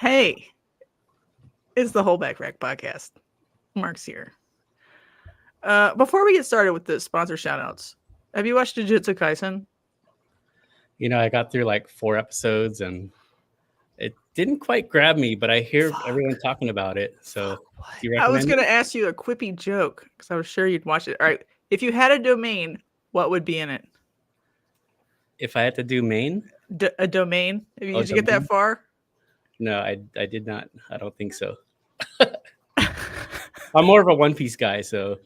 Hey, it's the Whole Back Rack podcast. Mark's here. Before we get started with the sponsor shoutouts, have you watched Jujutsu Kaisen? I got through like 4 episodes and it didn't quite grab me, but I hear everyone talking about it. So do you recommend I was going it? to ask you a quippy joke because I was sure you'd watch it. All right. If you had a domain, what would be in it? If I had to do Maine? A domain? Did you get that domain? far? No, I did not. I don't think so. I'm more of a One Piece guy, so.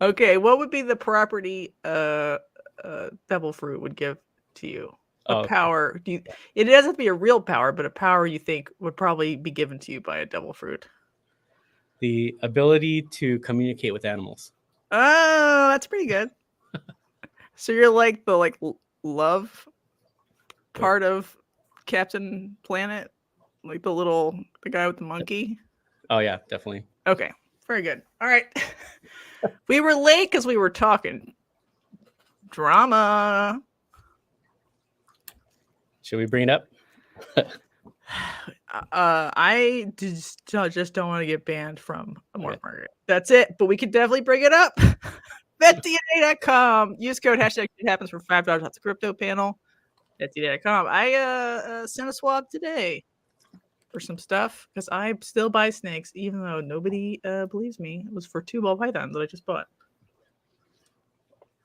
Okay, what would be the property Devil Fruit would give to you? Power. It doesn't have to be a real power, but a power you think would probably be given to you by a Devil Fruit. The ability to communicate with animals. Oh, that's pretty good. So you're like the love part of Captain Planet, like the guy with the monkey. Oh yeah, definitely. Okay, very good. All right, we were late because we were talking drama. Should we bring it up? I just don't want to get banned from Market. That's it, but we could definitely bring it up. VetDNA.com. Use code hashtag it happens for $5 off the crypto panel. VetDNA.com. I sent a swab today for some stuff because I still buy snakes, even though nobody believes me. It was for 2 ball pythons that I just bought.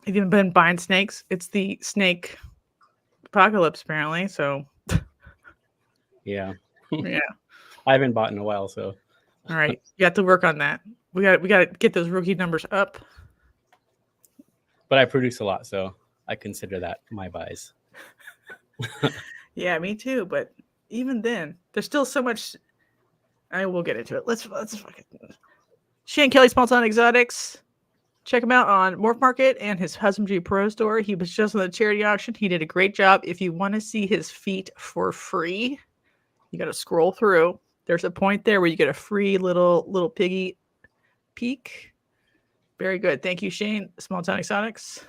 Have you been buying snakes? It's the snake apocalypse, apparently. So, yeah. Yeah. I haven't bought in a while, so. All right, you got to work on that. We got to get those rookie numbers up. But I produce a lot, so I consider that my buys. Yeah, me too. But even then, there's still so much. I will get into it. Let's fucking. Shane Kelley, Small Town Xotics. Check him out on Morph Market and his Husbandry Pro store. He was just on the charity auction. He did a great job. If you want to see his feet for free, you got to scroll through. There's a point there where you get a free little piggy peek. Very good. Thank you, Shane. Small Town Xotics.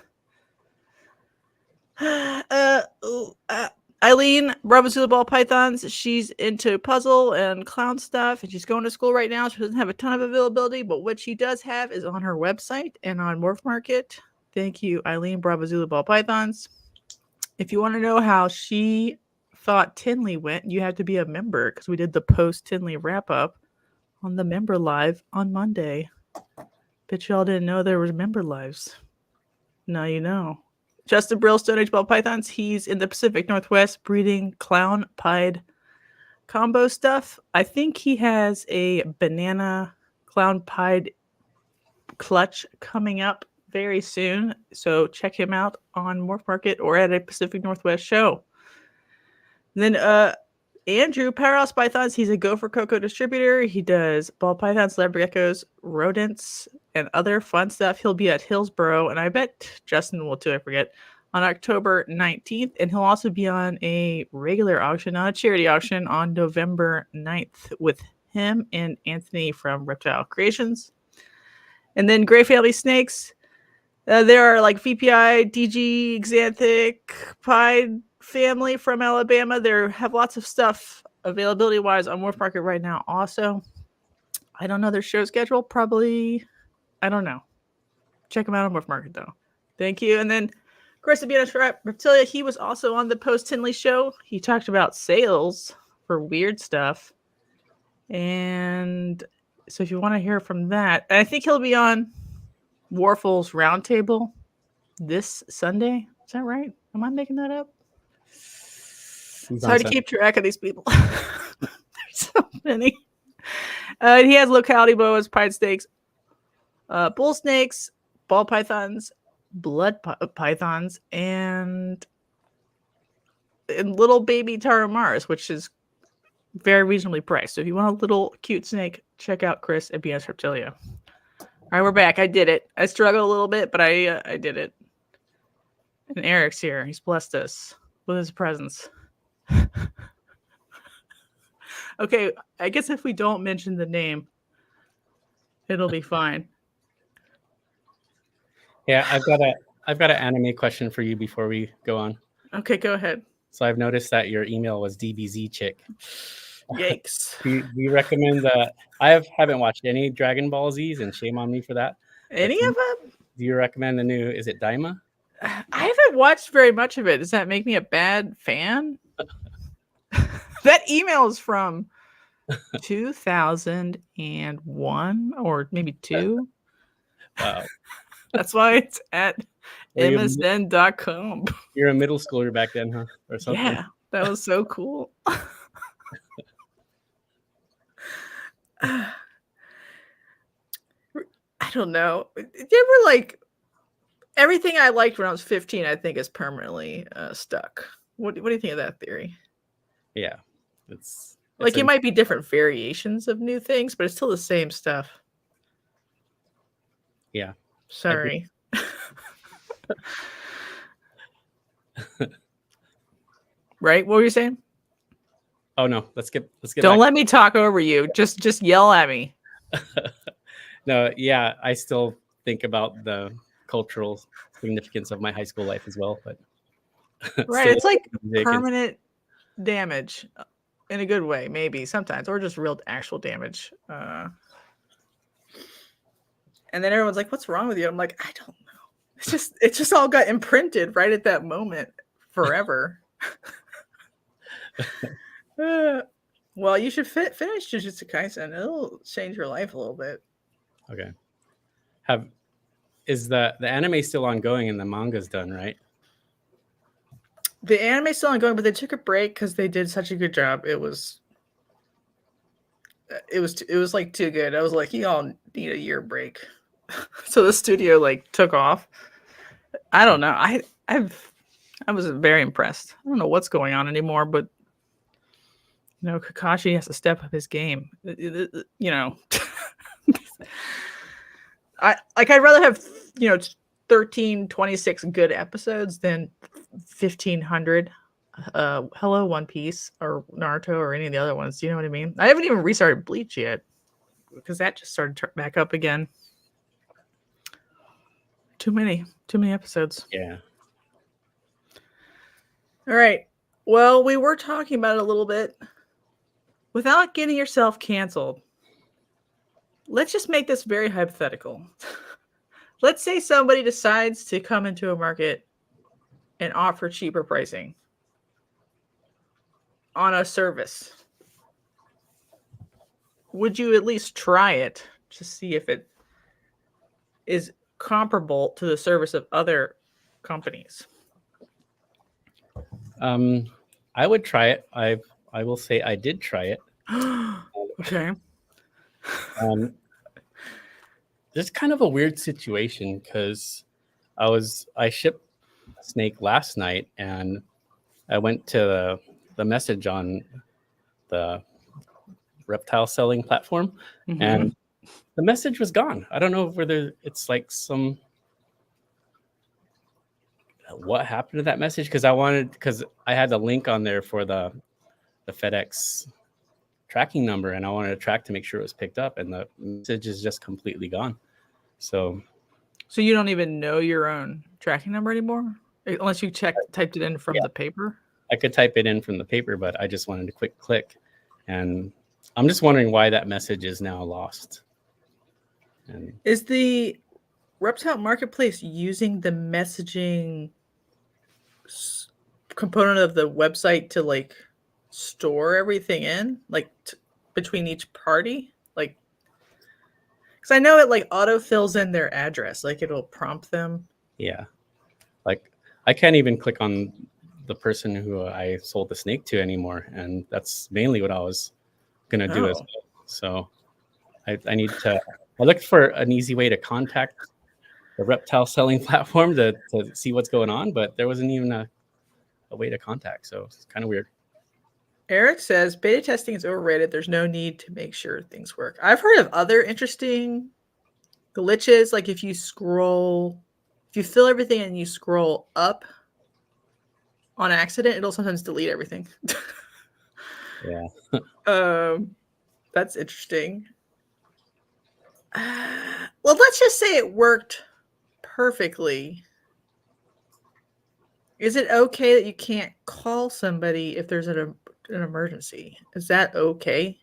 Eileen, Bravo Zulu Ball Pythons. She's into puzzle and clown stuff, and she's going to school right now. She doesn't have a ton of availability, but what she does have is on her website and on Morph Market. Thank you, Eileen, Bravo Zulu Ball Pythons. If you want to know how she thought Tinley went, you have to be a member because we did the post Tinley wrap up on the member live on Monday. Bet y'all didn't know there was member lives. Now you know. Justin Brill, Stoneage Ball Pythons. He's in the Pacific Northwest breeding clown pied combo stuff. I think he has a banana clown pied clutch coming up very soon. So check him out on Morph Market or at a Pacific Northwest show. And then Andrew, Powerhouse Pythons. He's a Gopher Cocoa distributor. He does ball pythons, lab geckos, rodents, and other fun stuff. He'll be at Hillsboro, and I bet Justin will too, I forget, on October 19th. And he'll also be on a regular auction, not a charity auction, on November 9th with him and Anthony from Reptile Creations. And then Gray Family Snakes. There are like VPI, DG, Xanthic, Pied family from Alabama. They have lots of stuff availability-wise on Morph Market right now also. I don't know their show schedule. Probably, I don't know. Check them out on Morph Market, though. Thank you. And then Chris Reptilia, he was also on the Post Tinley show. He talked about sales for weird stuff. And so if you want to hear from that, I think he'll be on Warful's Roundtable this Sunday. Is that right? Am I making that up? It's hard to keep track of these people. There's so many. He has locality boas, pied snakes, bull snakes, ball pythons, blood pythons, and little baby Taramaras, which is very reasonably priced. So if you want a little cute snake, check out Chris at BS Reptilia. All right, we're back. I did it. I struggled a little bit, but I did it. And Eric's here. He's blessed us with his presence. Okay, I guess if we don't mention the name, it'll be fine. Yeah, I've got an anime question for you before we go on. Okay, go ahead. So I've noticed that your email was DBZ chick. Yikes. Do you recommend that? Haven't watched any Dragon Ball Z's, and shame on me for that. Any of them? Do you recommend the new? Is it Daima? I haven't watched very much of it. Does that make me a bad fan? That email is from 2001 or maybe 2. Wow. That's why it's at msn.com. You're a middle schooler back then, huh? Or something? Yeah, that was so cool. I don't know. You ever like everything I liked when I was 15, I think is permanently stuck. What do you think of that theory? Yeah. It's Like it might be different variations of new things, but it's still the same stuff. Yeah. Sorry. Right? What were you saying? Oh no, let's get Don't let me talk over you. Just yell at me. No, yeah, I still think about the cultural significance of my high school life as well, but right, it's like permanent damage in a good way, maybe sometimes, or just real actual damage. And then everyone's like, "What's wrong with you?" I'm like, "I don't know. It just all got imprinted right at that moment forever." Well, you should finish Jujutsu Kaisen. It'll change your life a little bit. Okay. Is the anime still ongoing and the manga's done, right? The anime's still ongoing, but they took a break because they did such a good job. It was like too good. I was like, you all need a year break. So the studio like took off. I don't know. I was very impressed. I don't know what's going on anymore, but you know, Kakashi has to step up his game. You know, I'd rather have 1326 good episodes than 1500. Hello, One Piece or Naruto or any of the other ones. Do you know what I mean? I haven't even restarted Bleach yet because that just started back up again. Too many episodes. Yeah. All right. Well, we were talking about it a little bit. Without getting yourself canceled, let's just make this very hypothetical. Let's say somebody decides to come into a market and offer cheaper pricing on a service. Would you at least try it to see if it is comparable to the service of other companies? I would try it. I will say I did try it. Okay. It's kind of a weird situation because I shipped a snake last night and I went to the message on the reptile selling platform, and the message was gone. I don't know whether it's like what happened to that message, because I had the link on there for the FedEx tracking number, and I wanted to track to make sure it was picked up, and the message is just completely gone. So you don't even know your own tracking number anymore, unless you typed it in from the paper? I could type it in from the paper, but I just wanted to quick click, and I'm just wondering why that message is now lost. And is the reptile marketplace using the messaging component of the website to like store everything in, like between each party? Like, because I know it like auto fills in their address, like it'll prompt them. Yeah, like I can't even click on the person who I sold the snake to anymore, and that's mainly what I was gonna do as well. So I need to. I looked for an easy way to contact the reptile selling platform to see what's going on, but there wasn't even a way to contact. So it's kind of weird. Eric says beta testing is overrated. There's no need to make sure things work. I've heard of other interesting glitches, like if you fill everything and you scroll up on accident, it'll sometimes delete everything. Yeah. That's interesting. Well, let's just say it worked perfectly. Is it okay that you can't call somebody if there's an an emergency. Is that okay?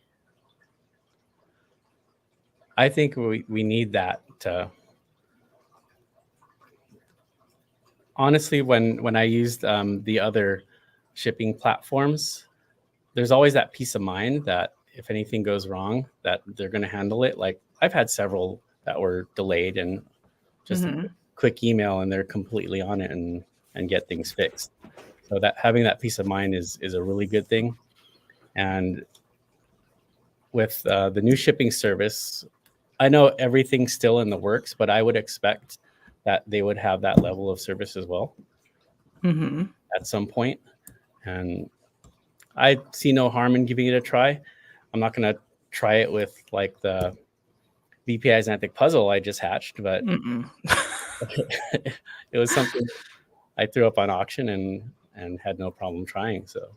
I think we need that to. Honestly, when I used the other shipping platforms, there's always that peace of mind that if anything goes wrong, that they're going to handle it. Like I've had several that were delayed and just a quick email and they're completely on it and get things fixed. So that having that peace of mind is a really good thing. And with the new shipping service, I know everything's still in the works, but I would expect that they would have that level of service as well at some point. And I see no harm in giving it a try. I'm not going to try it with like the VPI Xanthic puzzle I just hatched, but it was something I threw up on auction and had no problem trying. So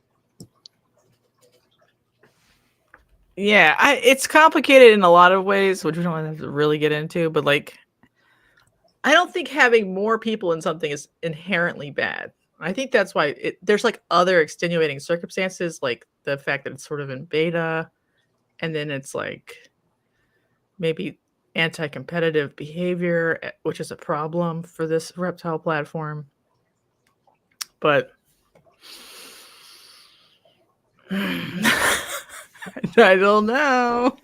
yeah, it's complicated in a lot of ways, which we don't have to really get into, but like I don't think having more people in something is inherently bad. I think that's why there's like other extenuating circumstances, like the fact that it's sort of in beta, and then it's like maybe anti-competitive behavior, which is a problem for this reptile platform. But I don't know.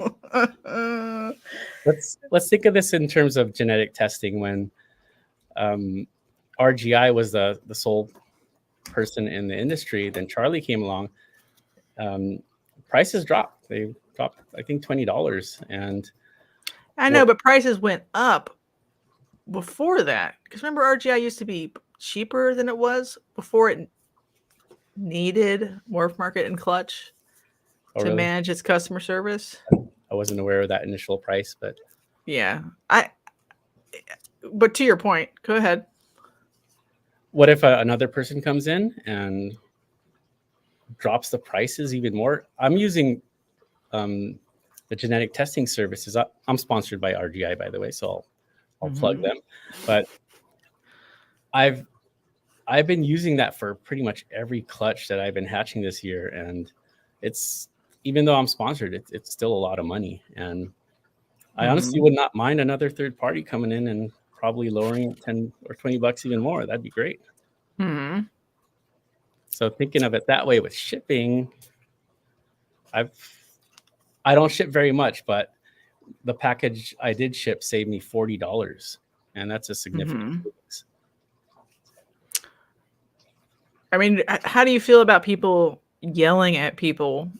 let's think of this in terms of genetic testing. When RGI was the sole person in the industry, then Charlie came along. Prices dropped. They dropped, I think, $20. And I know, but prices went up before that. Because remember, RGI used to be cheaper than it was before it needed Morph Market and Clutch to manage its customer service. I wasn't aware of that initial price, but yeah, but to your point, go ahead. What if another person comes in and drops the prices even more? I'm using the genetic testing services. I'm sponsored by RGI, by the way, so I'll plug them. But I've been using that for pretty much every clutch that I've been hatching this year, and it's, even though I'm sponsored, it's still a lot of money. And I honestly would not mind another third party coming in and probably lowering $10 or $20 even more. That'd be great. So thinking of it that way with shipping, I don't ship very much, but the package I did ship saved me $40, and that's a significant difference. I mean, how do you feel about people yelling at people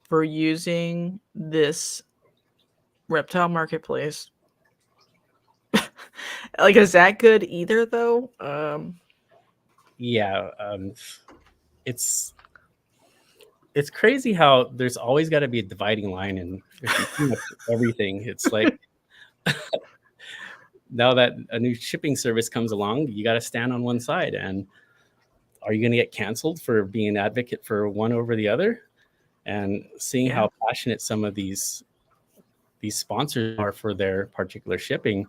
for using this reptile marketplace? Like, is that good either, though? It's crazy how there's always got to be a dividing line in everything. It's like now that a new shipping service comes along, you got to stand on one side. And are you going to get canceled for being an advocate for one over the other? And seeing how passionate some of these sponsors are for their particular shipping,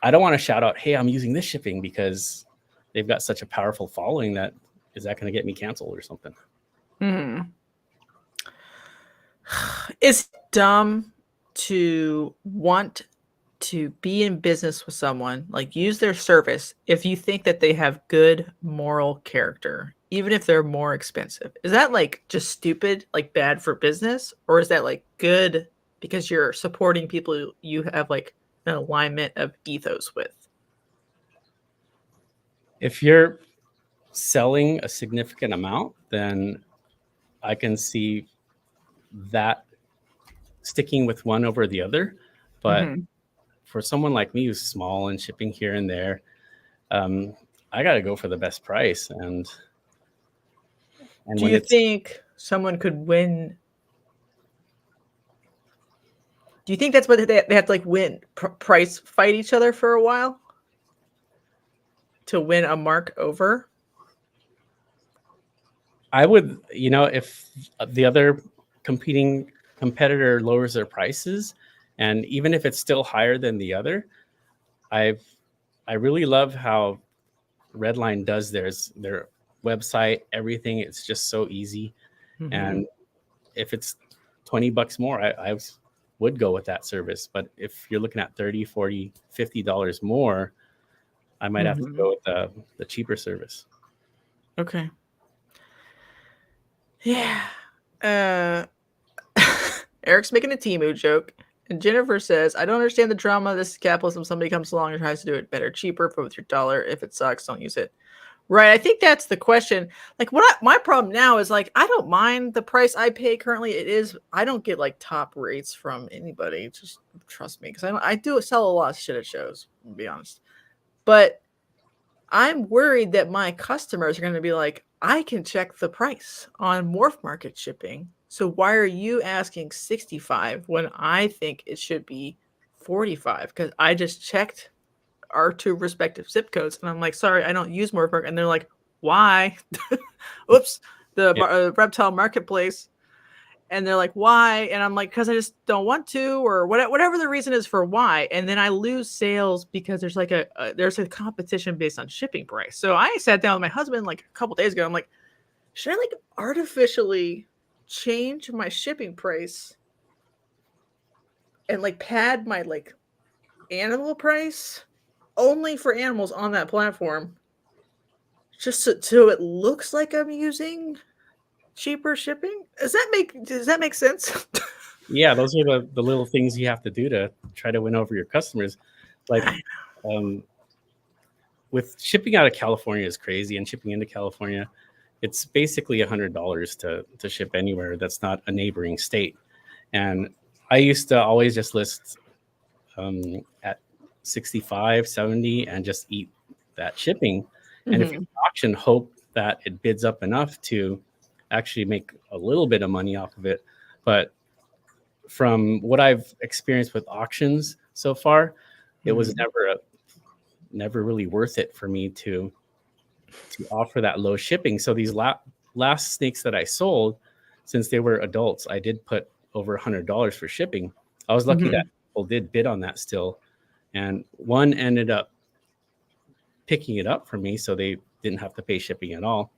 I don't want to shout out, hey, I'm using this shipping, because they've got such a powerful following that is that going to get me canceled or something? It's dumb to want to be in business with someone, like use their service, if you think that they have good moral character, even if they're more expensive. Is that like just stupid, like bad for business? Or is that like good because you're supporting people you have like an alignment of ethos with? If you're selling a significant amount, then I can see that sticking with one over the other. But for someone like me who's small and shipping here and there, I got to go for the best price. And do you think someone could win? Do you think that's what they have to like win, price fight each other for a while to win a mark over? I would, if the other competing competitor lowers their prices, and even if it's still higher than the other, I really love how Redline does theirs. Their website, everything. It's just so easy. Mhm. And if it's $20 more, I would go with that service. But if you're looking at $30, $40, $50 more, I might have to go with the cheaper service. Okay. Yeah. Eric's making a Temu joke. And Jennifer says, I don't understand the drama. This is capitalism. Somebody comes along and tries to do it better, cheaper, for with your dollar. If it sucks, don't use it. Right. I think that's the question. Like my problem now is like, I don't mind the price I pay currently. I don't get like top rates from anybody. Just trust me. Cause I do sell a lot of shit at shows, to be honest. But I'm worried that my customers are going to be like, I can check the price on Morph Market shipping. So why are you asking 65 when I think it should be 45? Because I just checked our two respective zip codes, and I'm like, sorry, I don't use Morph Market. And they're like, why? Oops, the reptile marketplace. And they're like, why? And I'm like, because I just don't want to, or whatever the reason is for why. And then I lose sales because there's like there's a competition based on shipping price. So I sat down with my husband like a couple days ago. I'm like, should I like artificially change my shipping price and like pad my like animal price only for animals on that platform, just so it looks like I'm using cheaper shipping? Does that make sense? Yeah, those are the little things you have to do to try to win over your customers. Like with shipping out of California is crazy, and shipping into California, it's basically $100 to ship anywhere that's not a neighboring state. And I used to always just list at 65, 70 and just eat that shipping. And if you auction, hope that it bids up enough to actually make a little bit of money off of it. But from what I've experienced with auctions so far, it was never really worth it for me to offer that low shipping. So these last snakes that I sold, since they were adults, I did put over $100 for shipping. I was lucky that people did bid on that still. And one ended up picking it up for me, so they didn't have to pay shipping at all.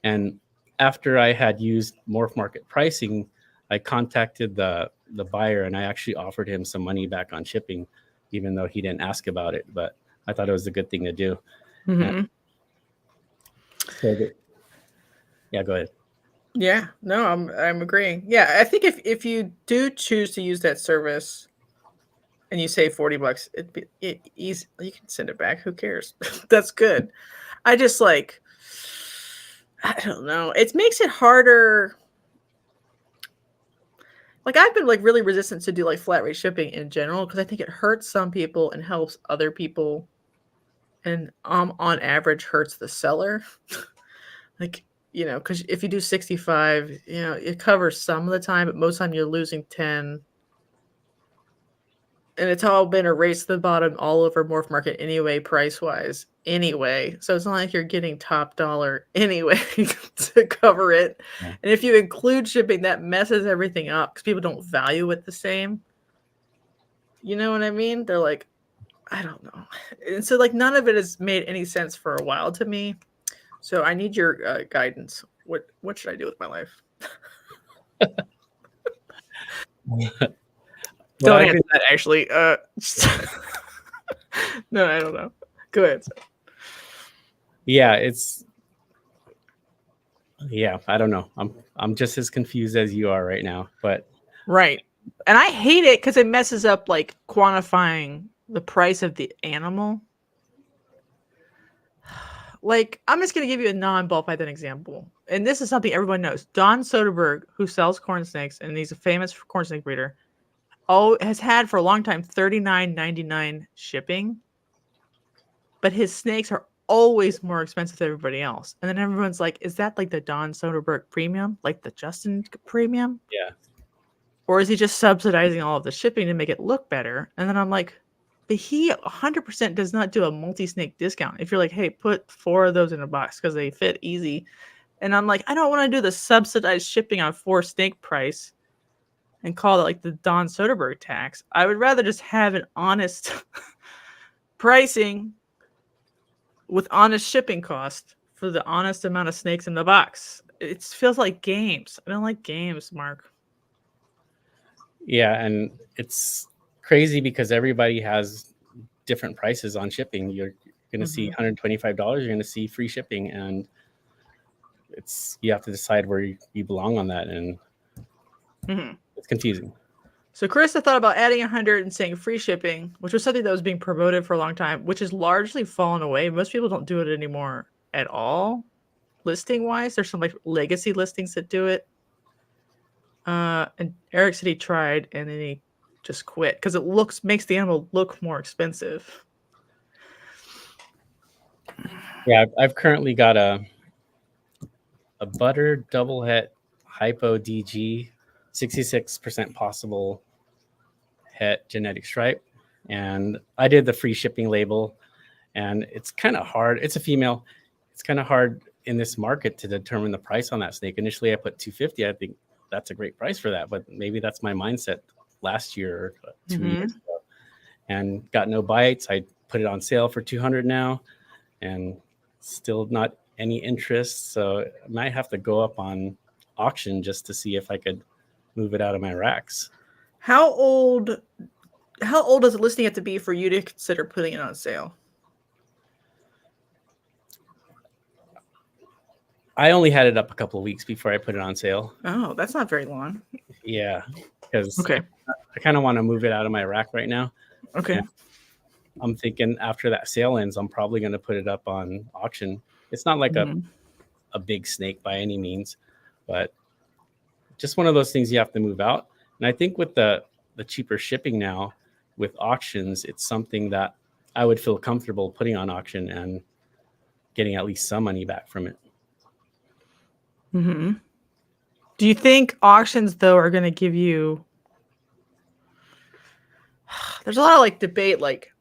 And after I had used Morph Market pricing, I contacted the buyer, and I actually offered him some money back on shipping, even though he didn't ask about it. But I thought it was a good thing to do. Yeah, go ahead. Yeah, no, I'm agreeing. Yeah, I think if you do choose to use that service and you say $40, easy, you can send it back. Who cares? That's good. I just like, I don't know. It makes it harder. Like I've been like really resistant to do like flat rate shipping in general because I think it hurts some people and helps other people, and on average hurts the seller. Like, you know, because if you do 65, you know, it covers some of the time, but most of the time you're losing 10. And it's all been a race to the bottom all over Morph Market anyway, price wise anyway. So it's not like you're getting top dollar anyway to cover it. Yeah. And if you include shipping, that messes everything up because people don't value it the same. You know what I mean? They're like, I don't know. And so like none of it has made any sense for a while to me. So I need your guidance. What should I do with my life? Don't answer that, actually. No, I don't know. Go ahead. Yeah, I don't know. I'm just as confused as you are right now. But right. And I hate it because it messes up like quantifying the price of the animal. Like, I'm just going to give you a non-ball python example. And this is something everyone knows. Don Soderberg, who sells corn snakes, and he's a famous corn snake breeder, has had for a long time $39.99 shipping. But his snakes are always more expensive than everybody else. And then everyone's like, is that like the Don Soderberg premium? Like the Justin premium? Yeah. Or is he just subsidizing all of the shipping to make it look better? And then I'm like, but he 100% does not do a multi-snake discount. If you're like, hey, put 4 of those in a box because they fit easy. And I'm like, I don't want to do the subsidized shipping on 4 snake price and call it like the Don Soderberg tax. I would rather just have an honest pricing with honest shipping cost for the honest amount of snakes in the box. It feels like games. I don't like games, Mark. Yeah, and it's crazy because everybody has different prices on shipping. You're going to see $125. You're going to see free shipping, and you have to decide where you belong on that, and it's confusing. So Carissa thought about adding 100 and saying free shipping, which was something that was being promoted for a long time, which has largely fallen away. Most people don't do it anymore at all, listing wise. There's some like legacy listings that do it. And Eric said he tried and then he just quit because it makes the animal look more expensive. Yeah, I've currently got a butter double het hypo DG 66% possible het genetic stripe, and I did the free shipping label, and it's kind of hard. It's a female. It's kind of hard in this market to determine the price on that snake. Initially I put $250. I think that's a great price for that, but maybe that's my mindset last year or 2 years ago, and got no bites. I put it on sale for $200 now, and still not any interest. So I might have to go up on auction just to see if I could move it out of my racks. How old does a listing have to be for you to consider putting it on sale? I only had it up a couple of weeks before I put it on sale. Oh, that's not very long. Yeah, because I kind of want to move it out of my rack right now. Okay. And I'm thinking after that sale ends, I'm probably going to put it up on auction. It's not like a big snake by any means, but just one of those things you have to move out. And I think with the cheaper shipping now with auctions, it's something that I would feel comfortable putting on auction and getting at least some money back from it. Do you think auctions though are going to give you? There's a lot of like debate, like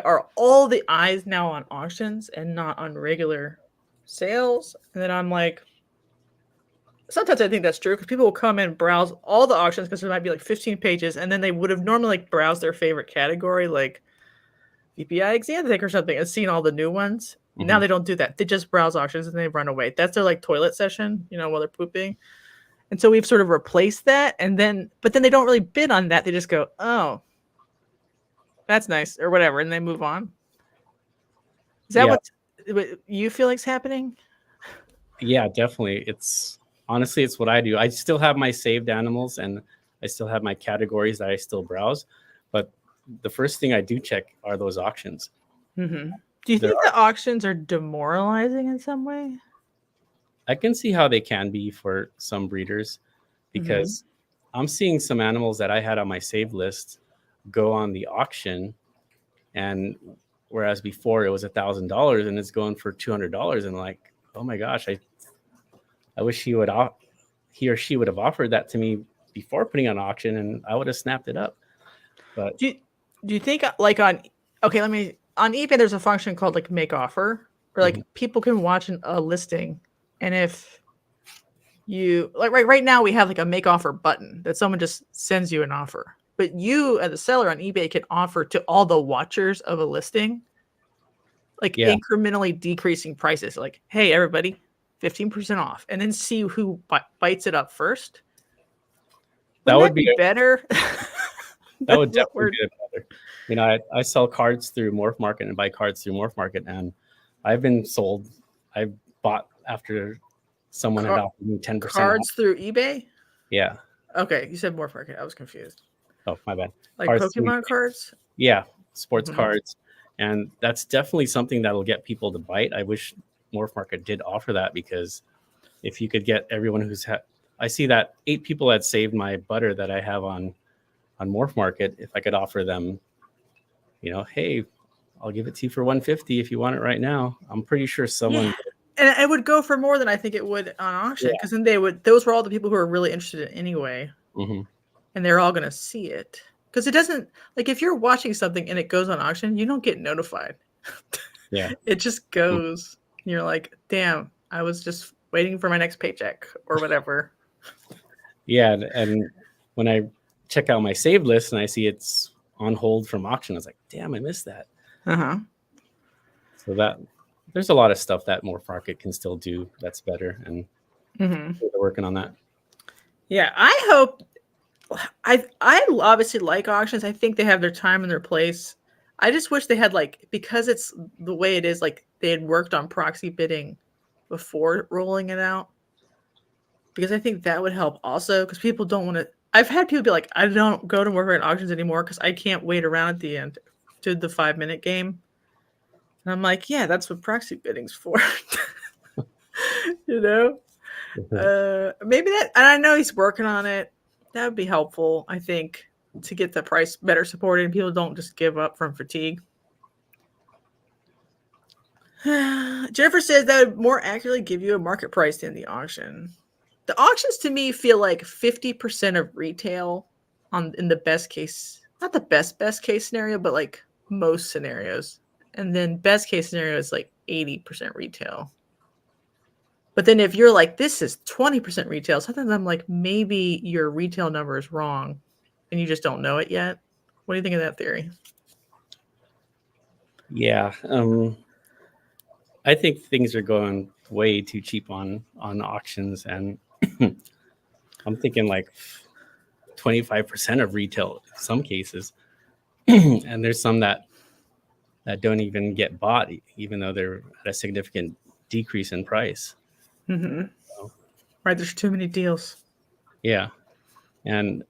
are all the eyes now on auctions and not on regular sales? And then I'm like, sometimes I think that's true because people will come and browse all the auctions because there might be like 15 pages, and then they would have normally like browsed their favorite category, like VPI Xanthic or something, and seen all the new ones. Now they don't do that. They just browse auctions and they run away. That's their like toilet session, while they're pooping. And so we've sort of replaced that, but then they don't really bid on that. They just go, "Oh, that's nice," or whatever, and they move on. Is that what you feel like's happening? Yeah, definitely. Honestly, it's what I do. I still have my saved animals and I still have my categories that I still browse, but the first thing I do check are those auctions. Do you think the auctions are demoralizing in some way? I can see how they can be for some breeders, because I'm seeing some animals that I had on my save list go on the auction, and whereas before it was $1,000 and it's going for $200, and like, oh my gosh, I wish he or she would have offered that to me before putting on auction, and I would have snapped it up. But do you think like on eBay there's a function called like make offer, where like people can watch a listing, and if you like right now we have like a make offer button that someone just sends you an offer, but you as a seller on eBay can offer to all the watchers of a listing, like incrementally decreasing prices, like, hey everybody, 15% off, and then see who bites it up first. That would be better. That would definitely be better. I sell cards through Morph Market and buy cards through Morph Market, and I've been sold. I bought after someone had offered me 10% cards off. through eBay. Yeah. Okay, you said Morph Market. I was confused. Oh, my bad. Like cards Pokemon cards. Yeah, sports cards, and that's definitely something that'll get people to bite. I wish Morph Market did offer that, because if you could get everyone I see that 8 people had saved my butter that I have on Morph Market. If I could offer them, hey, I'll give it to you for $150 if you want it right now. I'm pretty sure someone and it would go for more than I think it would on auction, because then those were all the people who are really interested in it anyway. And they're all going to see it, because it doesn't, like, if you're watching something and it goes on auction, you don't get notified. It just goes. You're like, damn, I was just waiting for my next paycheck or whatever. And when I check out my save list and I see it's on hold from auction, I was like, damn, I missed that. So there's a lot of stuff that Morph Market can still do that's better, and Mm-hmm. they're working on that. Yeah, I hope. I obviously like auctions. I think they have their time and their place. I just wish they had like, because it's the way it is, like they had worked on proxy bidding before rolling it out. Because I think that would help also, because people don't want to. I've had people be like, I don't go to Warframe auctions anymore because I can't wait around at the end to the 5-minute game. And I'm like, yeah, that's what proxy bidding's for. You know? Maybe that, and I know he's working on it. That would be helpful, I think, to get the price better supported and people don't just give up from fatigue. Jennifer says that would more accurately give you a market price than the auction. The auctions to me feel like 50% of retail in the best case, not the best case scenario, but like most scenarios. And then best case scenario is like 80% retail. But then if you're like, this is 20% retail, sometimes I'm like, maybe your retail number is wrong and you just don't know it yet. What do you think of that theory? Yeah. I think things are going way too cheap on auctions, and I'm thinking like 25% of retail in some cases. And there's some that don't even get bought, even though they're at a significant decrease in price. Mm-hmm. So, right, there's too many deals. Yeah. And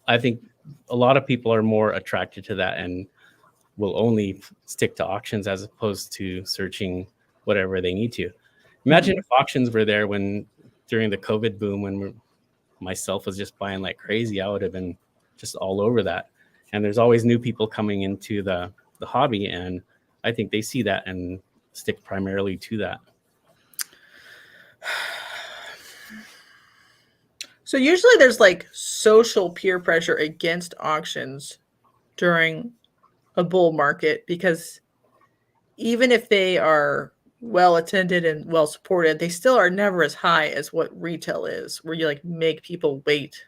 I think a lot of people are more attracted to that and will only stick to auctions as opposed to searching whatever they need to. Imagine if auctions were there during the COVID boom, when myself was just buying like crazy. I would have been just all over that. And there's always new people coming into the hobby, and I think they see that and stick primarily to that. So usually there's like social peer pressure against auctions during a bull market, because even if they are well attended and well supported, they still are never as high as what retail is, where you like make people wait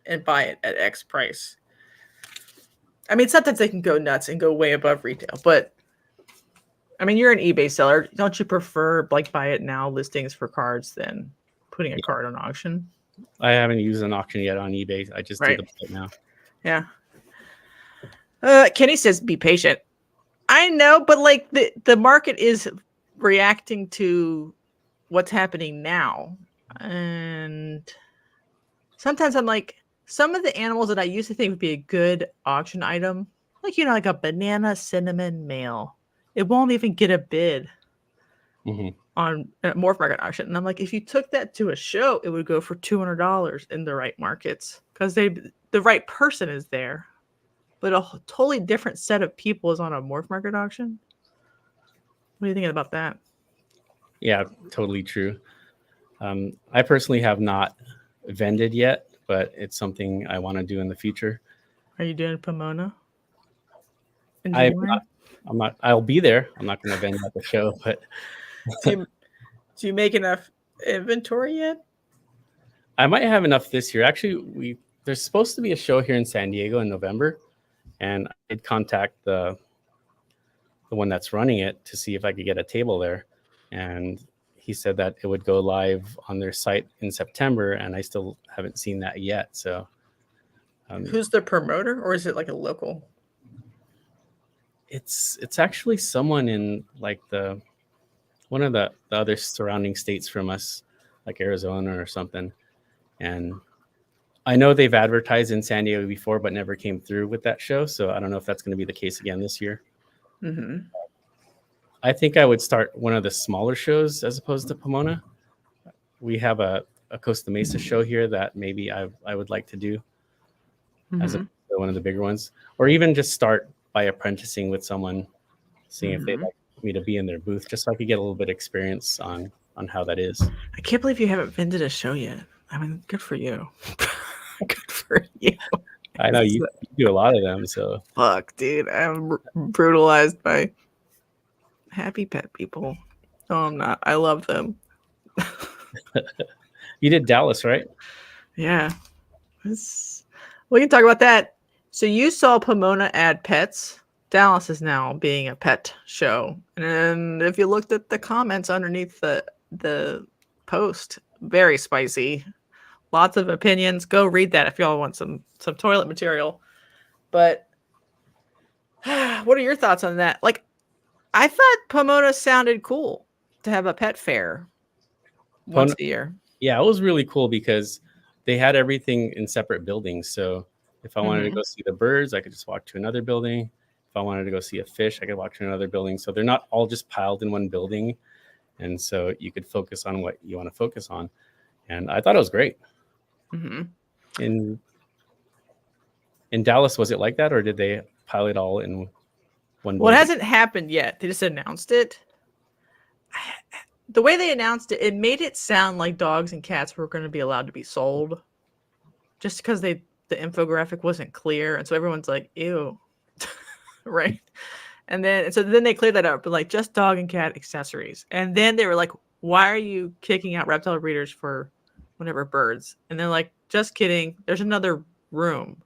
and buy it at X price. I mean, sometimes they can go nuts and go way above retail, but I mean, you're an eBay seller. Don't you prefer like buy it now listings for cards than putting a card on auction? I haven't used an auction yet on eBay. I just do the buy it now. Yeah. Kenny says, be patient. I know, but like the market is reacting to what's happening now. And sometimes I'm like, some of the animals that I used to think would be a good auction item, like, you know, like a banana cinnamon male, it won't even get a bid on a Morph Market auction. And I'm like, if you took that to a show, it would go for $200 in the right markets, because the right person is there. But a totally different set of people is on a Morph Market auction. What are you thinking about that? Yeah, totally true. I personally have not vended yet, but it's something I want to do in the future. Are you doing Pomona? I'm not. I'll be there. I'm not going to vend at the show, but do you make enough inventory yet? I might have enough this year. Actually, there's supposed to be a show here in San Diego in November, and I did contact the one that's running it to see if I could get a table there, and he said that it would go live on their site in September, and I still haven't seen that yet. So, who's the promoter, or is it like a local? It's actually someone in like one of the other surrounding states from us, like Arizona or something. And I know they've advertised in San Diego before, but never came through with that show. So I don't know if that's going to be the case again this year. Mm-hmm. I think I would start one of the smaller shows as opposed to Pomona. We have a Costa Mesa show here that maybe I would like to do as one of the bigger ones, or even just start by apprenticing with someone, seeing if they'd like me to be in their booth, just so I could get a little bit of experience on how that is. I can't believe you haven't vended a show yet. I mean, good for you. Good for you. I know you do a lot of them, so fuck, dude. I'm brutalized by happy pet people. No, I'm not. I love them. You did Dallas, right? Yeah. We can talk about that. So you saw Pomona add pets Dallas is now being a pet show. And if you looked at the comments underneath the post, very spicy. Lots of opinions. Go read that if y'all want some toilet material. But what are your thoughts on that? Like, I thought Pomona sounded cool to have a pet fair once a year. Yeah, it was really cool because they had everything in separate buildings. So if I wanted to go see the birds, I could just walk to another building. If I wanted to go see a fish, I could walk to another building. So they're not all just piled in one building. And so you could focus on what you want to focus on. And I thought it was great. In Dallas, was it like that, or did they pile it all in one building? Well, it hasn't happened yet. They just announced it. The way they announced it, it made it sound like dogs and cats were going to be allowed to be sold, just because the infographic wasn't clear, and so everyone's like, "Ew," right? And so then they cleared that up, but like just dog and cat accessories. And then they were like, "Why are you kicking out reptile breeders for whatever birds?" And they're like, "Just kidding. There's another room."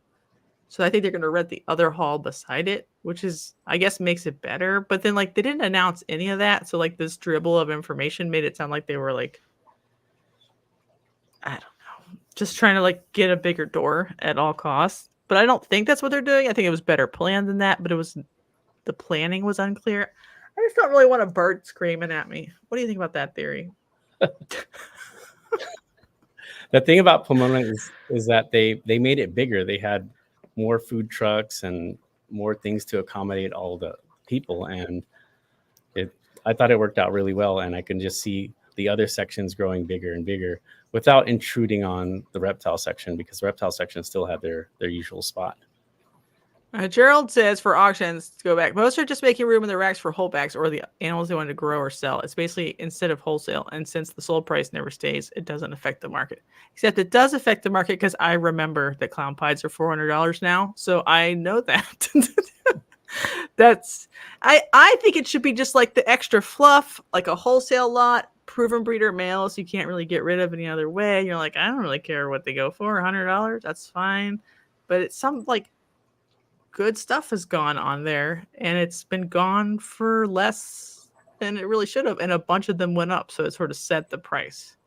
So I think they're going to rent the other hall beside it, which is, I guess, makes it better. But then, like, they didn't announce any of that. So, like, this dribble of information made it sound like they were, like, I don't know, just trying to, like, get a bigger door at all costs. But I don't think that's what they're doing. I think it was better planned than that. But the planning was unclear. I just don't really want a bird screaming at me. What do you think about that theory? The thing about Pomona is that they made it bigger. They had more food trucks and more things to accommodate all the people, and I thought it worked out really well. And I can just see the other sections growing bigger and bigger without intruding on the reptile section, because the reptile section still had their usual spot. Gerald says for auctions, to go back, most are just making room in the racks for holdbacks or the animals they want to grow or sell. It's basically instead of wholesale. And since the sold price never stays, it doesn't affect the market. Except it does affect the market because I remember that clown pies are $400 now. So I know that. I think it should be just like the extra fluff, like a wholesale lot, proven breeder males you can't really get rid of any other way. You're like, I don't really care what they go for, $100, that's fine. But it's some like good stuff has gone on there, and it's been gone for less than it really should have, and a bunch of them went up, so it sort of set the price.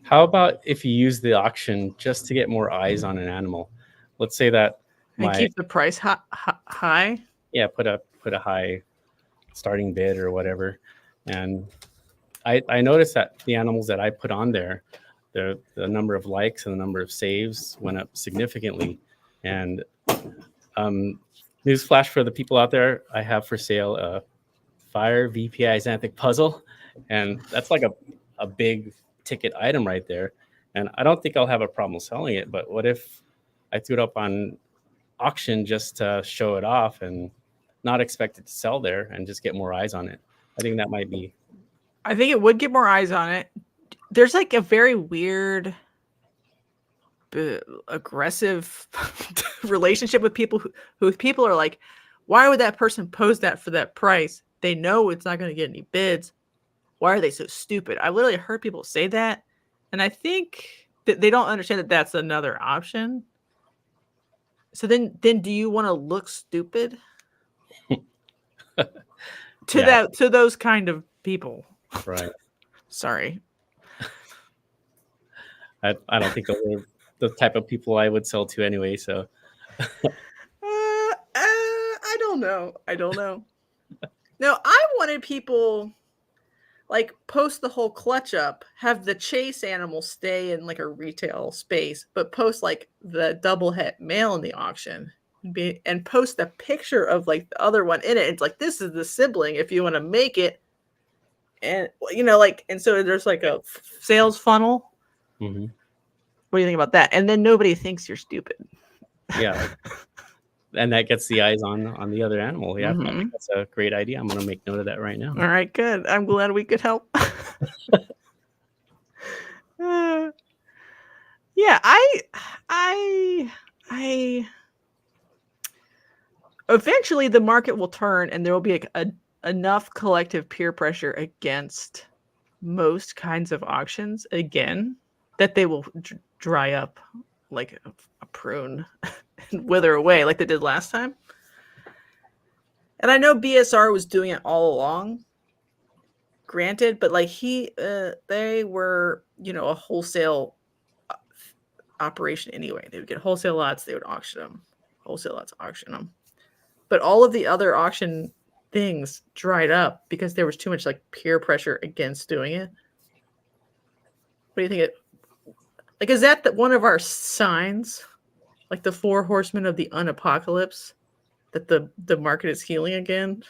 How about if you use the auction just to get more eyes on an animal? Let's say that and keep the price high. Yeah, put a high starting bid or whatever. And I noticed that the animals that I put on there, the number of likes and the number of saves went up significantly. And newsflash for the people out there, I have for sale a Fire VPI Xanthic puzzle, and that's like a big ticket item right there. And I don't think I'll have a problem selling it, but what if I threw it up on auction just to show it off and not expect it to sell there and just get more eyes on it? I think that might be. I think it would get more eyes on it. There's like a very weird aggressive relationship with people who people are like, why would that person post that for that price? They know it's not going to get any bids. Why are they so stupid? I literally heard people say that, and I think that they don't understand that that's another option. So then do you want to look stupid to those kind of people? Right. Sorry. I don't think they're the type of people I would sell to anyway. So I don't know. No, I wanted people like post the whole clutch up, have the chase animal stay in like a retail space, but post like the double het male in the auction and post a picture of like the other one in it. It's like, this is the sibling if you want to make it. And like, and so there's like a sales funnel. Mm-hmm. What do you think about that? And then nobody thinks you're stupid. Yeah. And that gets the eyes on the other animal. Yeah, I think that's a great idea. I'm going to make note of that right now. All right, good. I'm glad we could help. Yeah, I eventually the market will turn, and there will be enough collective peer pressure against most kinds of auctions again that they will dry up like a prune wither away like they did last time. And I know BSR was doing it all along, granted, but like they were, a wholesale operation anyway. They would get wholesale lots, they would auction them, wholesale lots, auction them. But all of the other auction things dried up because there was too much like peer pressure against doing it. What do you think? Is that one of our signs, like the 4 horsemen of the unapocalypse, that the market is healing again?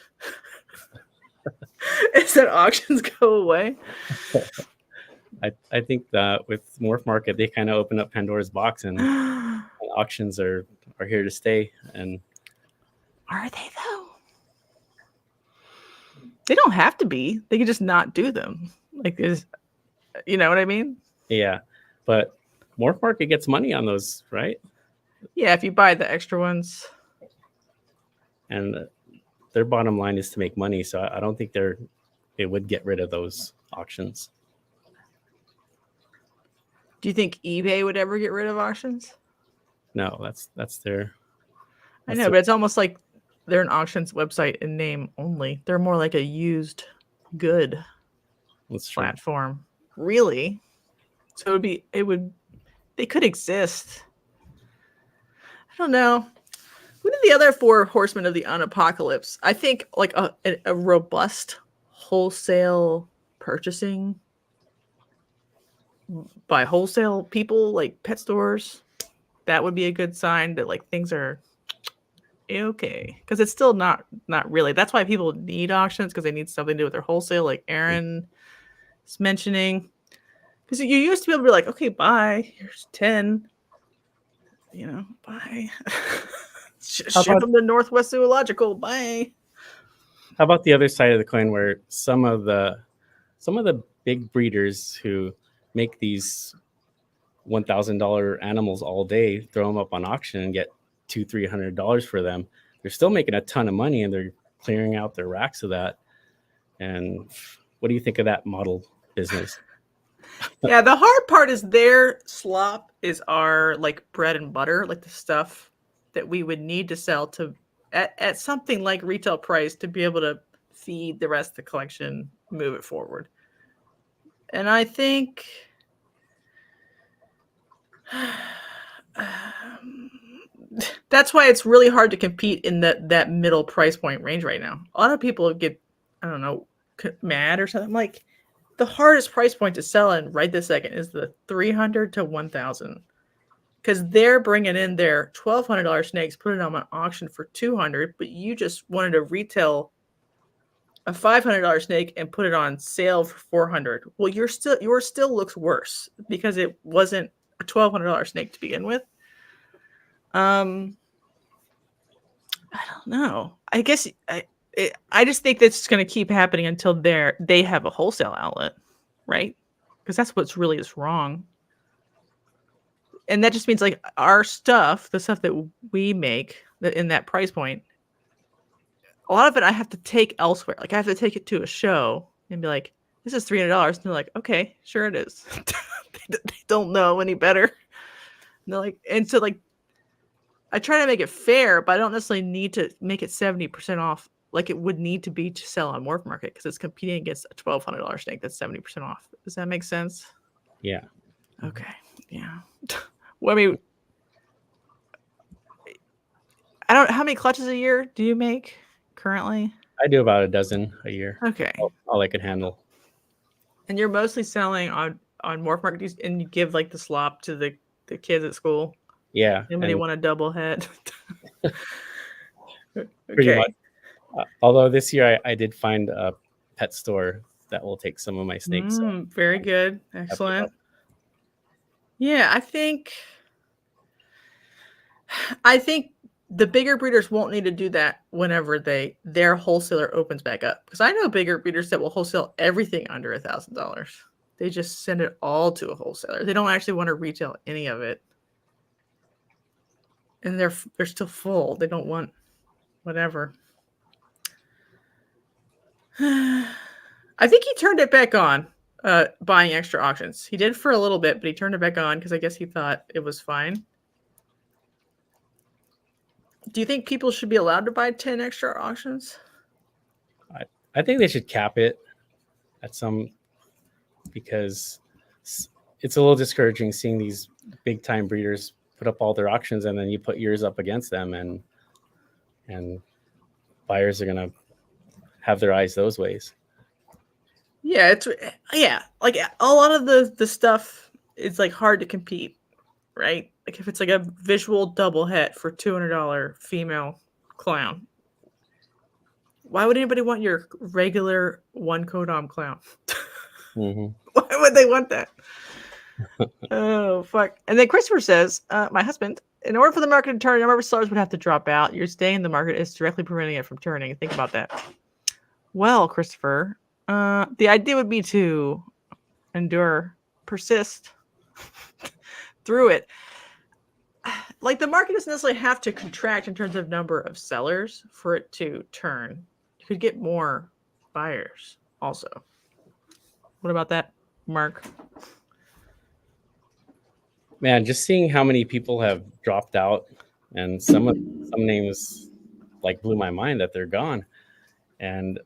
Is that auctions go away? I think that with Morph Market, they kind of open up Pandora's box, and auctions are here to stay. And are they though? They don't have to be. They can just not do them. You know what I mean? Yeah, but Morph Market gets money on those, right? Yeah, if you buy the extra ones. And their bottom line is to make money, so I don't think they would get rid of those auctions. Do you think eBay would ever get rid of auctions? No, that's their. I know, but it's almost like they're an auctions website in name only. They're more like a used good platform. Really? So they could exist. I don't know. What are the other 4 horsemen of the unapocalypse? I think like a robust wholesale purchasing by wholesale people, like pet stores. That would be a good sign that like things are okay. Because it's still not really. That's why people need auctions, because they need something to do with their wholesale, like Aaron is mentioning. Because you used to be able to be like, okay, bye. Here's 10. Bye. Ship them to Northwest Zoological. Bye. How about the other side of the coin, where some of the big breeders who make these $1,000 animals all day, throw them up on auction and get $200-$300 for them? They're still making a ton of money, and they're clearing out their racks of that. And what do you think of that model business? Yeah, the hard part is their slop is our like bread and butter, like the stuff that we would need to sell to at something like retail price to be able to feed the rest of the collection, move it forward. And I think that's why it's really hard to compete in that middle price point range right now. A lot of people get, I don't know, mad or something. Like, the hardest price point to sell in right this second is the $300 to $1,000. Because they're bringing in their $1,200 snakes, put it on an auction for $200, but you just wanted to retail a $500 snake and put it on sale for $400. Well, yours still looks worse because it wasn't a $1,200 snake to begin with. I don't know. I guess I just think that's going to keep happening until they have a wholesale outlet, right? Because that's what's really is wrong. And that just means like our stuff, the stuff that we make in that price point, a lot of it I have to take elsewhere. Like I have to take it to a show and be like, this is $300. And they're like, okay, sure it is. They don't know any better. And they're like, and so like, I try to make it fair, but I don't necessarily need to make it 70% off like it would need to be to sell on Morph Market, because it's competing against a $1,200 snake that's 70% off. Does that make sense? Yeah. Okay. Yeah. Well, I mean, how many clutches a year do you make currently? I do about a dozen a year. Okay. All I could handle. And you're mostly selling on Morph Market, and you give like the slop to the kids at school? Yeah. Anybody want a double head? Pretty much. Although this year I did find a pet store that will take some of my snakes. So very good. Excellent. Yeah, I think the bigger breeders won't need to do that whenever their wholesaler opens back up. Because I know bigger breeders that will wholesale everything under $1,000. They just send it all to a wholesaler. They don't actually want to retail any of it. And they're still full. They don't want whatever. I think he turned it back on, buying extra auctions. He did for a little bit, but he turned it back on because I guess he thought it was fine. Do you think people should be allowed to buy 10 extra auctions? I think they should cap it at some, because it's a little discouraging seeing these big time breeders put up all their auctions and then you put yours up against them, and buyers are gonna have their eyes those ways. Yeah, like a lot of the stuff is like hard to compete, right? Like if it's like a visual double het for $200 female clown, why would anybody want your regular one codom clown? Mm-hmm. Why would they want that? Oh fuck! And then Christopher says, "My husband, in order for the market to turn, a number of sellers would have to drop out. Your staying in the market is directly preventing it from turning. Think about that." Well, Christopher, the idea would be to endure, persist through it. Like the market doesn't necessarily have to contract in terms of number of sellers for it to turn. You could get more buyers also. What about that, Mark? Man, just seeing how many people have dropped out, and some names like blew my mind that they're gone. And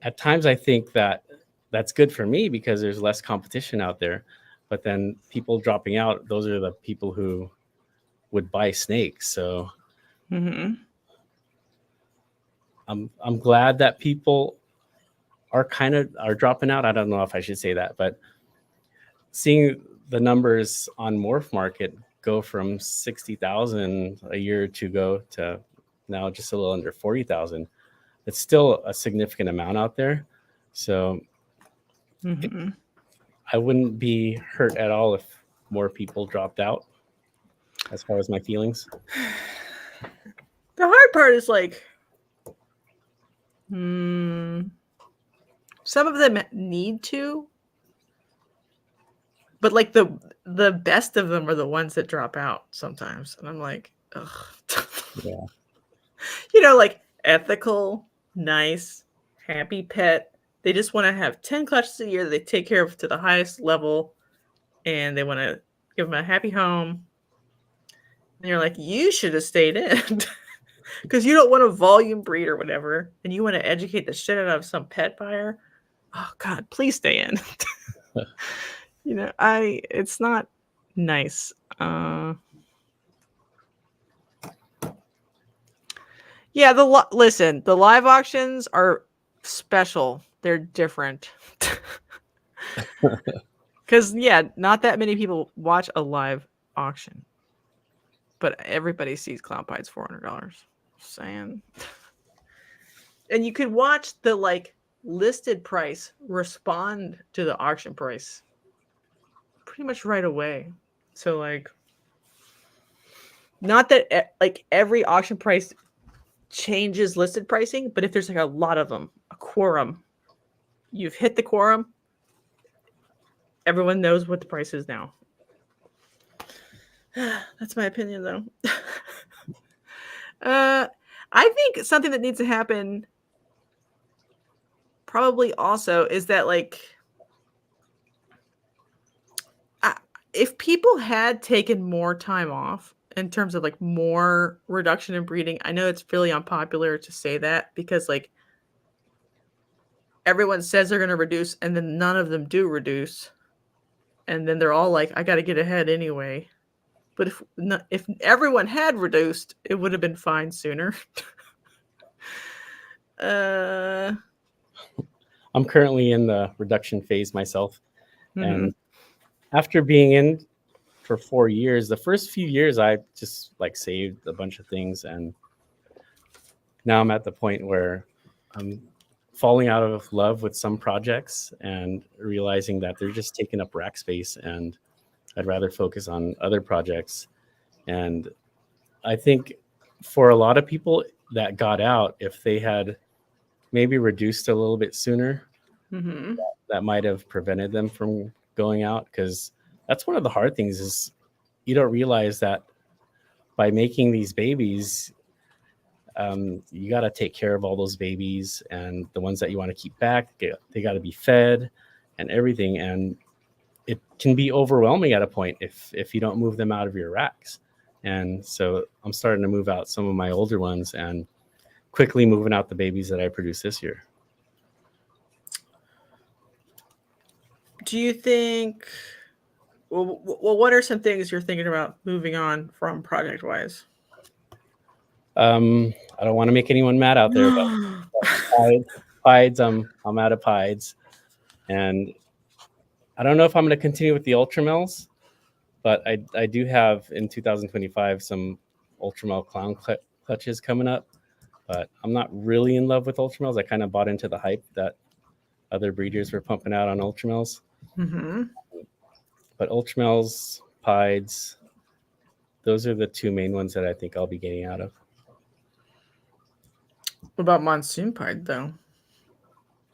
at times I think that that's good for me because there's less competition out there. But then people dropping out, those are the people who would buy snakes. So Mm-hmm. I'm glad that people are dropping out. I don't know if I should say that, but seeing the numbers on Morph Market go from 60,000 a year ago to now just a little under 40,000, it's still a significant amount out there. So Mm-hmm. I wouldn't be hurt at all if more people dropped out, as far as my feelings. The hard part is like, some of them need to, but like the best of them are the ones that drop out sometimes, and I'm like, ugh. Yeah. Like ethical, nice, happy pet. They just want to have 10 clutches a year that they take care of to the highest level, and they want to give them a happy home. And you're like, you should have stayed in because you don't want a volume breed or whatever, and you want to educate the shit out of some pet buyer. Oh God, please stay in. It's not nice. Yeah, listen, the live auctions are special. They're different. Because, not that many people watch a live auction. But everybody sees clown pies $400. Saying. And you could watch the, listed price respond to the auction price pretty much right away. So, not that, every auction price changes listed pricing, but if there's a lot of them, a quorum, you've hit the quorum, everyone knows what the price is now. That's my opinion, though. I think something that needs to happen probably also is that if people had taken more time off in terms of more reduction in breeding, I know it's really unpopular to say that because everyone says they're going to reduce and then none of them do reduce. And then they're all like, I got to get ahead anyway. But if everyone had reduced, it would have been fine sooner. I'm currently in the reduction phase myself. Mm-hmm. And after being in for 4 years, the first few years I just saved a bunch of things, and now I'm at the point where I'm falling out of love with some projects and realizing that they're just taking up rack space, and I'd rather focus on other projects. And I think for a lot of people that got out, if they had maybe reduced a little bit sooner, mm-hmm. that might have prevented them from going out, because that's one of the hard things is you don't realize that by making these babies, you got to take care of all those babies, and the ones that you want to keep back, they got to be fed and everything. And it can be overwhelming at a point if you don't move them out of your racks. And so I'm starting to move out some of my older ones and quickly moving out the babies that I produced this year. Do you think, well, what are some things you're thinking about moving on from project wise? I don't want to make anyone mad out there, but pieds, I'm out of pieds. And I don't know if I'm going to continue with the Ultramels, but I do have in 2025 some Ultramel clown clutches coming up. But I'm not really in love with Ultramels. I kind of bought into the hype that other breeders were pumping out on Ultramels. Mm-hmm. But Ultramels, pieds, those are the two main ones that I think I'll be getting out of. What about monsoon pied though?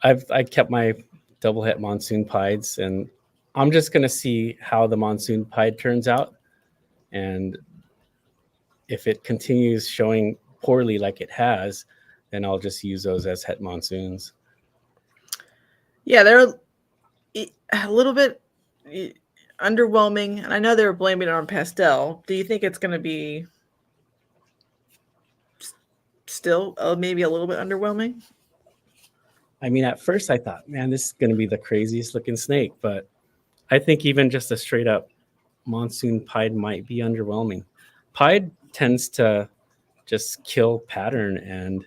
I kept my double het monsoon pieds, and I'm just gonna see how the monsoon pied turns out, and if it continues showing poorly like it has, then I'll just use those as het monsoons. Yeah, they're a little bit underwhelming, and I know they were blaming it on pastel. Do you think it's going to be still maybe a little bit underwhelming? I mean, at first I thought, man, this is going to be the craziest looking snake, but I think even just a straight up monsoon pied might be underwhelming. Pied tends to just kill pattern, and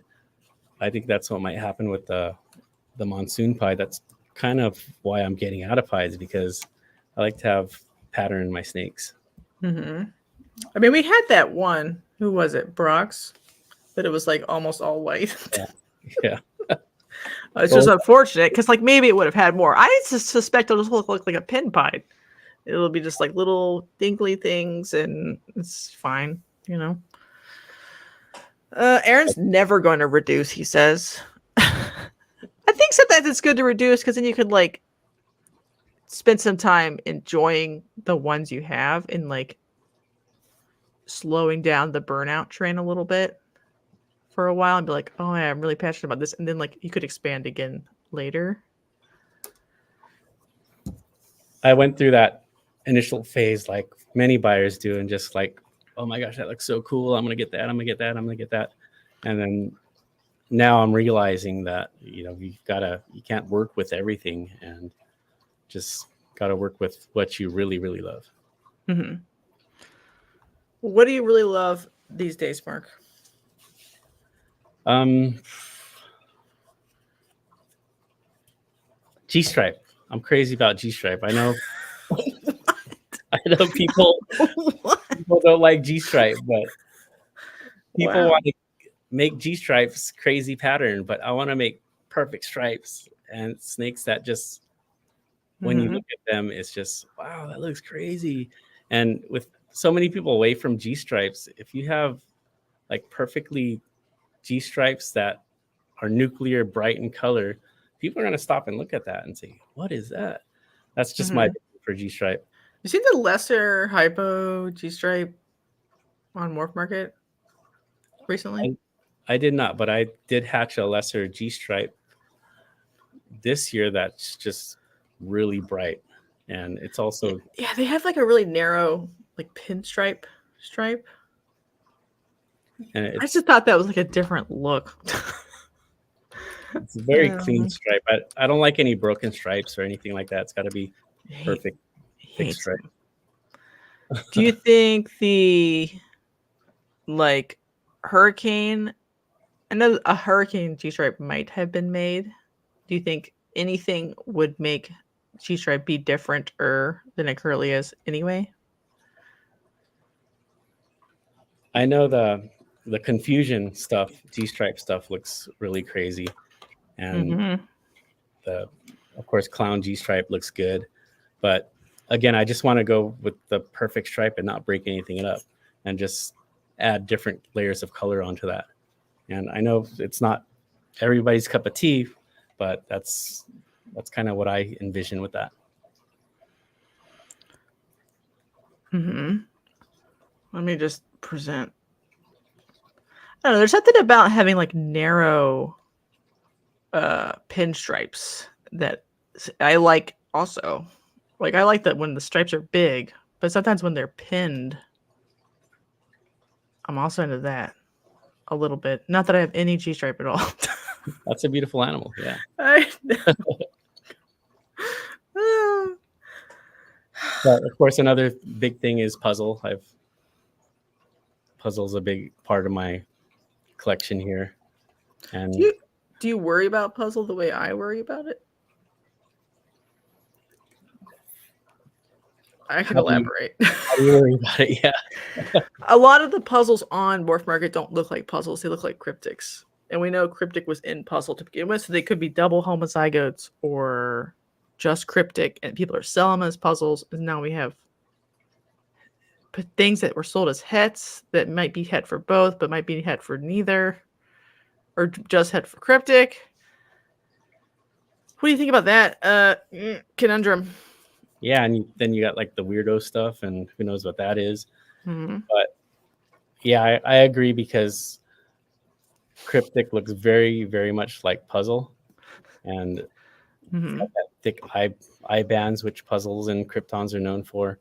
I think that's what might happen with the monsoon pied. That's kind of why I'm getting out of pieds, because I like to have pattern in my snakes. Mm-hmm. I mean, we had that one. Who was it? Brock's, but it was like almost all white. Yeah. It's just unfortunate because like maybe it would have had more. I just suspect it'll just look like a pin pied. It'll be just like little dinkly things, and it's fine, you know. Aaron's never going to reduce, he says. I think sometimes it's good to reduce because then you could like spend some time enjoying the ones you have and like slowing down the burnout train a little bit for a while and be like, oh yeah, I'm really passionate about this, and then like you could expand again later. I went through that initial phase like many buyers do, and just like, oh my gosh, that looks so cool, I'm gonna get that, I'm gonna get that, I'm gonna get that. And then now I'm realizing that, you know, you can't work with everything, and just gotta work with what you really, really love. Mm-hmm. What do you really love these days, Mark? G-stripe. I'm crazy about G-stripe. I know. I know people don't like G-stripe, but people want to make G-stripes crazy pattern. But I want to make perfect stripes and snakes that just, when you look at them, it's just, wow, that looks crazy. And with so many people away from G-stripes, if you have like perfectly G-stripes that are nuclear, bright in color, people are going to stop and look at that and say, what is that? That's just my opinion for G-stripe. You see the lesser hypo G-stripe on Morph Market recently? I did not, but I did hatch a lesser G-stripe this year that's just really bright. And it's also... Yeah, they have like a really narrow like pinstripe stripe. And I just thought that was like a different look. It's a very clean stripe. I don't like any broken stripes or anything like that. It's got to be perfect thick stripe. Do you think the like hurricane, I know a hurricane G-stripe might have been made. Do you think anything would make G-stripe be different than it currently is anyway? I know the confusion stuff, G-stripe stuff looks really crazy. And of course, clown G-stripe looks good. But again, I just want to go with the perfect stripe and not break anything up, and just add different layers of color onto that. And I know it's not everybody's cup of tea, but that's kind of what I envision with that. Let me just present. I don't know, there's something about having like narrow pinstripes that I like also. Like I like that when the stripes are big, but sometimes when they're pinned, I'm also into that a little bit. Not that I have any G-stripe at all. That's a beautiful animal. Yeah. I know. But of course, another big thing is puzzle. Puzzle's a big part of my collection here. And do you worry about puzzle the way I worry about it? I can elaborate. How do you worry about it? Yeah. A lot of the puzzles on Morph Market don't look like puzzles. They look like cryptics. And we know cryptic was in puzzle to begin with, so they could be double homozygotes or just cryptic, and people are selling them as puzzles. And now we have things that were sold as hets that might be het for both, but might be het for neither, or just het for cryptic. What do you think about that conundrum? Yeah, and then you got like the weirdo stuff, and who knows what that is. Mm-hmm. But yeah, I agree, because cryptic looks very, very much like puzzle, and Mm-hmm. that thick eye bands, which puzzles and kryptons are known for.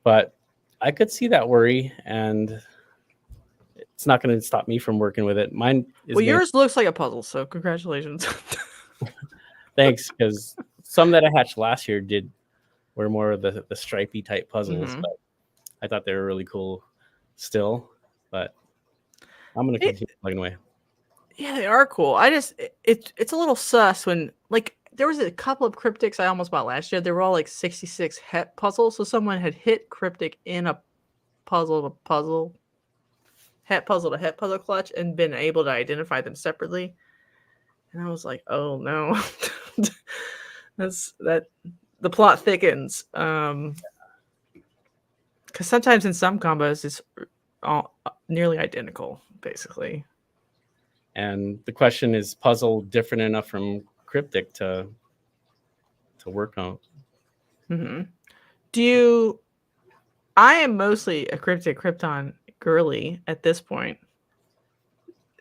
But I could see that worry, and it's not going to stop me from working with it. Mine is yours looks like a puzzle, so congratulations. Thanks, because some that I hatched last year were more of the stripey type puzzles, Mm-hmm. but I thought they were really cool still. But I'm going to continue plugging away. Yeah, they are cool. It's a little sus when, like, there was a couple of cryptics I almost bought last year. They were all like 66 het puzzles. So someone had hit cryptic in a puzzle to puzzle, het puzzle to het puzzle clutch, and been able to identify them separately. And I was like, oh no. The plot thickens. Because sometimes in some combos it's all nearly identical, basically. And the question is, puzzle different enough from cryptic to work on? Mm-hmm. I am mostly a cryptic krypton girly at this point.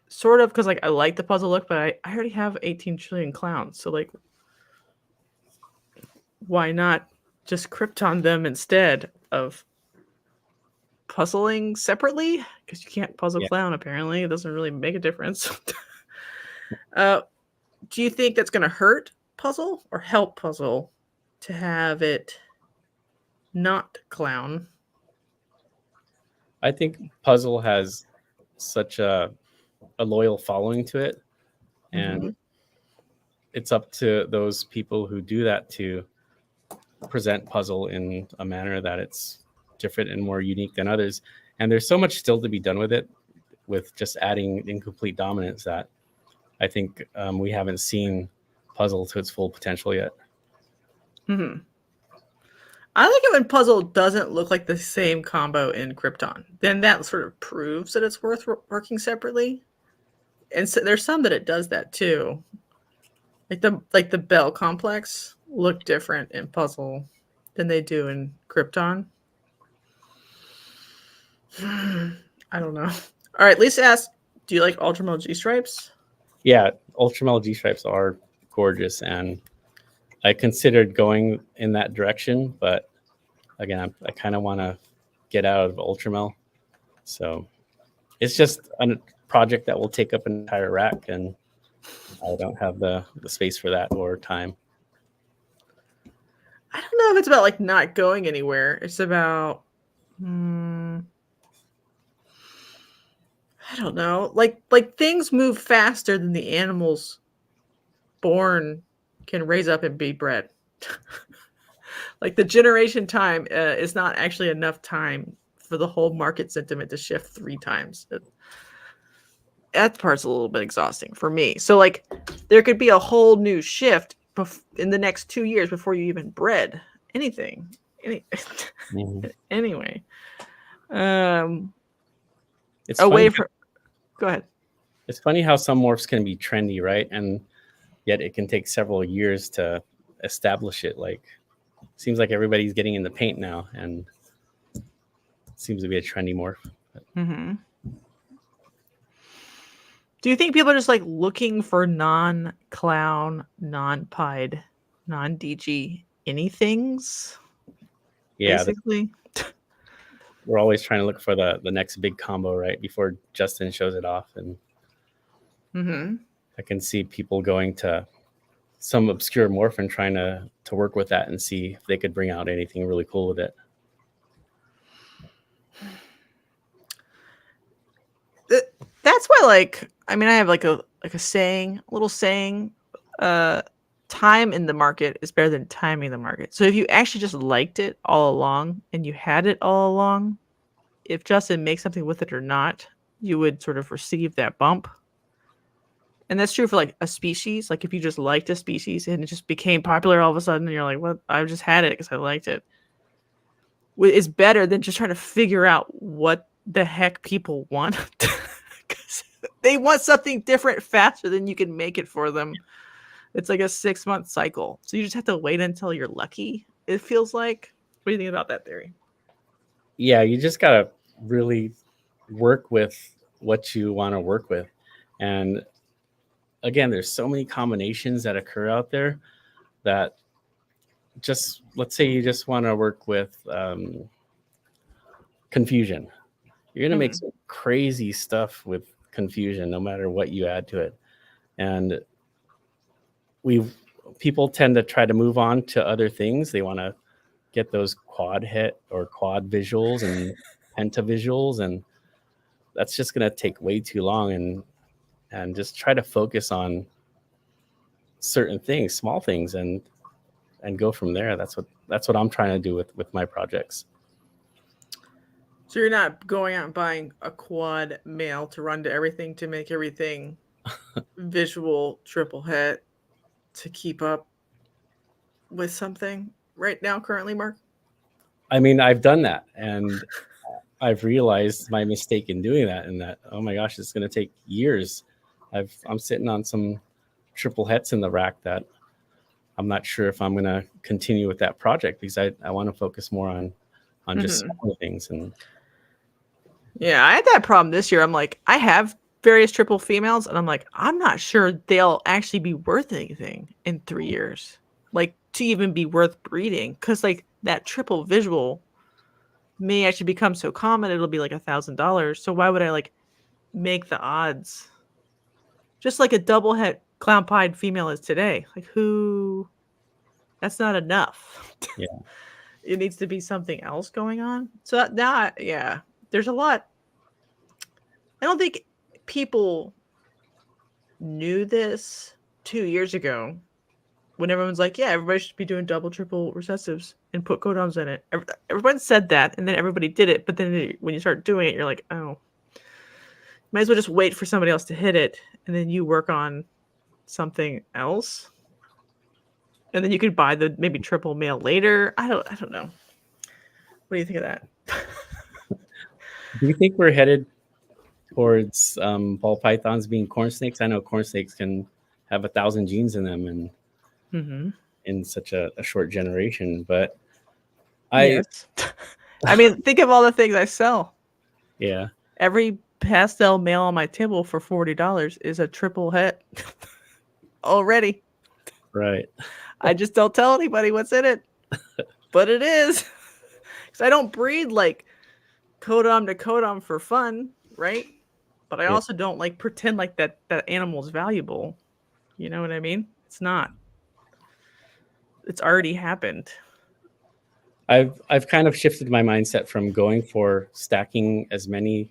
Sort of, because like I like the puzzle look, but I already have 18 trillion clowns. So like, why not just krypton them instead of puzzling separately? Because you can't puzzle clown, apparently. It doesn't really make a difference. Do you think that's going to hurt puzzle or help puzzle to have it not clown? I think puzzle has such a loyal following to it, and it's up to those people who do that to present puzzle in a manner that it's different and more unique than others. And there's so much still to be done with it, with just adding incomplete dominance, that I think we haven't seen puzzle to its full potential yet. Mm-hmm. I like it when puzzle doesn't look like the same combo in Krypton. Then that sort of proves that it's worth working separately. And so there's some that it does that too. Like the Bell complex look different in puzzle than they do in Krypton. I don't know. All right, Lisa asks, do you like Ultramel G stripes? Yeah, Ultramel G stripes are gorgeous, and I considered going in that direction, but again, I kind of want to get out of Ultramel. So it's just a project that will take up an entire rack, and I don't have the space for that or time. I don't know if it's about like not going anywhere. It's about I don't know. Like things move faster than the animals born can raise up and be bred. Like the generation time is not actually enough time for the whole market sentiment to shift 3 times. That part's a little bit exhausting for me. So like there could be a whole new shift in the next 2 years before you even bred anything. Anyway. It's away from. Go ahead. It's funny how some morphs can be trendy, right? And yet it can take several years to establish it. Like, seems like everybody's getting into paint now, and it seems to be a trendy morph. Mm-hmm. Do you think people are just like looking for non-clown, non-pied, non-DG anythings? Yeah, basically. we're always trying to look for the next big combo right before Justin shows it off, and I can see people going to some obscure morph and trying to work with that and see if they could bring out anything really cool with it. That's why, like, I mean, I have like a little saying, time in the market is better than timing the market. So if you actually just liked it all along and you had it all along, if Justin makes something with it or not, you would sort of receive that bump. And that's true for like a species. Like if you just liked a species and it just became popular all of a sudden, and you're like, "What? I just had it because I liked it." It's better than just trying to figure out what the heck people want. Because they want something different faster than you can make it for them. It's like a 6-month cycle. So you just have to wait until you're lucky, it feels like. What do you think about that theory? Yeah, you just got to really work with what you want to work with. And again, there's so many combinations that occur out there that just, let's say you just want to work with confusion. You're going to make some crazy stuff with confusion, no matter what you add to it. And people tend to try to move on to other things. They want to get those quad hit or quad visuals and penta visuals, and that's just going to take way too long. And just try to focus on certain things, small things, and go from there. That's what I'm trying to do with my projects. So you're not going out and buying a quad male to run to everything to make everything visual triple hit to keep up with something right now currently, Mark? I mean, I've done that, and I've realized my mistake in doing that, and that, oh my gosh, it's going to take years. I'm sitting on some triple hets in the rack that I'm not sure if I'm going to continue with that project, because I want to focus more on just smaller things. And yeah, I had that problem this year. I'm like, I have various triple females, and I'm like, I'm not sure they'll actually be worth anything in 3 years, like to even be worth breeding, because like that triple visual may actually become so common it'll be like $1,000. So why would I like make the odds? Just like a double het clown pied female is today. Like who? That's not enough. yeah, It needs to be something else going on. So now, yeah, there's a lot. I don't think people knew this 2 years ago when everyone's like, yeah, everybody should be doing double, triple recessives and put codons in it. Everyone said that, and then everybody did it. But then when you start doing it, you're like, oh, might as well just wait for somebody else to hit it, and then you work on something else. And then you could buy the maybe triple male later. I don't know. What do you think of that? do you think we're headed towards ball pythons being corn snakes? I know corn snakes can have 1,000 genes in them, and in such a short generation. But yes. I mean, think of all the things I sell. Yeah. Every pastel male on my table for $40 is a triple het already. Right. I just don't tell anybody what's in it, but it is, because I don't breed like codom to codom for fun, right? But I also don't like pretend like that animal is valuable. You know what I mean? It's not. It's already happened. I've kind of shifted my mindset from going for stacking as many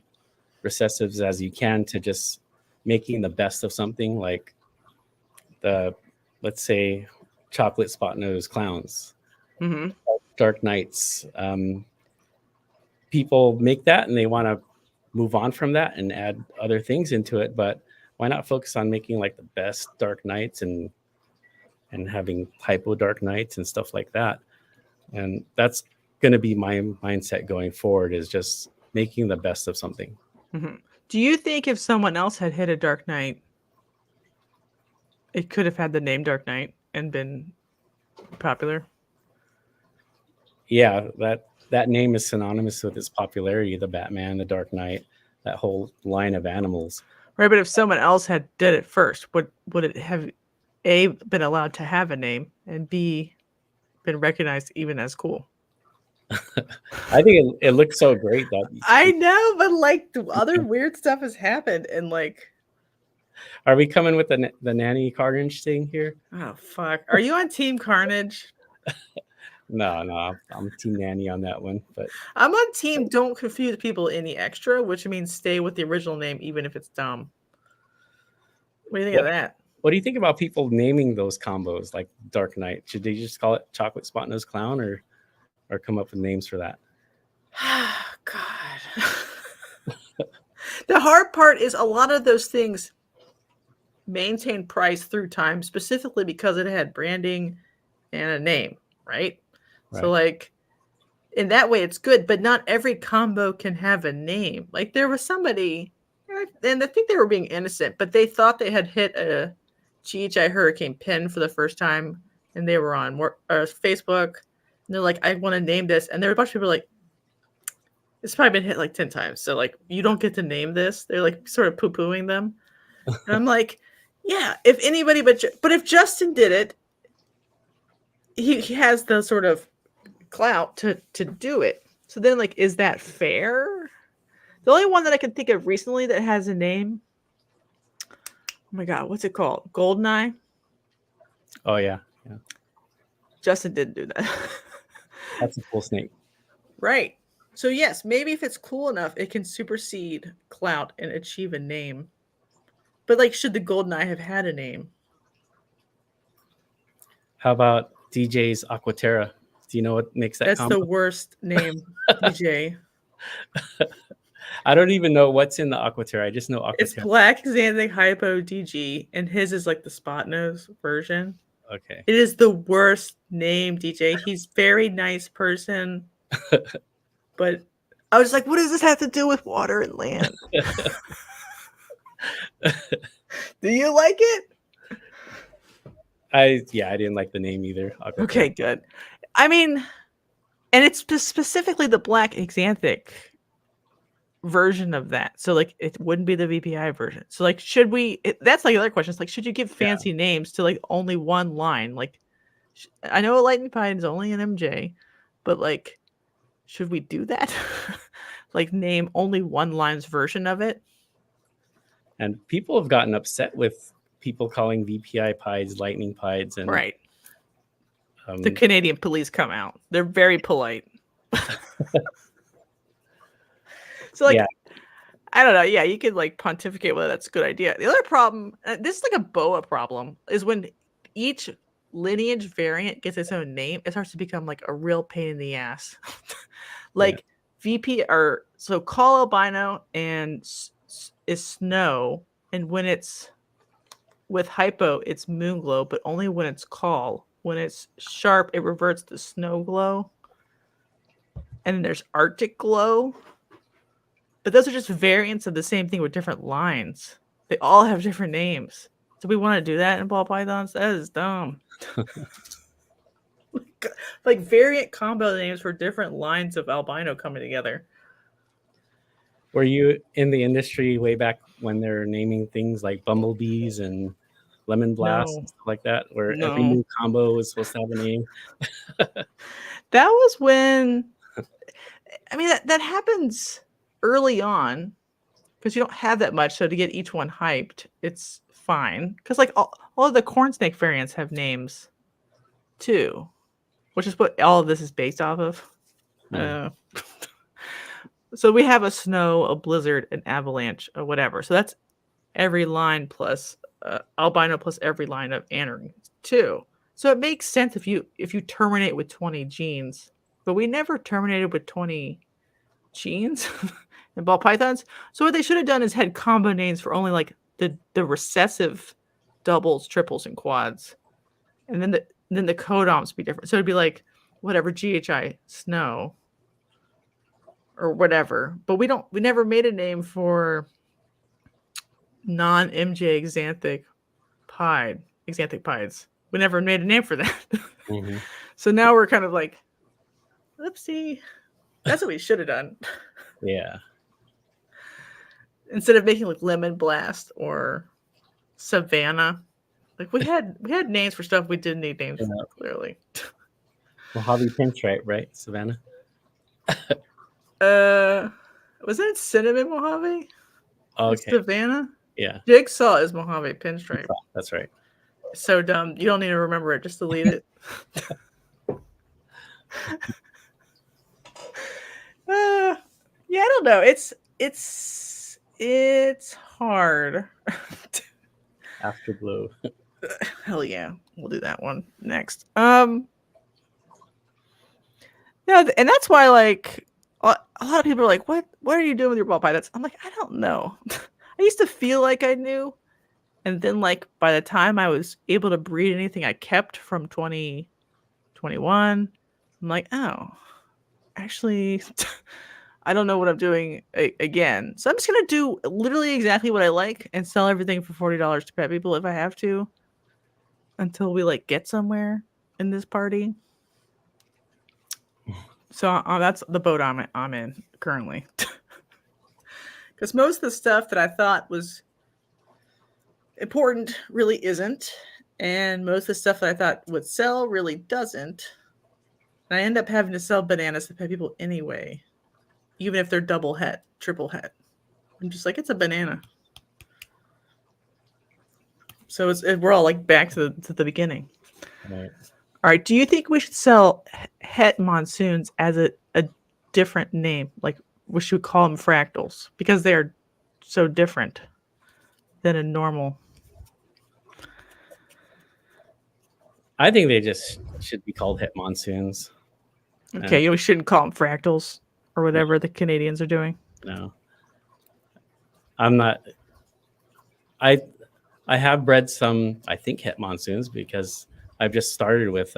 recessives as you can to just making the best of something, like let's say chocolate spot nose clowns, dark nights. People make that and they want to move on from that and add other things into it, but why not focus on making like the best dark nights and having hypo dark nights and stuff like that? And that's going to be my mindset going forward, is just making the best of something. Do you think if someone else had hit a Dark Knight, it could have had the name Dark Knight and been popular? Yeah, that name is synonymous with its popularity, the Batman, the Dark Knight, that whole line of animals. Right, but if someone else had did it first, would it have A, been allowed to have a name, and B, been recognized even as cool? I think it looks so great that I know, but like the other weird stuff has happened, and like, are we coming with the nanny Carnage thing here? oh fuck, are you on Team Carnage? No, I'm Team Nanny on that one. But I'm on Team Don't confuse people any extra, which means stay with the original name even if it's dumb. What do you think of that? what do you think about people naming those combos like Dark Knight? Should they just call it Chocolate Spot Nose Clown or come up with names for that? God. The hard part is a lot of those things maintain price through time, specifically because it had branding and a name, right? So like in that way it's good, but not every combo can have a name. Like there was somebody, and I think they were being innocent, but they thought they had hit a GHI Hurricane pin for the first time, and they were on Facebook, and they're like, I want to name this, and there were a bunch of people like, it's probably been hit like 10 times, so like you don't get to name this. They're like sort of poo-pooing them. And I'm like, yeah, if anybody but if Justin did it, he has the sort of clout to do it. So then like, is that fair? The only one that I can think of recently that has a name, oh my god, what's it called? Goldeneye. Oh yeah. Justin didn't do that. That's a cool snake. Right. So yes, maybe if it's cool enough, it can supersede clout and achieve a name. But like, should the Goldeneye have had a name? How about DJ's Aquaterra? Do you know what makes that? That's combo? the worst name, DJ. I don't even know what's in the Aquaterra. I just know Aquaterra. It's Black Xanthic Hypo DG, and his is like the spot nose version. Okay. It is the worst name, DJ. He's very nice person. But I was like, what does this have to do with water and land? Do you like it? I didn't like the name either. Aquaterra. Okay, good. I mean, and it's specifically the Black Xanthic version of that. So like it wouldn't be the VPI version. So like should we that's like the other question. It's like, should you give fancy names to like only one line? Like I know a Lightning Pine is only an MJ, but like should we do that? Like name only one line's version of it? And people have gotten upset with people calling VPI pies Lightning pies, and right. The Canadian police come out. They're very polite. So like, I don't know. Yeah, you could like pontificate whether that's a good idea. The other problem, this is like a BOA problem, is when each lineage variant gets its own name, it starts to become like a real pain in the ass. Like VP or so call albino and is snow, and when it's with hypo, it's moon glow, but only when it's call. When it's sharp, it reverts to snow glow. And then there's Arctic glow. But those are just variants of the same thing with different lines. They all have different names. Do we want to do that in ball pythons? That is dumb. Like variant combo names for different lines of albino coming together. Were you in the industry way back when they're naming things like bumblebees and lemon blast and stuff like that, where every new combo was supposed to have a name? That was when, I mean, that happens early on because you don't have that much. So to get each one hyped, it's fine. Because like all of the corn snake variants have names too, which is what all of this is based off of. So we have a snow, a blizzard, an avalanche, or whatever. So that's every line plus albino plus every line of anarchy too. So it makes sense if you terminate with 20 genes, but we never terminated with 20 genes in ball pythons. So what they should have done is had combo names for only like the recessive doubles, triples, and quads, and then the codoms be different. So it'd be like whatever GHI snow or whatever. But we never made a name for non-MJ xanthic pies. We never made a name for that. Mm-hmm. So now we're kind of like, oopsie. That's what we should have done. Yeah. Instead of making like lemon blast or Savannah, like we had names for stuff we didn't need names for, clearly. Well, Hobby Pinstripe, right? Savannah. Was that cinnamon Mojave? Okay. Savannah? Yeah. Jigsaw is Mojave pinstripe. That's right. It's so dumb. You don't need to remember it. Just delete it. Yeah, I don't know. It's hard. Afterglow. Hell yeah, we'll do that one next. No, and that's why like a lot of people are like, what are you doing with your ball pythons? I'm like, I don't know. I used to feel like I knew, and then like by the time I was able to breed anything I kept from 2021, I'm like, oh, actually. I don't know what I'm doing again. So I'm just going to do literally exactly what I like and sell everything for $40 to pet people if I have to until we like get somewhere in this party. So that's the boat I'm in currently. Because most of the stuff that I thought was important really isn't. And most of the stuff that I thought would sell really doesn't. And I end up having to sell bananas to pet people anyway. Even if they're double het, triple het. I'm just like, it's a banana. So we're all like back to the beginning. Right. All right. Do you think we should sell het monsoons as a different name? Like we should call them fractals because they are so different than a normal. I think they just should be called het monsoons. Okay, we shouldn't call them fractals or whatever the Canadians are doing. No. I'm not. I have bred some, I think, het monsoons because I've just started with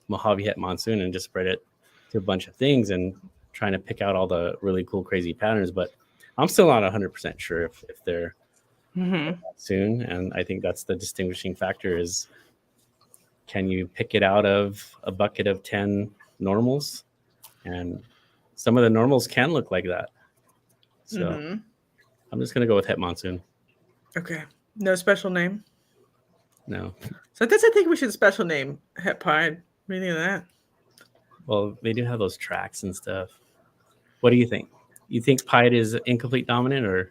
Mojave het monsoon and just bred it to a bunch of things and trying to pick out all the really cool, crazy patterns. But I'm still not 100% sure if they're monsoon. And I think that's the distinguishing factor is, can you pick it out of a bucket of 10 normals? And some of the normals can look like that. So I'm just going to go with het monsoon. Okay. No special name? No. So I think we should special name het pied. What do you think of that? Well, they do have those tracks and stuff. What do you think? You think pied is incomplete dominant or?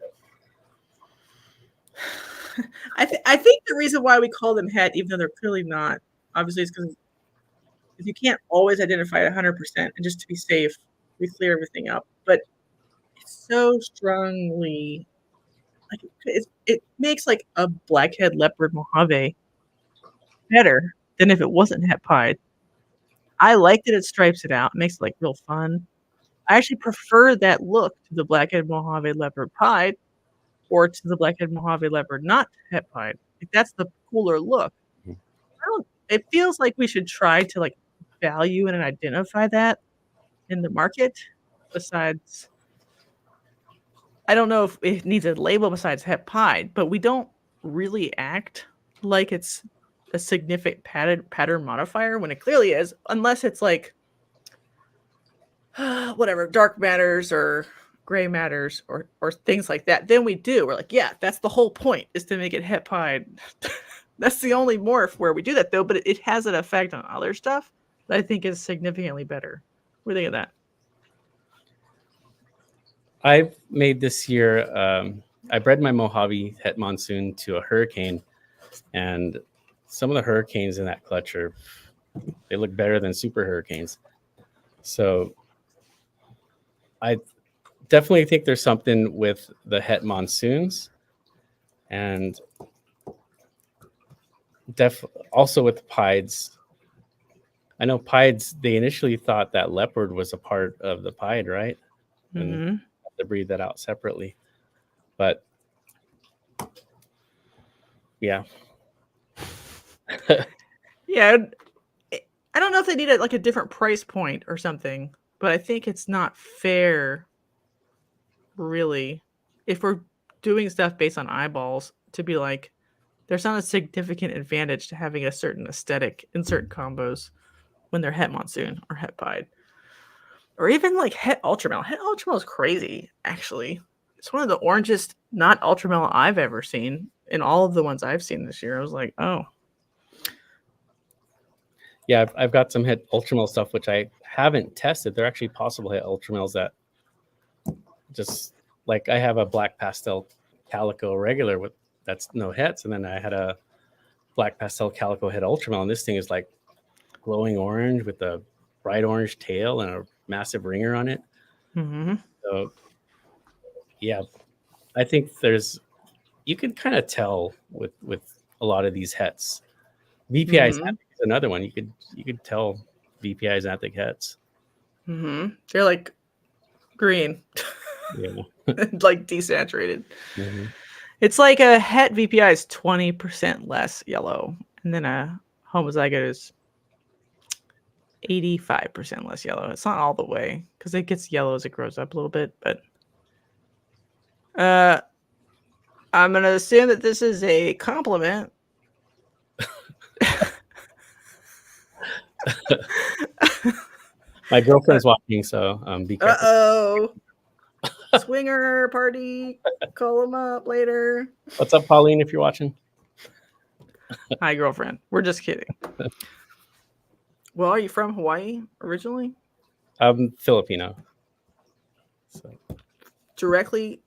I think the reason why we call them het, even though they're clearly not, obviously is because if you can't always identify it 100%, and just to be safe, we clear everything up. But it's so strongly, like it makes like a blackhead leopard Mojave better than if it wasn't het pied. I like that it stripes it out. It makes it like real fun. I actually prefer that look to the blackhead Mojave leopard pied or to the blackhead Mojave leopard not het pied. Like, that's the cooler look. It feels like we should try to like value and identify that in the market. Besides, I don't know if it needs a label besides het pied, but we don't really act like it's a significant pattern modifier when it clearly is, unless it's like whatever, dark matters or gray matters or things like that. Then we do. We're like, yeah, that's the whole point, is to make it het pied. That's the only morph where we do that, though, but it has an effect on other stuff that I think is significantly better. What do you think of that? I've made this year, I bred my Mojave het monsoon to a hurricane, and some of the hurricanes in that clutch they look better than super hurricanes. So I definitely think there's something with the het monsoons, and also with the pieds. I know pieds, they initially thought that leopard was a part of the pied, right? And have to breed that out separately. But yeah. Yeah, I don't know if they need like a different price point or something, but I think it's not fair, really, if we're doing stuff based on eyeballs, to be like, there's not a significant advantage to having a certain aesthetic in certain combos when they're het monsoon or het pied. Or even like het ultramel. Het ultramel is crazy, actually. It's one of the orangest not ultramel I've ever seen in all of the ones I've seen this year. I was like, oh. Yeah, I've got some het ultramale stuff which I haven't tested. They're actually possible het ultramales that just like I have a black pastel calico regular with that's no hets, and then I had a black pastel calico het ultramale, and this thing is like glowing orange with a bright orange tail and a massive ringer on it. Mm-hmm. So yeah, I think you can kind of tell with a lot of these hets. VPI is another one. You could tell VPI xanthic hets. Mm-hmm. They're like green. Yeah. Like desaturated. Mm-hmm. It's like a het VPI is 20% less yellow, and then a homozygote is 85% less yellow. It's not all the way because it gets yellow as it grows up a little bit, but I'm gonna assume that this is a compliment. My girlfriend's watching, so be careful. Uh-oh. Swinger party. Call them up later. What's up, Pauline, if you're watching? Hi, girlfriend. We're just kidding. Well, are you from Hawaii originally? I'm Filipino. So. Directly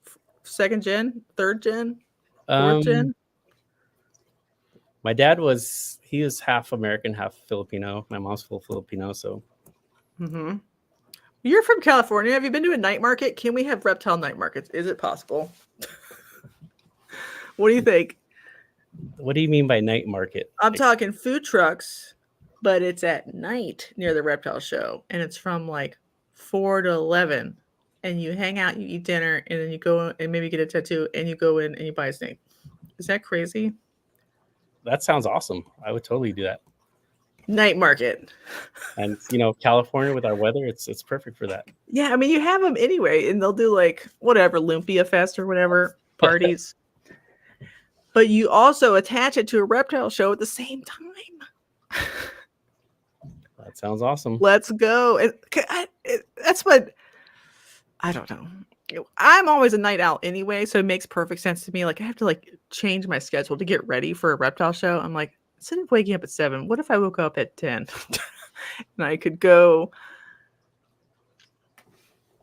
second gen, third gen, fourth gen? My dad was half American, half Filipino. My mom's full Filipino, so. Mm-hmm. You're from California. Have you been to a night market? Can we have reptile night markets? Is it possible? What do you think? What do you mean by night market? I'm talking food trucks, but it's at night near the reptile show, and it's from like 4 to 11, and you hang out, you eat dinner, and then you go and maybe get a tattoo, and you go in and you buy a snake. Is that crazy? That sounds awesome. I would totally do that. Night market. And California with our weather, it's perfect for that. Yeah, I mean, you have them anyway, and they'll do like whatever Lumpia Fest or whatever parties. But you also attach it to a reptile show at the same time. That sounds awesome. Let's go. That's what I don't know. I'm always a night owl anyway, so it makes perfect sense to me. Like I have to like change my schedule to get ready for a reptile show. I'm like, instead of waking up at 7, what if I woke up at 10 and I could go?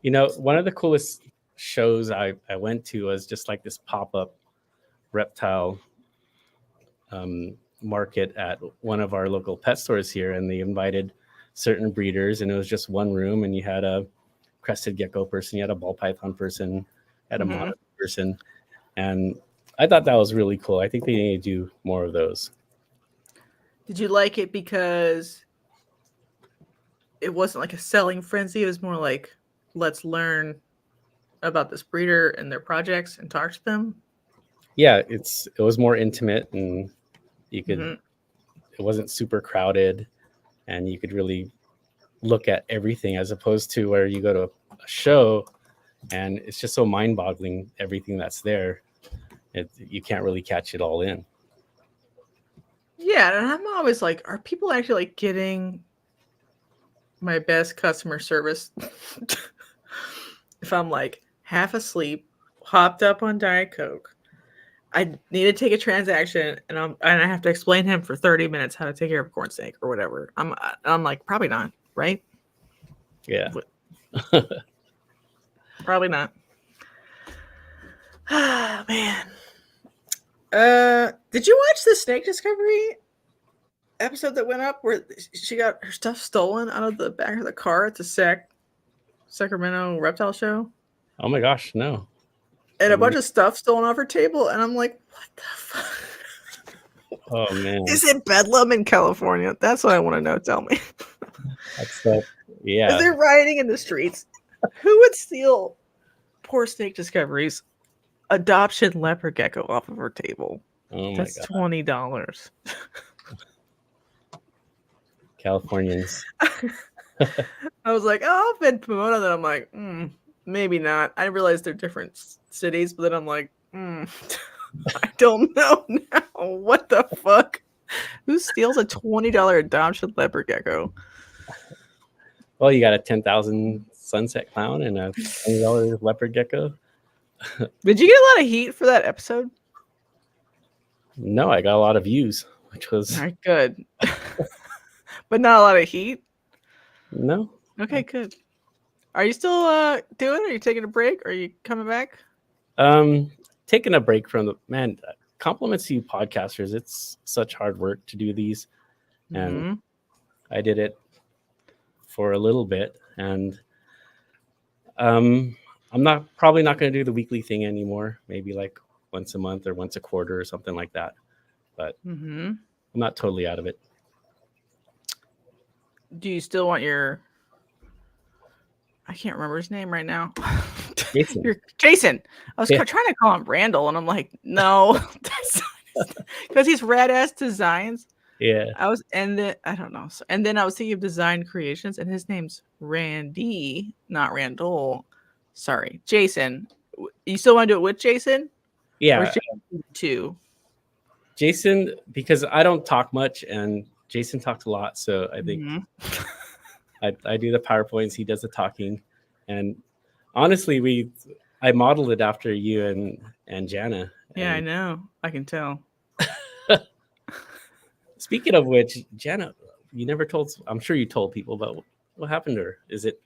One of the coolest shows I went to was just like this pop-up reptile market at one of our local pet stores here, and they invited certain breeders, and it was just one room, and you had a crested gecko person, you had a ball python person, you had a monitor person, and I thought that was really cool. I think they need to do more of those. Did you like it because it wasn't like a selling frenzy? It was more like, let's learn about this breeder and their projects and talk to them. Yeah, it was more intimate, and you could it wasn't super crowded, and you could really look at everything, as opposed to where you go to a show and it's just so mind-boggling everything that's there. You can't really catch it all in. Yeah, and I'm always like, are people actually like getting my best customer service? If I'm like half asleep, hopped up on Diet Coke, I need to take a transaction, and I have to explain to him for 30 minutes how to take care of a corn snake or whatever. I'm like, probably not, right? Yeah. Probably not. Ah, man. Did you watch the Snake Discovery episode that went up where she got her stuff stolen out of the back of the car at the Sacramento reptile show? Oh my gosh, no. And a bunch of stuff stolen off her table, and I'm like, what the fuck? Oh man. Is it bedlam in California? That's what I want to know. Tell me. Yeah. Is there rioting in the streets? Who would steal poor Snake Discovery's adoption leopard gecko off of her table? Oh my That's God. $20. Californians. I was like, oh, I've been Pomona. Then I'm like, maybe not. I realized they're different cities, but then I'm like, I don't know now. What the fuck? Who steals a $20 adoption leopard gecko? Well, you got a 10,000 sunset clown and a $20 leopard gecko. Did you get a lot of heat for that episode? No, I got a lot of views, which was all right, good. But not a lot of heat. No. Okay, good. Are you still doing it? Are you taking a break? Or are you coming back? Taking a break from the man. Compliments to you podcasters. It's such hard work to do these, and I did it for a little bit, and I'm probably not going to do the weekly thing anymore. Maybe like once a month or once a quarter or something like that. But I'm not totally out of it. Do you still want your? I can't remember his name right now. Jason. Jason. I was trying to call him Randall, and I'm like, no, because he's rad ass designs. Yeah. And then I don't know. And then I was thinking of Design Creations, and his name's Randy, not Randall. Sorry, Jason. You still want to do it with Jason? Yeah. Or Jason too? Jason, because I don't talk much, and Jason talks a lot, so I think I do the PowerPoints, he does the talking, and honestly, I modeled it after you and Jana. Yeah, I know. I can tell. Speaking of which, Jana, you never told. I'm sure you told people about what happened to her. Is it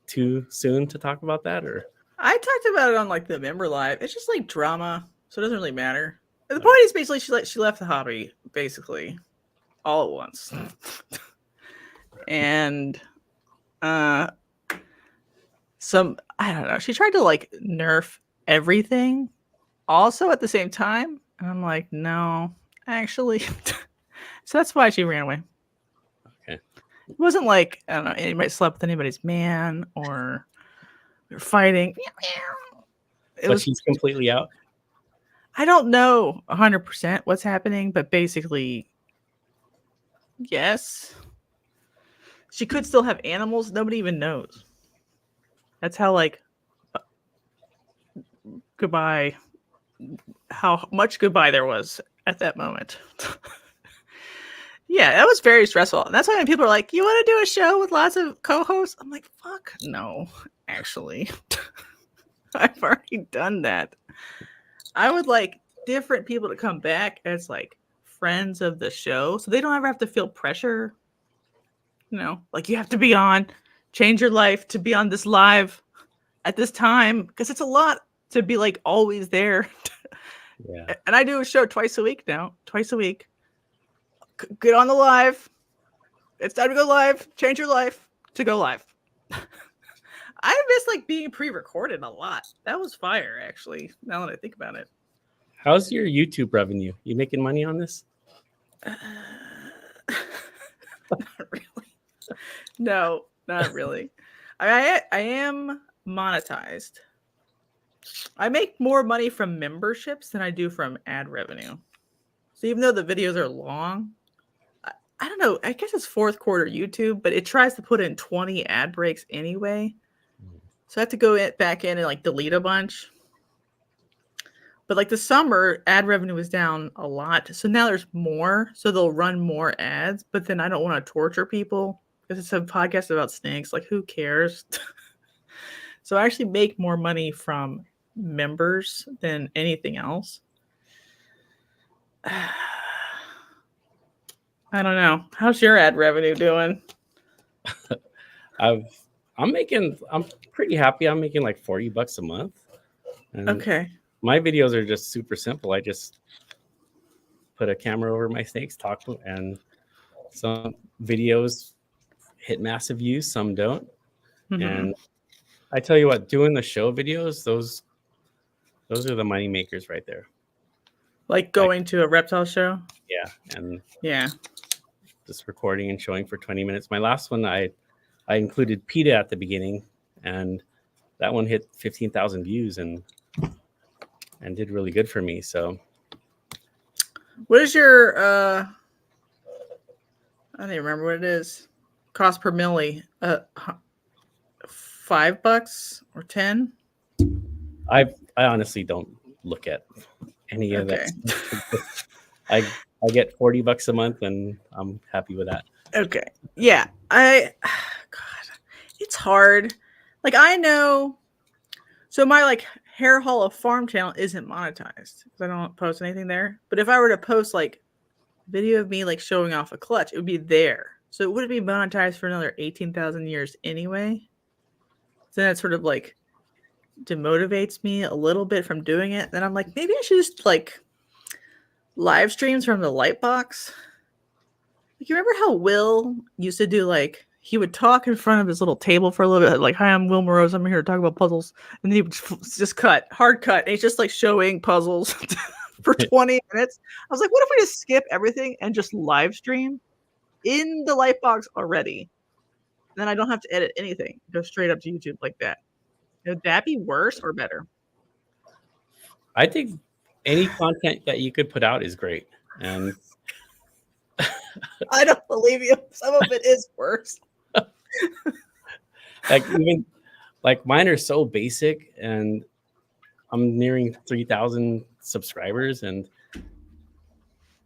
too soon to talk about that, or? I talked about it on like the member live. It's just like drama, so it doesn't really matter. The point is basically she left the hobby basically all at once, and I don't know. She tried to like nerf everything, also at the same time, and I'm like, no, actually. So that's why she ran away. Okay. It wasn't like, I don't know, anybody slept with anybody's man or we were fighting. But she's completely out. I don't know 100% what's happening, but basically, yes. She could still have animals. Nobody even knows. That's how, like, goodbye, how much goodbye there was at that moment. Yeah, that was very stressful. And that's why when people are like, you want to do a show with lots of co-hosts? I'm like, fuck, no, actually. I've already done that. I would like different people to come back as like friends of the show, so they don't ever have to feel pressure. You know, like you have to be on, change your life to be on this live at this time, because it's a lot to be like always there. Yeah. And I do a show twice a week now, twice a week. Get on the live. It's time to go live. Change your life to go live. I miss like being pre-recorded a lot. That was fire, actually. Now that I think about it. How's your YouTube revenue? You making money on this? Not really. No, not really. I am monetized. I make more money from memberships than I do from ad revenue. So even though the videos are long, I don't know. I guess it's fourth quarter YouTube, but it tries to put in 20 ad breaks anyway. So I have to go back in and like delete a bunch. But like the summer, ad revenue was down a lot. So now there's more. So they'll run more ads. But then I don't want to torture people because it's a podcast about snakes. Like, who cares? So I actually make more money from members than anything else. I don't know. How's your ad revenue doing? I'm pretty happy. I'm making like $40 a month. And okay. My videos are just super simple. I just put a camera over my snakes, talk, and some videos hit massive views, some don't. Mm-hmm. And I tell you what, doing the show videos, those are the money makers right there. Like going to a reptile show? Yeah. And yeah, just recording and showing for 20 minutes. My last one, I included PETA at the beginning, and that one hit 15,000 views and did really good for me. So what is your I don't even remember what it is. Cost per milli. $5 or 10? I honestly don't look at any of that. I get $40 a month and I'm happy with that. Okay. Yeah. God, it's hard. Like, I know. So my like Hare Hall of Farm channel isn't monetized because I don't post anything there. But if I were to post like video of me like showing off a clutch, it would be there. So it wouldn't be monetized for another 18,000 years anyway. So that sort of like demotivates me a little bit from doing it. Then I'm like, maybe I should just like live streams from the Lightbox. Like, you remember how Will used to do like he would talk in front of his little table for a little bit, like, "Hi, I'm Will Morose. I'm here to talk about puzzles," and then he would just hard cut, and he's just like showing puzzles for 20 minutes. I was like, what if we just skip everything and just live stream in the Lightbox already? Then I don't have to edit anything. Go straight up to YouTube like that. Would that be worse or better? I think any content that you could put out is great. And I don't believe you. Some of it is worse. like even like mine are so basic, and I'm nearing 3,000 subscribers, and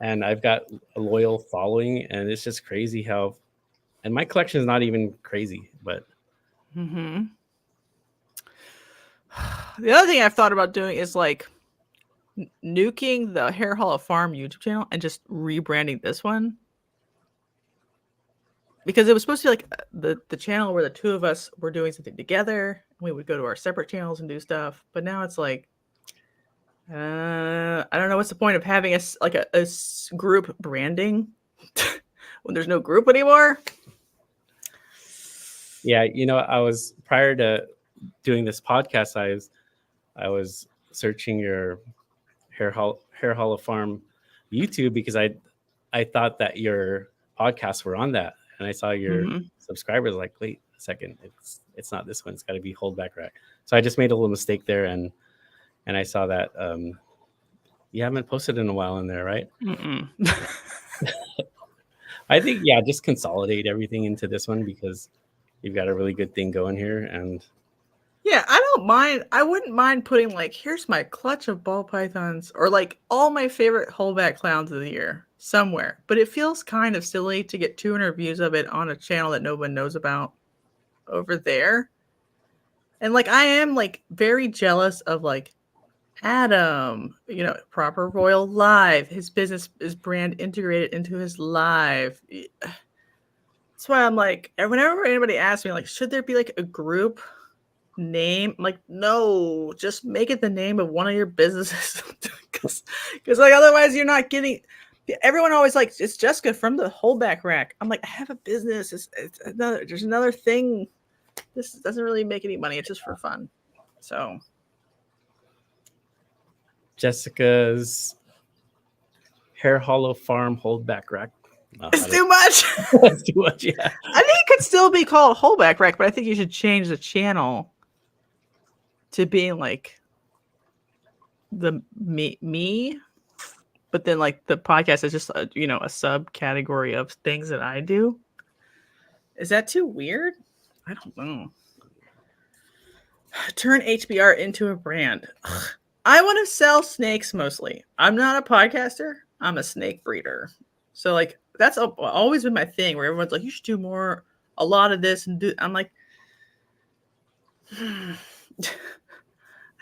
I've got a loyal following, and it's just crazy how, and my collection is not even crazy, but The other thing I've thought about doing is like nuking the Hare Hollow Farm YouTube channel and just rebranding this one, because it was supposed to be like the channel where the two of us were doing something together. We would go to our separate channels and do stuff, but now it's like I don't know what's the point of having a group branding when there's no group anymore. Yeah, I was, prior to doing this podcast, I was searching your Hare Hollow Farm YouTube, because I thought that your podcasts were on that, and I saw your subscribers. Like, wait a second, it's not this one. It's got to be Hold Back Rack. So I just made a little mistake there, and I saw that you haven't posted in a while in there, right? I think, yeah, just consolidate everything into this one, because you've got a really good thing going here. And yeah, I don't mind. I wouldn't mind putting like, here's my clutch of ball pythons, or like all my favorite holdback clowns of the year somewhere. But it feels kind of silly to get 200 views of it on a channel that no one knows about over there. And like, I am like very jealous of like Adam, Proper Royal Live. His business is brand integrated into his live. That's why I'm like, whenever anybody asks me, like, should there be like a group name? I'm like, no, just make it the name of one of your businesses. Because like, otherwise you're not getting. Everyone always like, it's Jessica from the Holdback Rack. I'm like, I have a business. There's another thing. This doesn't really make any money. It's just for fun. So Jessica's Hare Hollow Farm Holdback Rack. It's too much. It's too much, yeah. I think it could still be called Holdback Rack, but I think you should change the channel to being like the me. But then like the podcast is just a subcategory of things that I do. Is that too weird? I don't know. Turn HBR into a brand. I want to sell snakes mostly. I'm not a podcaster. I'm a snake breeder. So like, that's always been my thing, where everyone's like, you should do a lot of this and do. I'm like, I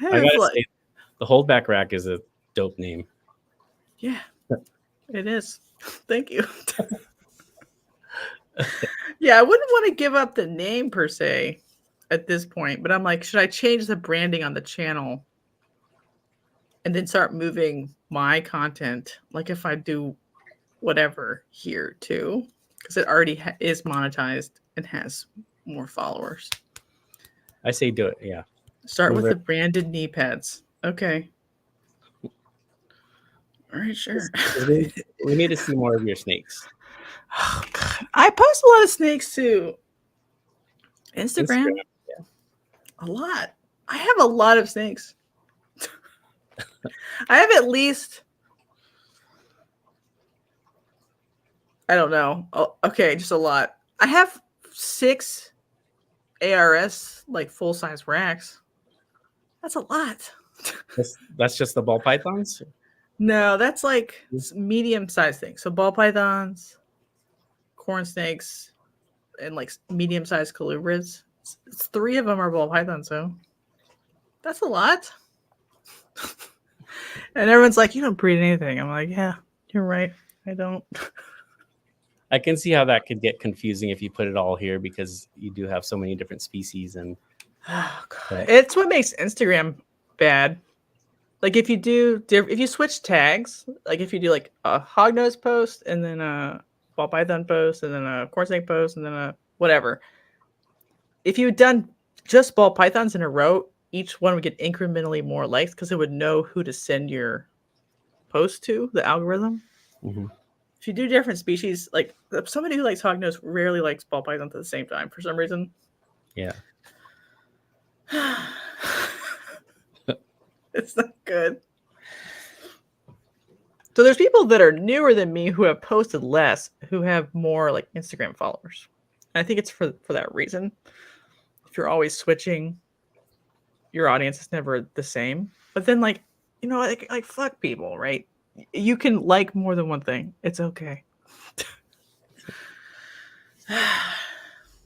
gotta say, the Holdback Rack is a dope name. Yeah, it is. Thank you. Yeah, I wouldn't want to give up the name per se at this point, but I'm like, should I change the branding on the channel and then start moving my content? Like if I do whatever here too, because it already is monetized and has more followers. I say do it. Yeah. Start with the branded knee pads. Okay. All right, sure. We need to see more of your snakes. Oh, God. I post a lot of snakes to Instagram. Yeah. A lot. I have a lot of snakes. I have at least, I don't know. Oh, okay, just a lot. I have 6 ARS, like full-size racks. That's a lot. That's just the ball pythons? No, that's like medium-sized things. So ball pythons, corn snakes, and like medium-sized colubrids. It's 3 of them are ball pythons, so that's a lot. And everyone's like, you don't breed anything. I'm like, yeah, you're right. I don't. I can see how that could get confusing if you put it all here because you do have so many different species and. Oh, God. It's what makes Instagram bad. Like if you switch tags, like if you do like a hognose post and then a ball python post and then a corn snake post and then a whatever. If you had done just ball pythons in a row, each one would get incrementally more likes because it would know who to send your post to, the algorithm. Mm-hmm. If you do different species, like somebody who likes hognose rarely likes ball pythons at the same time for some reason. Yeah. It's not good. So there's people that are newer than me who have posted less, who have more like Instagram followers. And I think it's for that reason. If you're always switching, your audience is never the same. But then like fuck people, right? You can like more than one thing. It's okay. A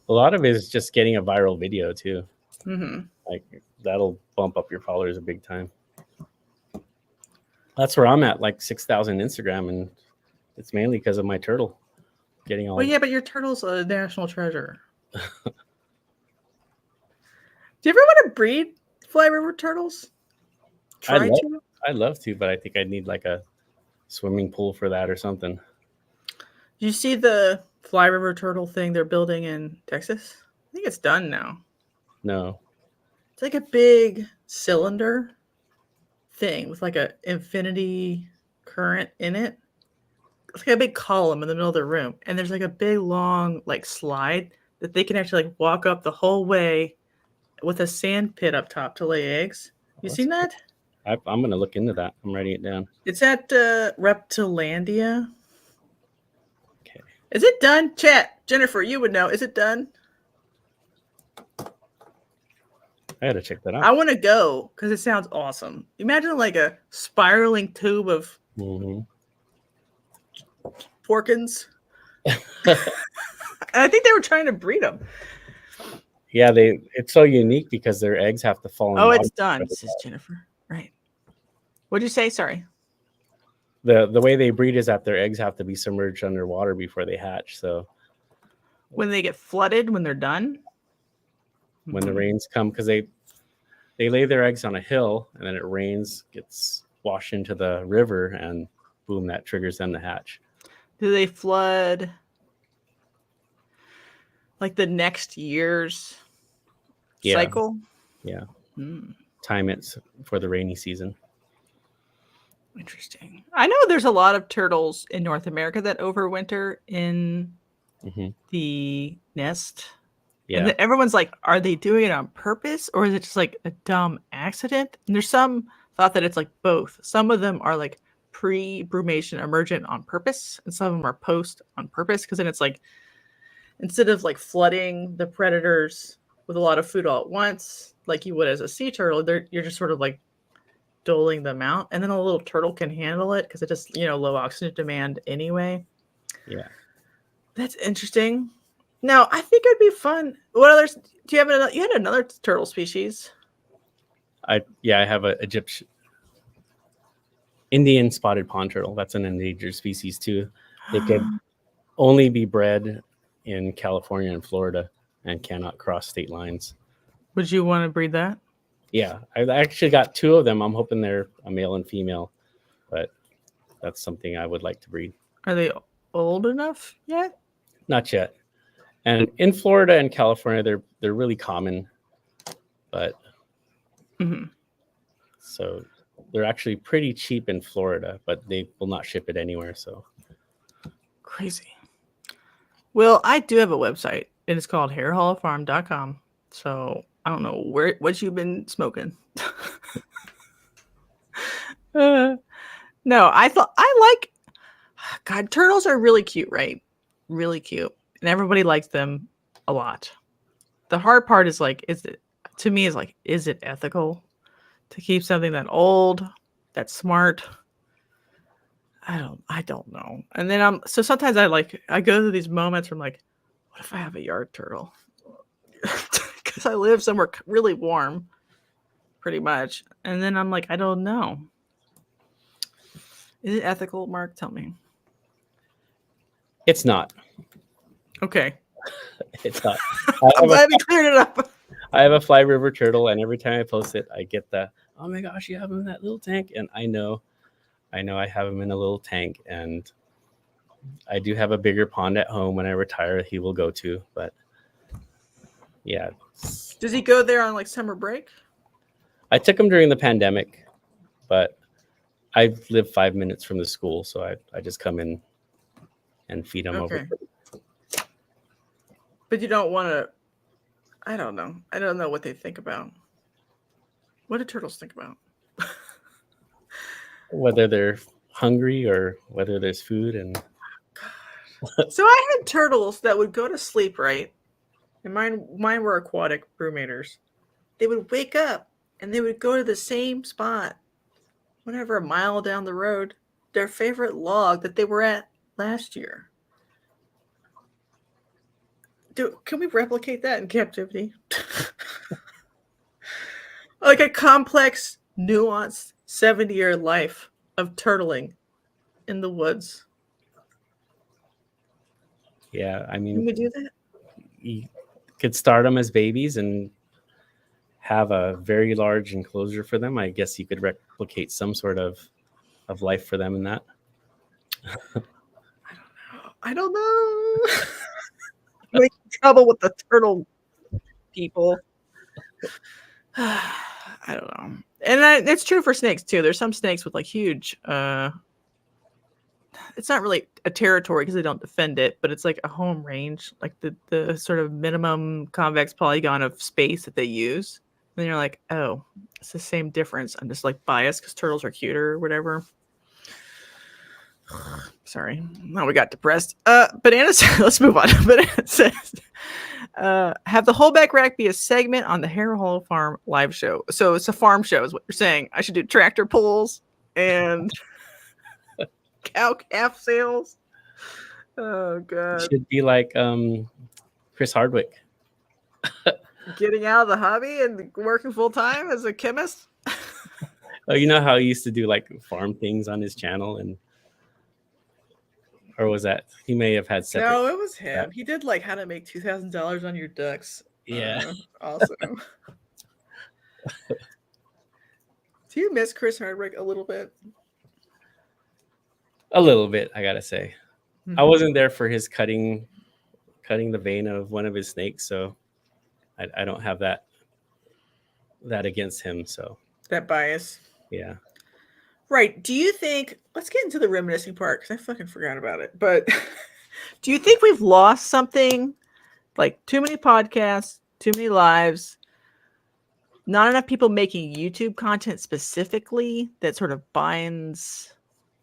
lot of it is just getting a viral video too. Mm-hmm. Like that'll bump up your followers a big time. That's where I'm at, like 6,000 Instagram, and it's mainly because of my turtle getting all. Well, yeah, but your turtle's a national treasure. Do you ever want to breed fly river turtles? I'd love to, but I think I'd need like a swimming pool for that or something. You see the fly river turtle thing they're building in Texas? I think it's done now. No. It's like a big cylinder thing with like a infinity current in it. It's like a big column in the middle of the room, and there's like a big long like slide that they can actually like walk up the whole way with a sand pit up top to lay eggs. You seen that? I'm gonna look into that. I'm writing it down. It's at Reptilandia. Okay. Is it done? Chat, Jennifer, you would know. Is it done? I gotta check that out. I want to go because it sounds awesome. Imagine like a spiraling tube of porkins. I think they were trying to breed them. Yeah, it's so unique because their eggs have to fall in Oh, water. it's done. This is Jennifer. Right. What'd you say? Sorry. The way they breed is that their eggs have to be submerged underwater before they hatch. So when they get flooded, when they're done? When the rains come, because they lay their eggs on a hill and then it rains, gets washed into the river, and boom, that triggers them to hatch. Do they flood like the next year's cycle? Yeah. Time it for the rainy season. Interesting. I know there's a lot of turtles in North America that overwinter in the nest. Yeah. And everyone's like, are they doing it on purpose or is it just like a dumb accident? And there's some thought that it's like both. Some of them are like pre-brumation emergent on purpose, and some of them are post on purpose, because then it's like instead of like flooding the predators with a lot of food all at once, like you would as a sea turtle, you're just sort of like doling them out, and then a little turtle can handle it because it just low oxygen demand anyway. Yeah, that's interesting. Now I think it'd be fun. What others do you have? You had another turtle species. I have a Egyptian Indian spotted pond turtle. That's an endangered species too. They could only be bred in California and Florida and cannot cross state lines. Would you want to breed that? Yeah, I actually got 2 of them. I'm hoping they're a male and female, but that's something I would like to breed. Are they old enough yet? Not yet. And in Florida and California, they're really common, but so they're actually pretty cheap in Florida, but they will not ship it anywhere. So crazy. Well, I do have a website, and it's called harehollowfarm.com. So I don't know what you've been smoking. No, God, turtles are really cute, right? Really cute. And everybody likes them a lot. The hard part is like, is it ethical to keep something that old, that smart? I don't know. And then so sometimes I go through these moments where I'm like, what if I have a yard turtle? Because I live somewhere really warm, pretty much. And then I'm like, I don't know. Is it ethical, Mark? Tell me. It's not. Okay. It's not. I'm glad we cleared it up. I have a fly river turtle, and every time I post it, I get the, oh my gosh, you have him in that little tank. And I know I have him in a little tank, and I do have a bigger pond at home when I retire he will go to, but yeah. Does he go there on like summer break? I took him during the pandemic, but I live 5 minutes from the school, so I just come in and feed him over. But you don't want to, I don't know. I don't know what they think about. What do turtles think about? Whether they're hungry or whether there's food. And so I had turtles that would go to sleep, right? And mine were aquatic brumators. They would wake up and they would go to the same spot, whatever, a mile down the road, their favorite log that they were at last year. Can we replicate that in captivity? Like a complex, nuanced 70-year life of turtling in the woods. Yeah, I mean, can we do that? You could start them as babies and have a very large enclosure for them. I guess you could replicate some sort of life for them in that. I don't know. Make trouble with the turtle people. I don't know. And it's true for snakes too. There's some snakes with like huge it's not really a territory because they don't defend it, but it's like a home range, like the sort of minimum convex polygon of space that they use. And then you're like, oh, it's the same difference. I'm just like biased because turtles are cuter or whatever. Sorry. Now we got depressed. Banana says, let's move on. Banana says, have the Holdback Rack be a segment on the Hare Hollow Farm live show. So it's a farm show is what you're saying. I should do tractor pulls and cow calf sales. Oh, God. It should be like Chris Hardwick. Getting out of the hobby and working full time as a chemist. Oh, you know how he used to do like farm things on his channel, and or was that he may have had separate? No, it was him. He did like how to make $2,000 on your ducks. Yeah, awesome. Do you miss Chris Hardwick a little bit? A little bit, I gotta say. I wasn't there for his cutting the vein of one of his snakes, so I don't have that against him. So that bias. Yeah. Right. Do you think, let's get into the reminiscing part because I fucking forgot about it. But do you think we've lost something like too many podcasts, too many lives, not enough people making YouTube content specifically that sort of binds,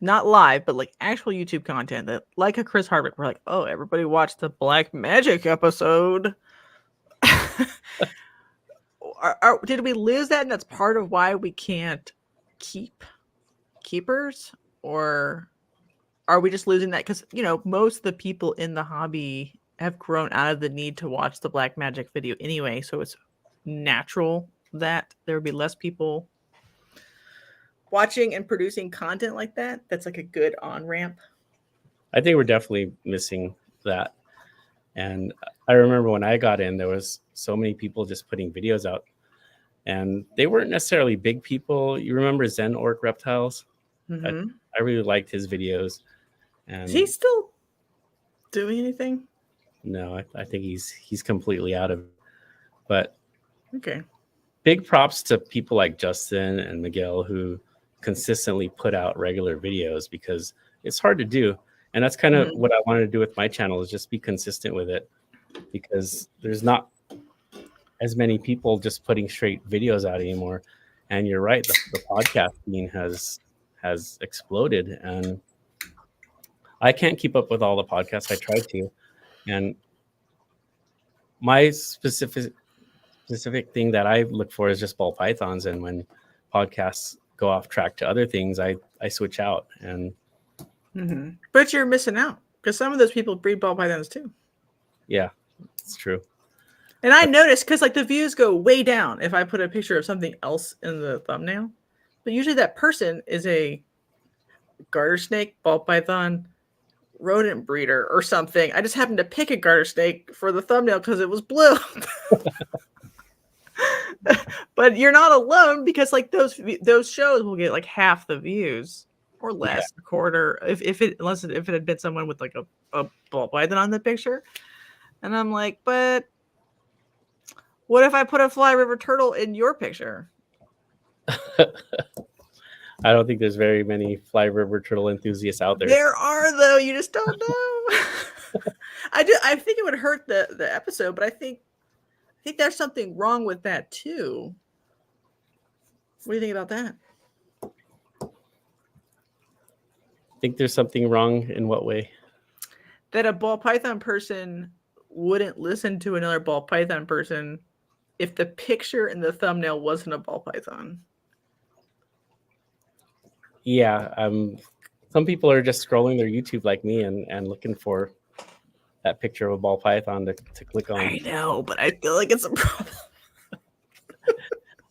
not live, but like actual YouTube content that, like a Chris Hardwick, we're like, oh, everybody watched the Black Magic episode. Did we lose that? And that's part of why we can't keep keepers, or are we just losing that because most of the people in the hobby have grown out of the need to watch the Black Magic video anyway, so it's natural that there would be less people watching and producing content like that. That's like a good on-ramp. I think we're definitely missing that. And I remember when I got in, there was so many people just putting videos out, and they weren't necessarily big people. You remember Zen Orc Reptiles? Mm-hmm. I really liked his videos. And is he still doing anything? No, I think he's completely out of it. But okay, big props to people like Justin and Miguel who consistently put out regular videos, because it's hard to do. And that's kind of what I wanted to do with my channel, is just be consistent with it, because there's not as many people just putting straight videos out anymore. And you're right, the podcast scene has exploded, and I can't keep up with all the podcasts. I tried to, and my specific thing that I look for is just ball pythons. And when podcasts go off track to other things, I switch out. And but you're missing out because some of those people breed ball pythons too. Yeah, it's true. And I noticed because like the views go way down if I put a picture of something else in the thumbnail, but usually that person is a garter snake, ball python, rodent breeder or something. I just happened to pick a garter snake for the thumbnail because it was blue. But you're not alone, because like those shows will get like half the views or less, a quarter, if it had been someone with like a ball python on the picture. And I'm like, but what if I put a fly river turtle in your picture? I don't think there's very many fly river turtle enthusiasts out there. There are, though. You just don't know. I think it would hurt the episode, but I think there's something wrong with that too. What do you think about that? Think there's something wrong in what way? That a ball python person wouldn't listen to another ball python person if the picture in the thumbnail wasn't a ball python. Yeah, some people are just scrolling their YouTube like me and looking for that picture of a ball python to click on. I know, but I feel like it's a problem.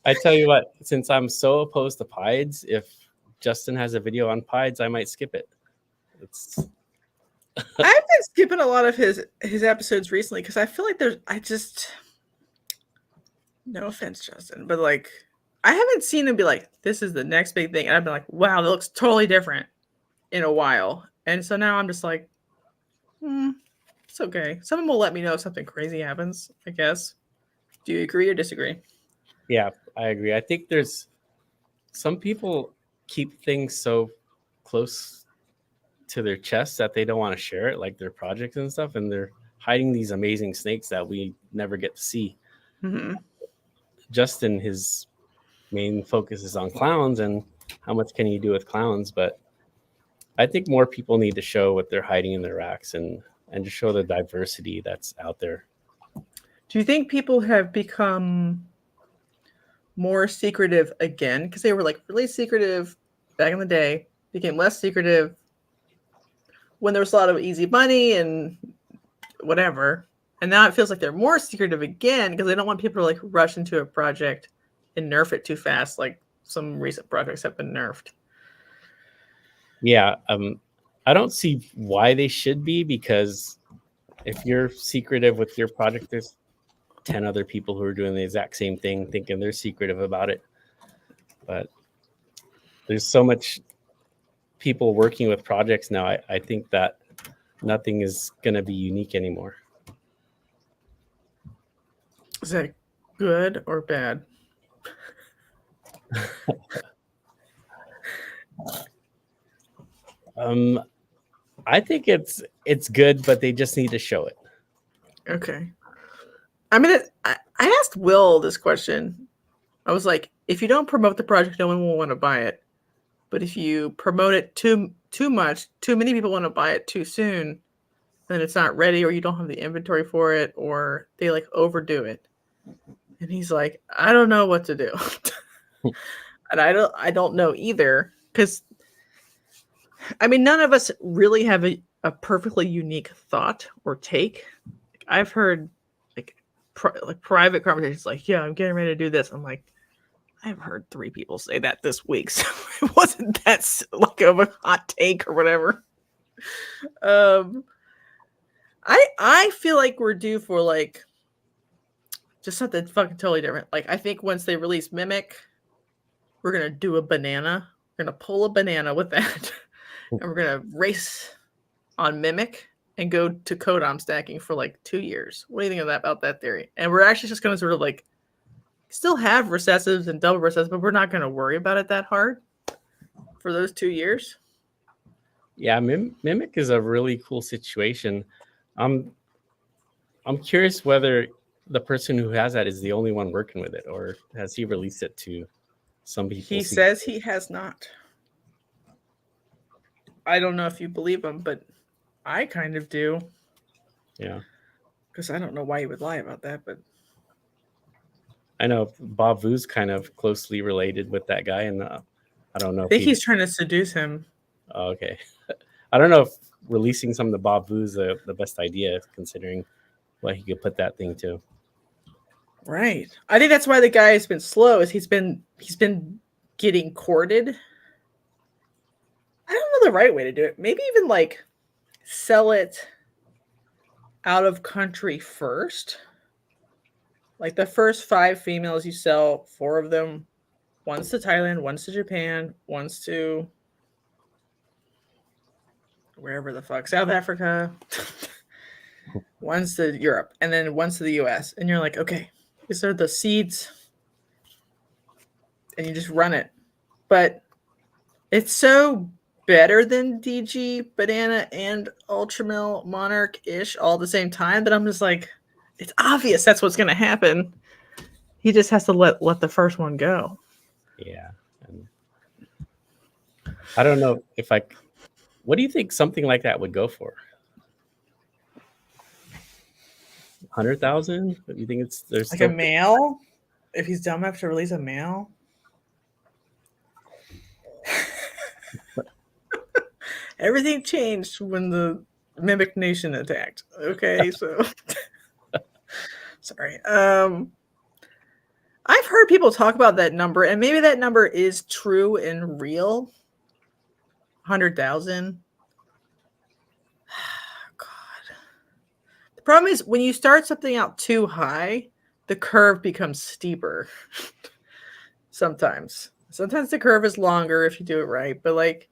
I tell you what, since I'm so opposed to pieds, if Justin has a video on pieds, I might skip it. I've been skipping a lot of his episodes recently because I feel like no offense, Justin, but like I haven't seen him be like, this is the next big thing. And I've been like, wow, that looks totally different in a while. And so now I'm just like, it's okay. Someone will let me know if something crazy happens, I guess. Do you agree or disagree? Yeah, I agree. I think there's some people keep things so close to their chest that they don't want to share it, like their projects and stuff. And they're hiding these amazing snakes that we never get to see. Mm-hmm. Justin, his main focus is on clowns and how much can you do with clowns, but I think more people need to show what they're hiding in their racks and to show the diversity that's out there. Do you think people have become more secretive again? Because they were like really secretive back in the day, became less secretive when there was a lot of easy money and whatever. And now it feels like they're more secretive again because they don't want people to like rush into a project and nerf it too fast, like some recent projects have been nerfed. Yeah, I don't see why they should be, because if you're secretive with your project, there's 10 other people who are doing the exact same thing, thinking they're secretive about it. But there's so much people working with projects now. I think that nothing is going to be unique anymore. Is that good or bad? I think it's good, but they just need to show it. Okay. I mean, I asked Will this question. I was like, if you don't promote the project, no one will want to buy it. But if you promote it too much, too many people want to buy it too soon, then it's not ready, or you don't have the inventory for it, or they like overdo it. And he's like, I don't know what to do. And I don't know either, because I mean, none of us really have a perfectly unique thought or take. I've heard like private conversations like, yeah, I'm getting ready to do this. I'm like, I've heard 3 people say that this week, so it wasn't that like of a hot take or whatever. I feel like we're due for like just something fucking totally different. Like, I think once they release Mimic, we're gonna do a banana. We're gonna pull a banana with that, and we're gonna race on Mimic and go to codom stacking for like 2 years. What do you think of that, about that theory? And we're actually just gonna sort of like still have recessives and double recessives, but we're not gonna worry about it that hard for those 2 years. Yeah, Mimic is a really cool situation. I'm curious whether the person who has that is the only one working with it, or has he released it to some people? He says he has not. I don't know if you believe him, but I kind of do. Yeah. Because I don't know why he would lie about that, but I know Bob Vu's kind of closely related with that guy, and I don't know. I think he's trying to seduce him. Oh, okay. I don't know if releasing some of the Bob Vu's the best idea, considering what he could put that thing to. Right. I think that's why the guy has been slow, is he's been getting courted. I don't know the right way to do it. Maybe even like sell it out of country first. Like the first 5 females you sell, 4 of them, one's to Thailand, one's to Japan, one's to wherever the fuck, South Africa, one's to Europe, and then one's to the US. And you're like, okay, these are the seeds. And you just run it. But it's so better than DG, Banana, and Ultramel Monarch-ish all at the same time that I'm just like, it's obvious that's what's going to happen. He just has to let the first one go. Yeah. And I don't know if what do you think something like that would go for? 100,000? Do you think there's like a male? If he's dumb enough to release a male? Everything changed when the Mimic Nation attacked. Okay, so sorry. I've heard people talk about that number, and maybe that number is true and real. 100,000. God. The problem is when you start something out too high, the curve becomes steeper. Sometimes the curve is longer if you do it right, but like,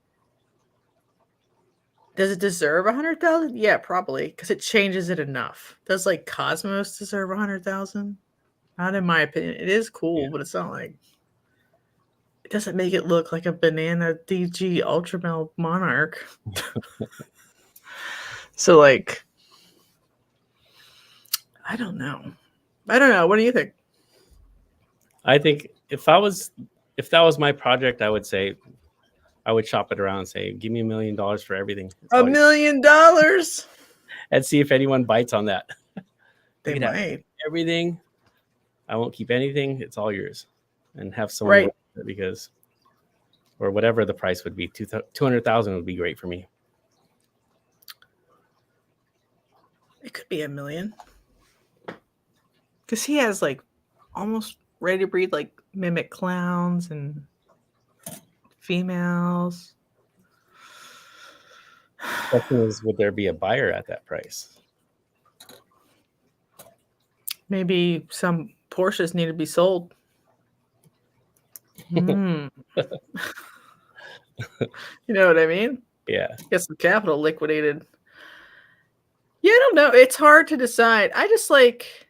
does it deserve 100,000? Yeah, probably, because it changes it enough. Does like Cosmos deserve 100,000? Not in my opinion. It is cool, but it's not like, it doesn't make it look like a banana DG Ultramel Monarch. So like, I don't know. What do you think? I think if that was my project, I would say I would shop it around and say, give me $1 million for everything. $1 million? And see if anyone bites on that. They might. Everything. I won't keep anything. It's all yours. And have someone right. Because, or whatever the price would be, 200,000 would be great for me. It could be $1 million. Because he has like almost ready to breed like mimic clowns and females. The question is, would there be a buyer at that price? Maybe some Porsches need to be sold. You know what I mean? Yeah. Get some capital liquidated. Yeah, I don't know. It's hard to decide. I just like,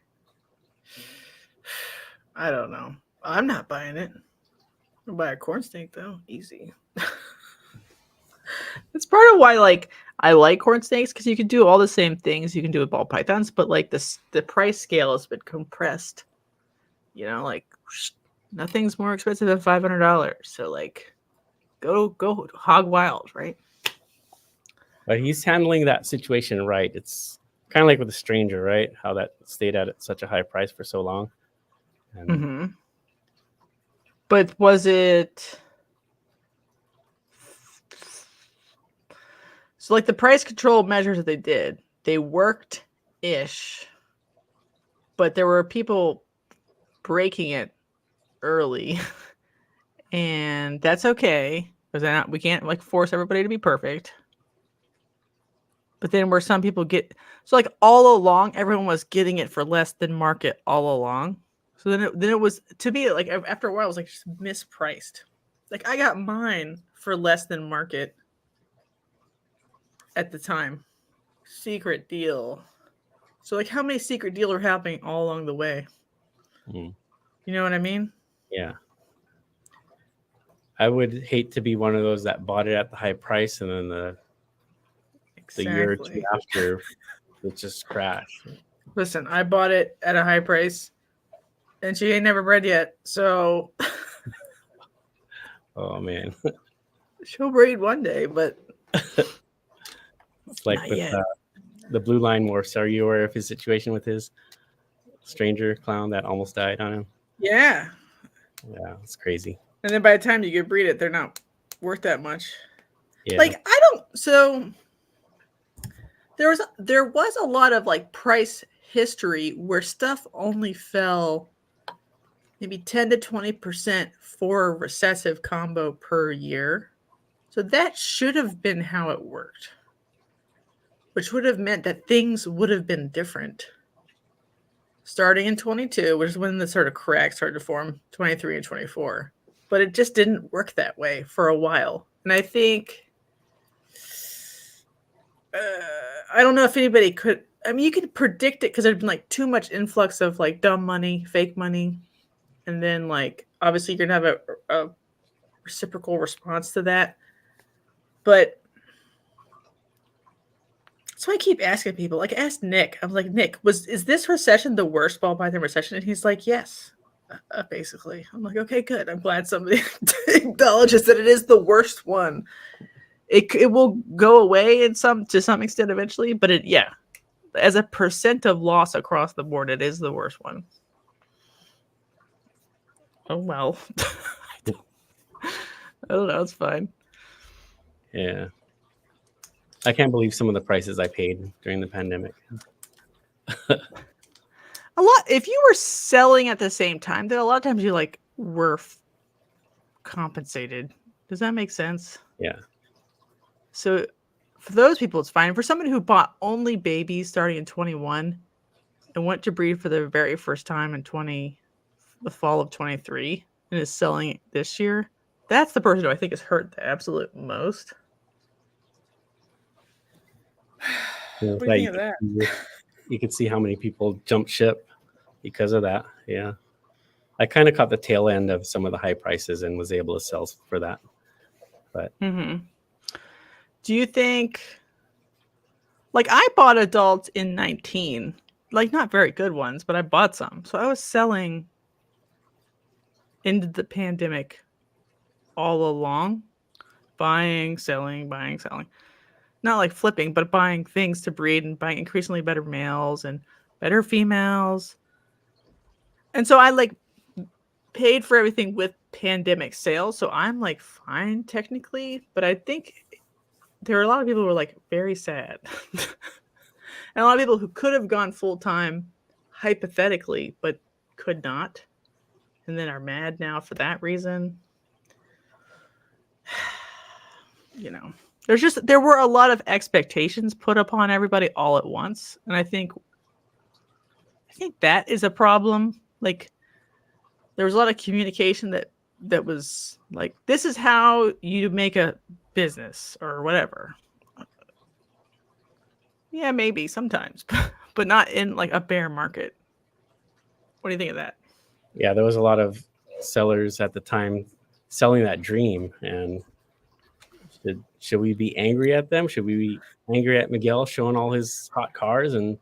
I don't know. I'm not buying it. I'll buy a corn snake though. Easy. That's part of why like I like corn snakes, because you can do all the same things you can do with ball pythons, but like the price scale has been compressed. You know, like nothing's more expensive than $500. So like go hog wild, right? But he's handling that situation right. It's kind of like with the stranger, right? How that stayed at such a high price for so long. And But was it so like the price control measures that they did, they worked ish, but there were people breaking it early. And that's okay, because we can't like force everybody to be perfect. But then where some people get, so like all along, everyone was getting it for less than market all along. So then it was, to me, like after a while, it was like just mispriced. Like I got mine for less than market at the time. Secret deal. So like how many secret deals are happening all along the way? You know what I mean? Yeah. I would hate to be one of those that bought it at the high price and then the year or two after it just crashed. Listen, I bought it at a high price and she ain't never bred yet, so oh man. She'll breed one day, but it's like with the Blue Line Morphs. Are you aware of his situation with his stranger clown that almost died on him? Yeah, it's crazy. And then by the time you get breed it, they're not worth that much. Yeah. Like so there was a lot of like price history where stuff only fell maybe 10 to 20% for a recessive combo per year. So that should have been how it worked. which would have meant that things would have been different. Starting in 22, which is when the sort of crack started to form, 23 and 24. But it just didn't work that way for a while. And I think, I don't know if anybody could, I mean, you could predict it because there'd been like too much influx of like dumb money, fake money. And then like, obviously you're going to have a reciprocal response to that. But so I keep asking people, like I asked Nick, I was like, Nick, is this recession the worst ball python recession? And he's like, yes, basically. I'm like, okay, good. I'm glad somebody acknowledges that it is the worst one. It will go away to some extent eventually, but as a percent of loss across the board, it is the worst one. Oh well. I don't know, it's fine. Yeah. I can't believe some of the prices I paid during the pandemic. A lot. If you were selling at the same time, though, a lot of times you like were compensated. Does that make sense? Yeah. So for those people, it's fine. For somebody who bought only babies starting in 21 and went to breed for the very first time in the fall of 23 and is selling this year, that's the person who I think is hurt the absolute most. What do you think of that? You could see how many people jumped ship because of that. Yeah. I kind of caught the tail end of some of the high prices and was able to sell for that. But do you think, like, I bought adults in 19, like not very good ones, but I bought some. So I was selling into the pandemic all along, buying, selling. Not like flipping, but buying things to breed and buying increasingly better males and better females. And so I like paid for everything with pandemic sales. So I'm like fine technically, but I think there are a lot of people who are like very sad. And a lot of people who could have gone full time hypothetically, but could not. And then are mad now for that reason. You know. There were a lot of expectations put upon everybody all at once. And I think that is a problem. Like there was a lot of communication that was like, this is how you make a business or whatever. Yeah, maybe sometimes, but not in like a bear market. What do you think of that? Yeah, there was a lot of sellers at the time selling that dream, and should we be angry at them? Should we be angry at Miguel showing all his hot cars and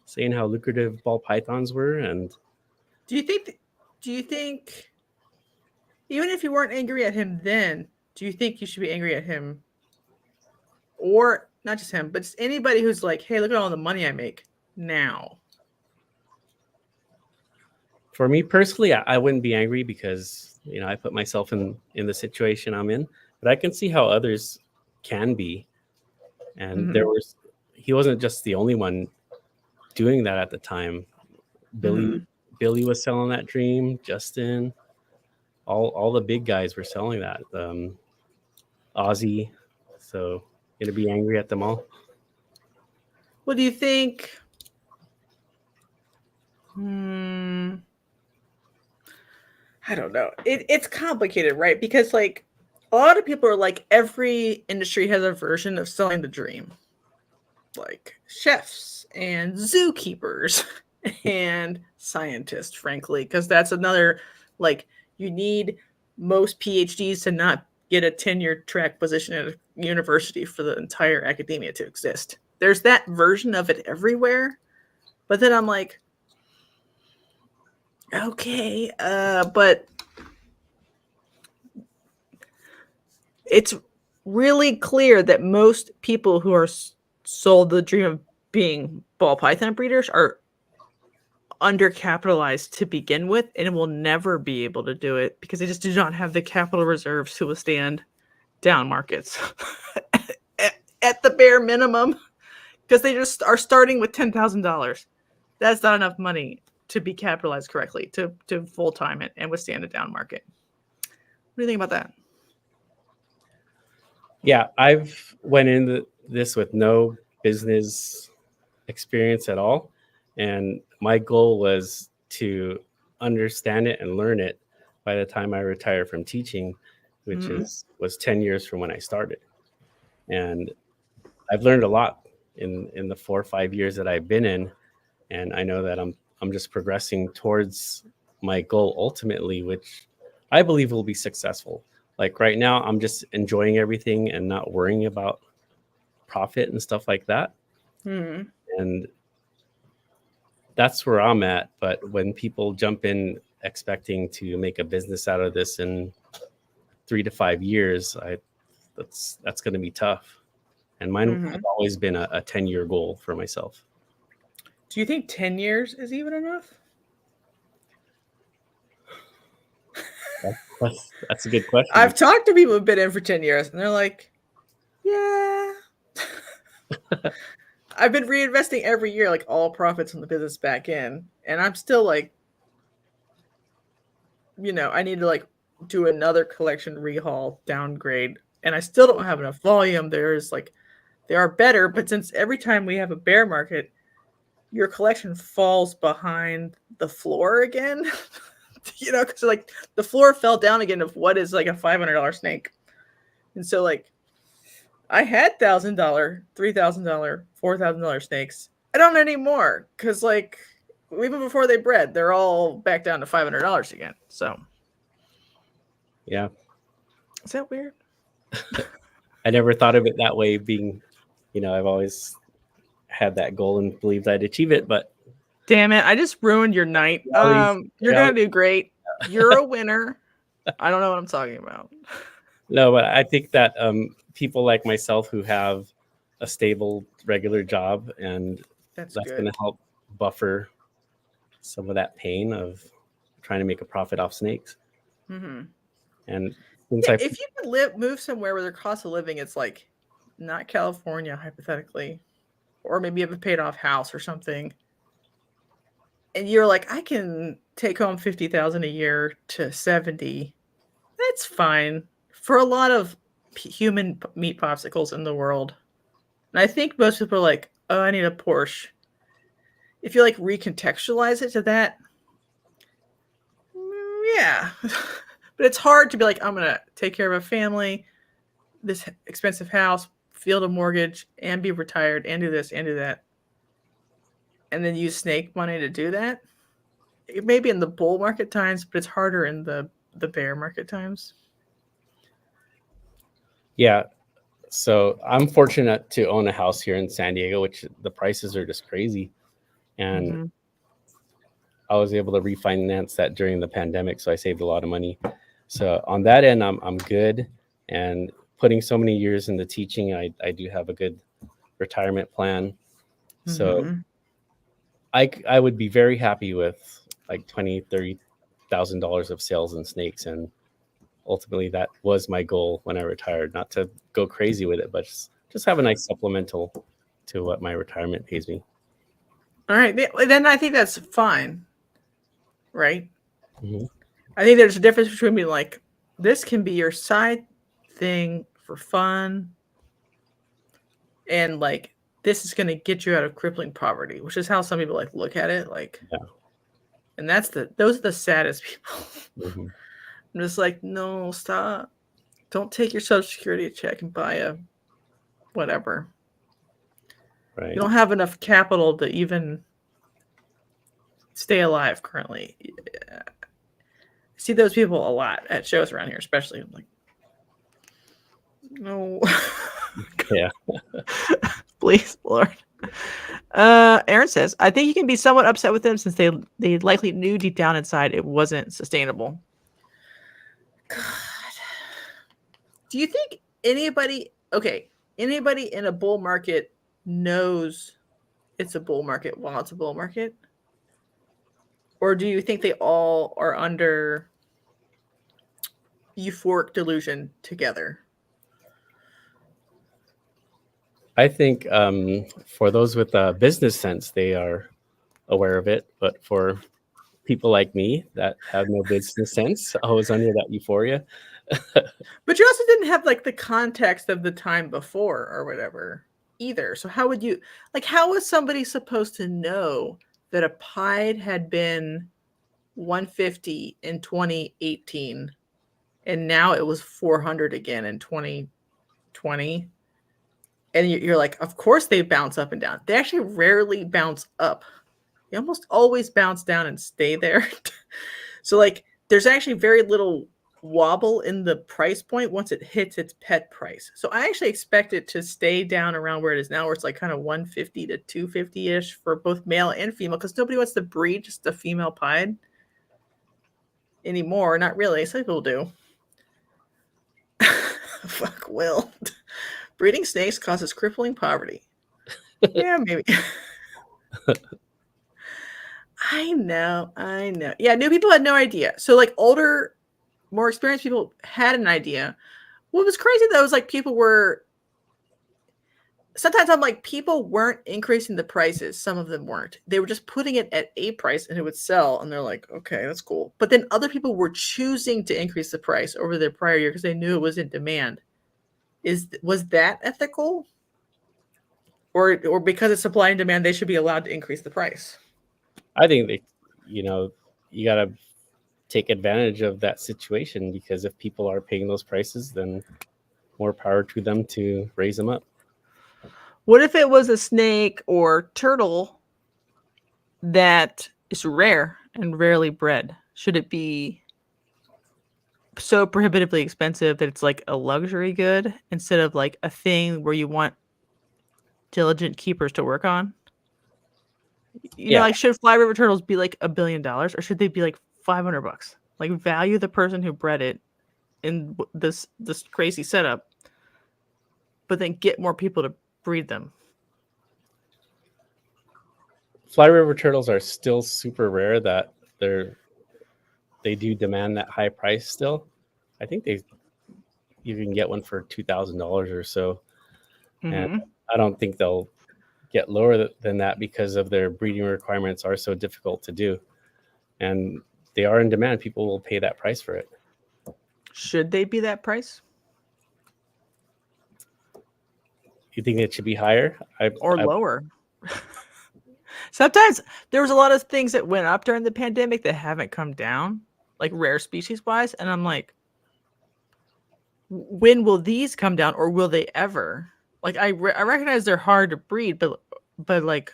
saying how lucrative ball pythons were? And do you think even if you weren't angry at him then, do you think you should be angry at him, or not just him, but just anybody who's like, hey, look at all the money I make now? For me personally, I wouldn't be angry because, you know, I put myself in the situation I'm in, but I can see how others can be. And he wasn't just the only one doing that at the time. Billy was selling that dream. Justin, all the big guys were selling that. Ozzy. So gonna be angry at them all. What do you think? I don't know. It's complicated, right? Because like a lot of people are like, every industry has a version of selling the dream. Like chefs and zookeepers and scientists, frankly, because that's another, like, you need most PhDs to not get a tenure track position at a university for the entire academia to exist. There's that version of it everywhere. But then I'm like, okay, but it's really clear that most people who are sold the dream of being ball python breeders are undercapitalized to begin with and will never be able to do it because they just do not have the capital reserves to withstand down markets at the bare minimum, because they just are starting with $10,000. That's not enough money to be capitalized correctly to full time it and withstand a down market. What do you think about that? Yeah, I've went into this with no business experience at all. And my goal was to understand it and learn it by the time I retired from teaching, which was 10 years from when I started. And I've learned a lot in the 4 or 5 years that I've been in. And I know that I'm just progressing towards my goal ultimately, which I believe will be successful. Like right now, I'm just enjoying everything and not worrying about profit and stuff like that. And that's where I'm at. But when people jump in expecting to make a business out of this in 3 to 5 years, that's going to be tough. And mine has always been a 10-year goal for myself. Do you think 10 years is even enough? That's a good question. I've talked to people who've been in for 10 years, and they're like, yeah. I've been reinvesting every year, like all profits from the business back in. And I'm still like, I need to like do another collection rehaul downgrade. And I still don't have enough volume. There are better, but since every time we have a bear market, your collection falls behind the floor again, because like the floor fell down again of what is like a $500 snake. And so like I had $1,000, $3,000, $4,000 snakes. I don't anymore because like even before they bred, they're all back down to $500 again. So yeah, is that weird? I never thought of it that way. Being, I've always had that goal and believed I'd achieve it, but damn it, I just ruined your night. You're gonna do great. You're a winner. I don't know what I'm talking about. No, but I think that people like myself who have a stable, regular job, and that's going to help buffer some of that pain of trying to make a profit off snakes. And if you could move somewhere where their cost of living is like not California, hypothetically, or maybe you have a paid off house or something, and you're like, I can take home $50,000 a year to 70. That's fine for a lot of human meat popsicles in the world. And I think most people are like, oh, I need a Porsche. If you like recontextualize it to that, yeah. But it's hard to be like, I'm going to take care of a family, this expensive house, field a mortgage, and be retired, and do this, and do that. And then use snake money to do that. It may be in the bull market times, but it's harder in the bear market times. Yeah. So I'm fortunate to own a house here in San Diego, which the prices are just crazy. And I was able to refinance that during the pandemic, so I saved a lot of money. So on that end, I'm good. And putting so many years into teaching, I do have a good retirement plan. So I would be very happy with like $20,000-$30,000 of sales in snakes. And ultimately that was my goal when I retired, not to go crazy with it, but just have a nice supplemental to what my retirement pays me. All right. Then I think that's fine. Right. I think there's a difference between being like, this can be your side thing for fun, and like, this is going to get you out of crippling poverty, which is how some people like look at it. Like, and those are the saddest people. I'm just like, no, stop. Don't take your Social Security check and buy a whatever. Right. You don't have enough capital to even stay alive currently. Yeah. I see those people a lot at shows around here, especially. I'm like, no. Yeah. Please, Lord. Aaron says, I think you can be somewhat upset with them since they likely knew deep down inside it wasn't sustainable. God. Do you think anybody in a bull market knows it's a bull market while it's a bull market? Or do you think they all are under euphoric delusion together? I think for those with business sense, they are aware of it. But for people like me that have no business sense, I was under that euphoria. But you also didn't have like the context of the time before or whatever. either. So how would you, like, how was somebody supposed to know that a pied had been 150 in 2018 and now it was 400 again in 2020? And you're like, of course they bounce up and down. They actually rarely bounce up. They almost always bounce down and stay there. So like there's actually very little wobble in the price point once it hits its pet price. So I actually expect it to stay down around where it is now, where it's like kind of 150 to 250-ish for both male and female, because nobody wants to breed just a female pied anymore. Not really. Some people do. Fuck Will. Breeding snakes causes crippling poverty. Yeah, maybe. I know. Yeah, new people had no idea. So like older, more experienced people had an idea. What was crazy though is like people were, sometimes I'm like, people weren't increasing the prices. Some of them weren't. They were just putting it at a price and it would sell. And they're like, okay, that's cool. But then other people were choosing to increase the price over the prior year because they knew it was in demand. Was that ethical? Or because it's supply and demand, they should be allowed to increase the price? I think they, you got to take advantage of that situation, because if people are paying those prices, then more power to them to raise them up. What if it was a snake or turtle that is rare and rarely bred? Should it be so prohibitively expensive that it's like a luxury good instead of like a thing where you want diligent keepers to work on? You know, like, should fly river turtles be like $1 billion, or should they be like $500? Like, value the person who bred it in this crazy setup, but then get more people to breed them. Fly river turtles are still super rare, that they do demand that high price still. I think you can get one for $2,000 or so. Mm-hmm. And I don't think they'll get lower than that because of their breeding requirements are so difficult to do. And they are in demand. People will pay that price for it. Should they be that price? You think it should be higher? Or lower? Sometimes there was a lot of things that went up during the pandemic that haven't come down, like rare species wise. And I'm like, when will these come down, or will they ever? Like, I recognize they're hard to breed, but like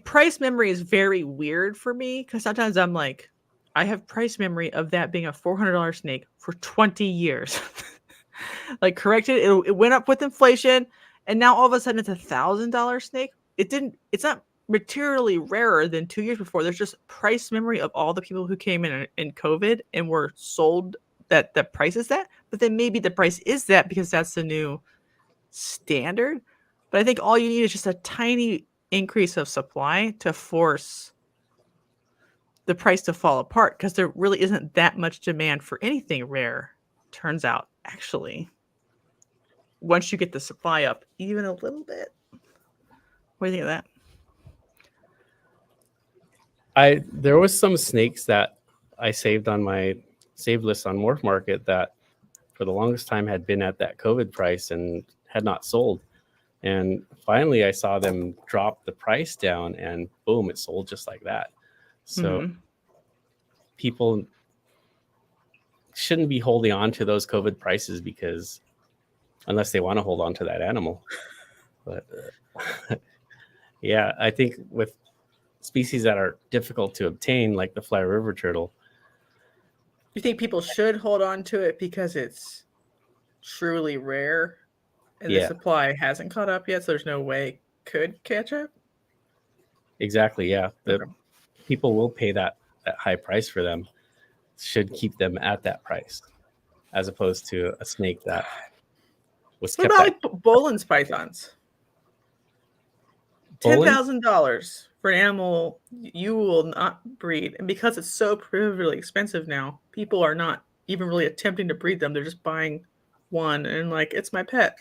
price memory is very weird for me, because sometimes I'm like, I have price memory of that being a $400 snake for 20 years. Like, corrected, it went up with inflation, and now all of a sudden it's $1,000 snake. It's not materially rarer than 2 years before. There's just price memory of all the people who came in COVID and were sold that the price is that, but then maybe the price is that because that's the new standard. But I think all you need is just a tiny increase of supply to force the price to fall apart, because there really isn't that much demand for anything rare, turns out, actually, once you get the supply up even a little bit. What do you think of that? There was some snakes that I saved on my save list on Morph Market that for the longest time had been at that COVID price and had not sold. And finally I saw them drop the price down, and boom, it sold just like that. So people shouldn't be holding on to those COVID prices, because unless they want to hold on to that animal. But yeah, I think with species that are difficult to obtain, like the fly river turtle, you think people should hold on to it because it's truly rare and the supply hasn't caught up yet, so there's no way it could catch up? Exactly, yeah. People will pay that high price for them. Should keep them at that price, as opposed to a snake that was kept. What about like Boland's pythons? $10,000 for an animal you will not breed, and because it's so prohibitively expensive now, people are not even really attempting to breed them. They're just buying one and like, it's my pet.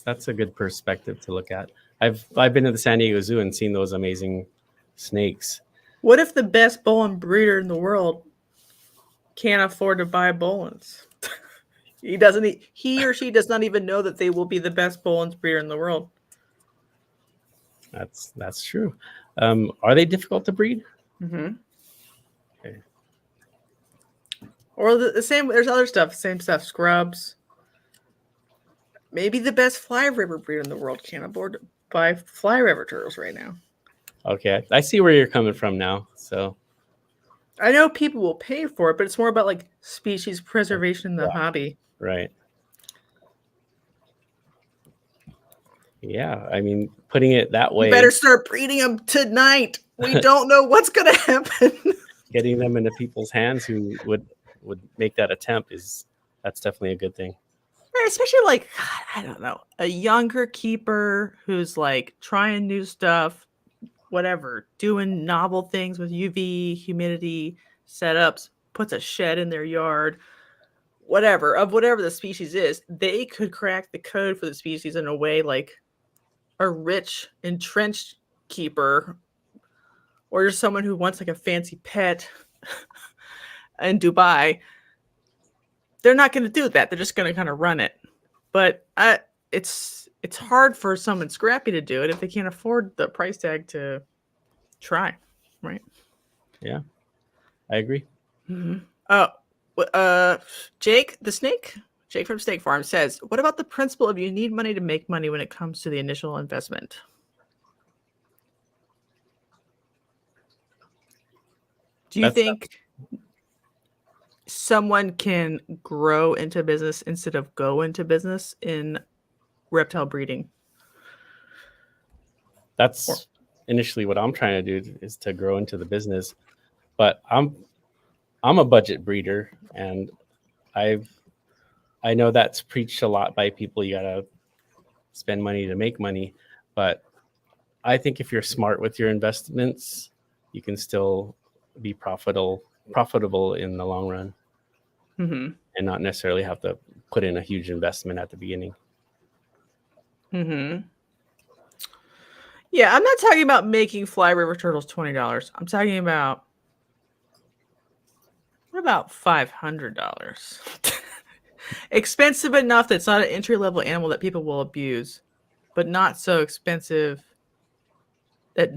That's a good perspective to look at. I've been to the San Diego Zoo and seen those amazing snakes. What if the best Boland breeder in the world can't afford to buy Bolands? He or she does not even know that they will be the best Boelen's breeder in the world. That's true. Are they difficult to breed? Mm-hmm. Okay. Or the same. There's other stuff. Same stuff. Scrubs. Maybe the best fly river breeder in the world can't afford to buy fly river turtles right now. Okay, I see where you're coming from now. So I know people will pay for it, but it's more about like species preservation in the hobby. right. Yeah, I mean, putting it that way. You better start breeding them tonight. We don't know what's going to happen. Getting them into people's hands who would make that attempt that's definitely a good thing. Right, especially like, God, I don't know, a younger keeper who's like trying new stuff, whatever, doing novel things with UV, humidity setups, puts a shed in their yard, whatever the species is, they could crack the code for the species in a way like a rich, entrenched keeper or just someone who wants like a fancy pet in Dubai. They're not going to do that. They're just going to kind of run it. But it's hard for someone scrappy to do it if they can't afford the price tag to try, right? Yeah, I agree. Mm-hmm. Jake from Snake Farm says, what about the principle of you need money to make money when it comes to the initial investment? Do you think someone can grow into business instead of go into business in reptile breeding? That's initially what I'm trying to do, is to grow into the business. But I'm a budget breeder, and I know that's preached a lot by people. You gotta spend money to make money, but I think if you're smart with your investments, you can still be profitable in the long run, mm-hmm. and not necessarily have to put in a huge investment at the beginning. Mm-hmm. Yeah, I'm not talking about making fly river turtles $20. I'm talking about, what about $500? Expensive enough that it's not an entry-level animal that people will abuse, but not so expensive that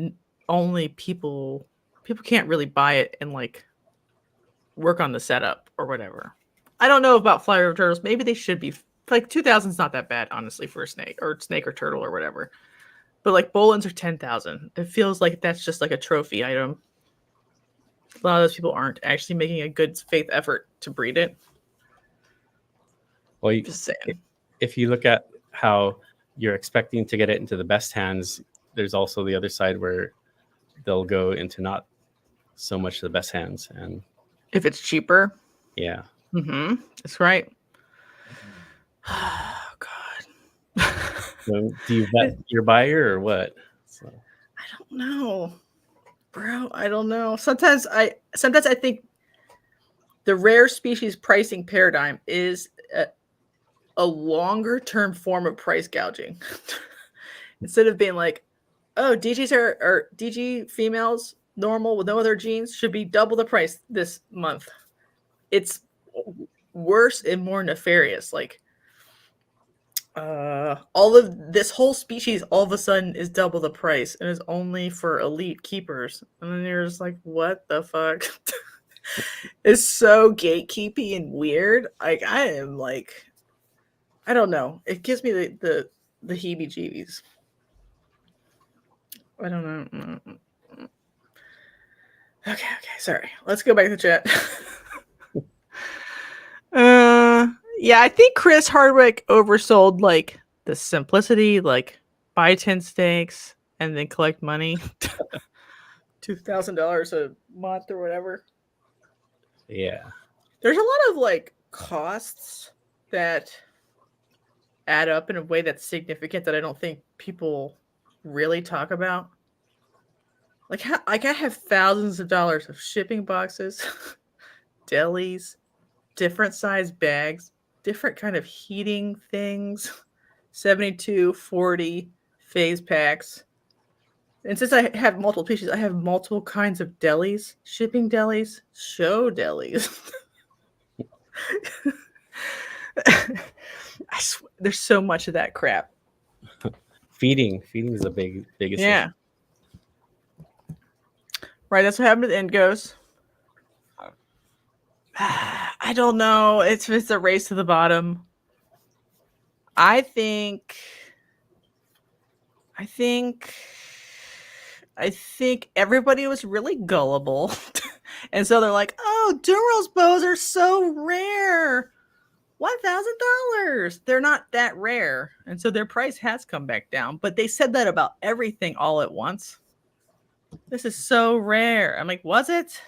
only people can't really buy it and like work on the setup or whatever. I don't know about fly river turtles. Maybe they should be like 2,000 is not that bad, honestly, for a snake or turtle or whatever. But like Boelen's are 10,000. It feels like that's just like a trophy item. A lot of those people aren't actually making a good faith effort to breed it. Well, Just saying. If you look at how you're expecting to get it into the best hands, there's also the other side where they'll go into not so much the best hands. And if it's cheaper. Yeah. Mm-hmm. That's right. Oh, God. So do you vet your buyer or what? So. I don't know, bro. I don't know. Sometimes I think the rare species pricing paradigm is a longer term form of price gouging. Instead of being like, oh, DGs are DG females normal with no other genes should be double the price this month. It's worse and more nefarious. Like, all of this whole species all of a sudden is double the price and is only for elite keepers. And then you're just like, what the fuck? It's so gatekeepy and weird. Like, I am like, I don't know. It gives me the heebie-jeebies. I don't know. Okay, sorry. Let's go back to the chat. Yeah, I think Chris Hardwick oversold like the simplicity, like buy 10 steaks and then collect money. $2,000 a month or whatever. Yeah. There's a lot of like costs that add up in a way that's significant that I don't think people really talk about. Like I have thousands of dollars of shipping boxes, delis, different size bags, different kind of heating things, 72, 40 phase packs. And since I have multiple species, I have multiple kinds of delis, shipping delis, show delis. There's so much of that crap. Feeding is the biggest Yeah. issue. Right, that's what happened to Ingos. I don't know. It's a race to the bottom. I think everybody was really gullible. And so they're like, oh, Dural's bows are so rare. $1,000. They're not that rare. And so their price has come back down. But they said that about everything all at once. This is so rare. I'm like, was it?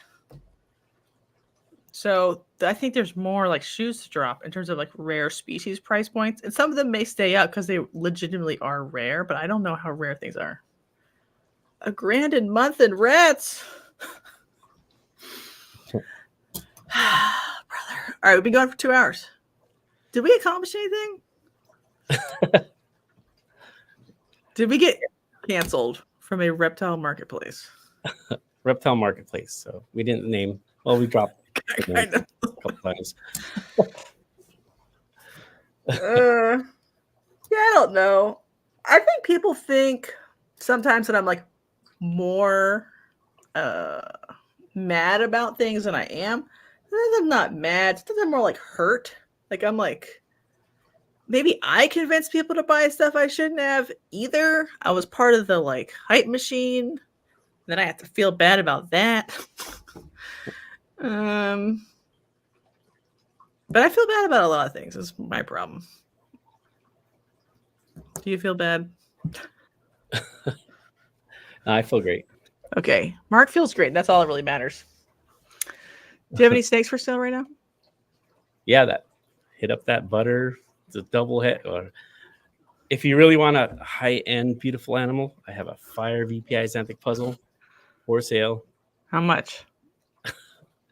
So I think there's more like shoes to drop in terms of like rare species price points. And some of them may stay out because they legitimately are rare, but I don't know how rare things are. $1,000 a month in rats. Brother. All right, we've been going for 2 hours. Did we accomplish anything? Did we get canceled from a reptile marketplace? Reptile marketplace. So we didn't name. Well, we dropped a couple times. Yeah, I don't know. I think people think sometimes that I'm like more mad about things than I am. I'm not mad. Sometimes I'm more like hurt. Like I'm like, maybe I convinced people to buy stuff I shouldn't have either. I was part of the like hype machine. Then I have to feel bad about that. But I feel bad about a lot of things. Is my problem. Do you feel bad? I feel great. Okay. Mark feels great. That's all that really matters. Do you have any snakes for sale right now? Yeah, that hit up that butter. It's a double hit. Or if you really want a high-end beautiful animal, I have a fire VPI xanthic puzzle for sale. How much?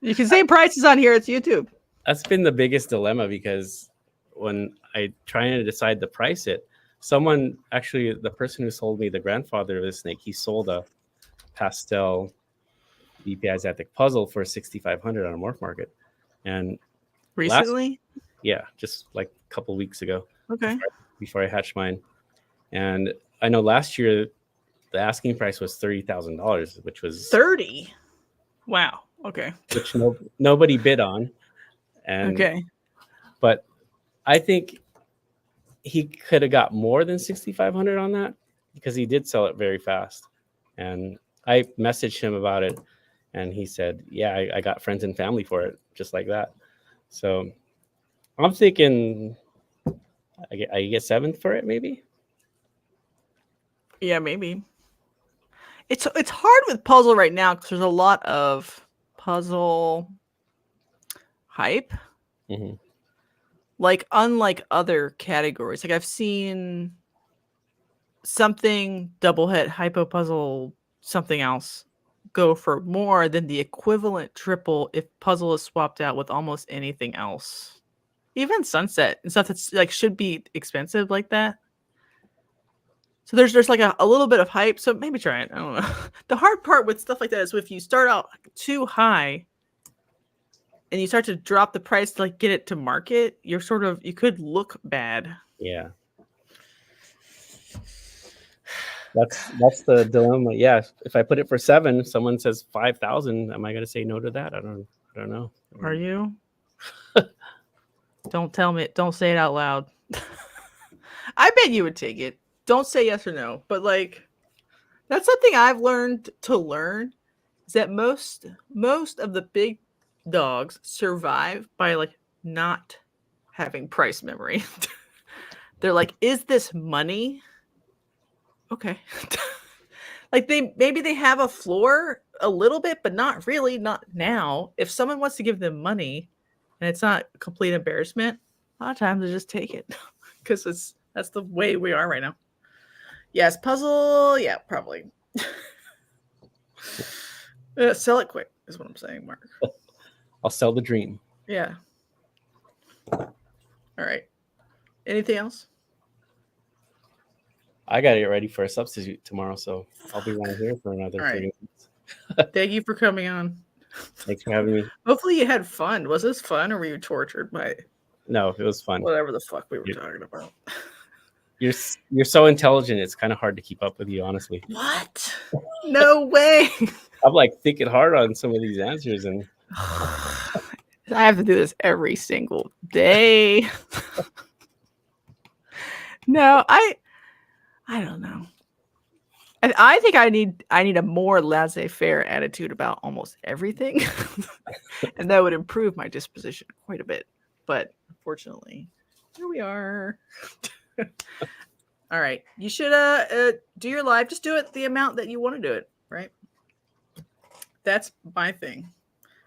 You can say prices on here. It's YouTube. That's been the biggest dilemma because when I try to decide to price it, someone actually, the person who sold me the grandfather of this snake, he sold a pastel VPI xanthic puzzle for $6,500 on a morph market. And recently, just like a couple of weeks ago. Okay. Before I hatched mine. And I know last year the asking price was $30,000, which was 30. Wow. Okay. Which nobody bid on. And okay. But I think he could have got more than $6,500 on that because he did sell it very fast. And I messaged him about it, and he said, "Yeah, I got friends and family for it, just like that." So I'm thinking I get 7 for it, maybe. Yeah, maybe. It's hard with puzzle right now because there's a lot of puzzle hype. Mm-hmm. Like unlike other categories, like I've seen something double hit hypo puzzle something else go for more than the equivalent triple if puzzle is swapped out with almost anything else. Even sunset and stuff that's like should be expensive like that. So there's like a little bit of hype. So maybe try it. I don't know. The hard part with stuff like that is if you start out too high and you start to drop the price to like get it to market, you could look bad. Yeah. That's the dilemma. Yeah. If I put it for 7, someone says 5,000. Am I going to say no to that? I don't know. Are you? Don't tell me. Don't say it out loud. I bet you would take it. Don't say yes or no. But like, that's something I've learned is that most of the big dogs survive by like not having price memory. They're like, is this money? Okay. Like maybe they have a floor a little bit, but not really, not now. If someone wants to give them money and it's not a complete embarrassment, a lot of times they just take it because that's the way we are right now. Yes, puzzle. Yeah, probably. Sell it quick is what I'm saying, Mark. I'll sell the dream. Yeah. All right. Anything else? I got to get ready for a substitute tomorrow, so I'll be around here for another 30 minutes. Thank you for coming on. Thanks for having me. Hopefully you had fun. Was this fun or were you tortured by it? No, it was fun. Whatever the fuck we were talking about. You're so intelligent. It's kind of hard to keep up with you, honestly. What? No way. I'm like thinking hard on some of these answers, and I have to do this every single day. No, I don't know. I think I need a more laissez-faire attitude about almost everything, and that would improve my disposition quite a bit. But unfortunately, here we are. All right, you should do your live. Just do it the amount that you want to do it, right? That's my thing.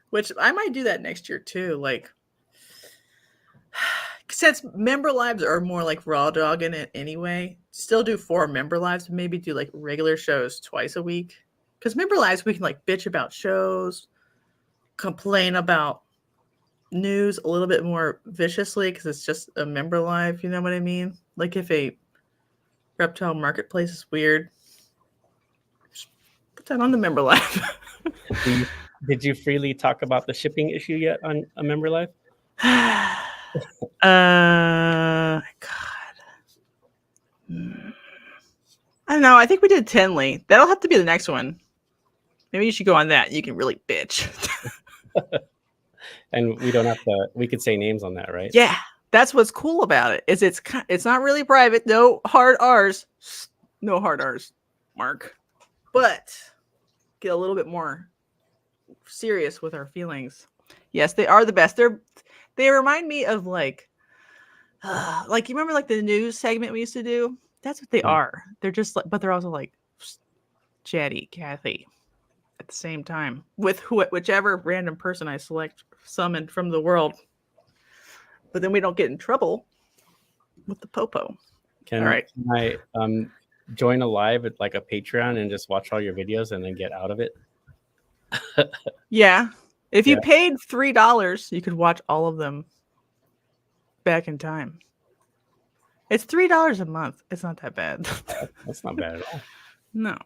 Which I might do that next year too. Like, since member lives are more like raw dog in it anyway, still do 4 member lives, maybe do like regular shows twice a week. Because member lives, we can like bitch about shows, complain about news a little bit more viciously because it's just a member live. You know what I mean? Like if a reptile marketplace is weird, put that on the member live. Did you freely talk about the shipping issue yet on a member live? God. I don't know. I think we did Tenley. That'll have to be the next one. Maybe you should go on that. You can really bitch. And we don't have to. We could say names on that, right? Yeah, that's what's cool about it. Is it's not really private. No hard R's. No hard R's, Mark. But get a little bit more serious with our feelings. Yes, they are the best. They remind me of like you remember like the news segment we used to do? That's what they are. They're just like, but they're also like chatty Kathy at the same time with whichever random person I summon from the world. But then we don't get in trouble with the popo. Can I join a live at like a Patreon and just watch all your videos and then get out of it? Yeah. If you paid $3, you could watch all of them back in time. It's $3 a month. It's not that bad. That's not bad at all. No,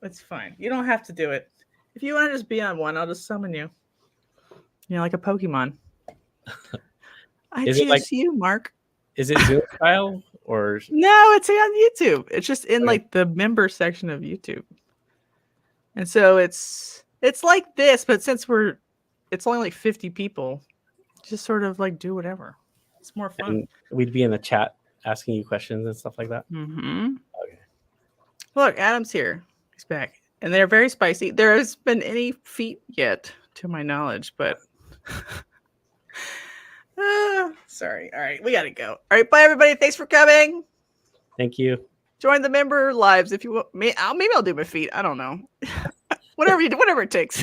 it's fine. You don't have to do it. If you want to just be on one, I'll just summon you. You know, like a Pokemon. I choose you, Mark. Is it Zoom style or no? It's on YouTube. It's just in like the member section of YouTube, and so it's like this. But since it's only like 50 people, just sort of like do whatever. It's more fun. And we'd be in the chat asking you questions and stuff like that. Mm-hmm. Okay. Look, Adam's here. He's back, and they're very spicy. There has been any feet yet, to my knowledge, but. Sorry. All right, we gotta go. All right, bye everybody. Thanks for coming. Thank you. Join the member lives if you want. Maybe I'll do my feet. I don't know. whatever it takes.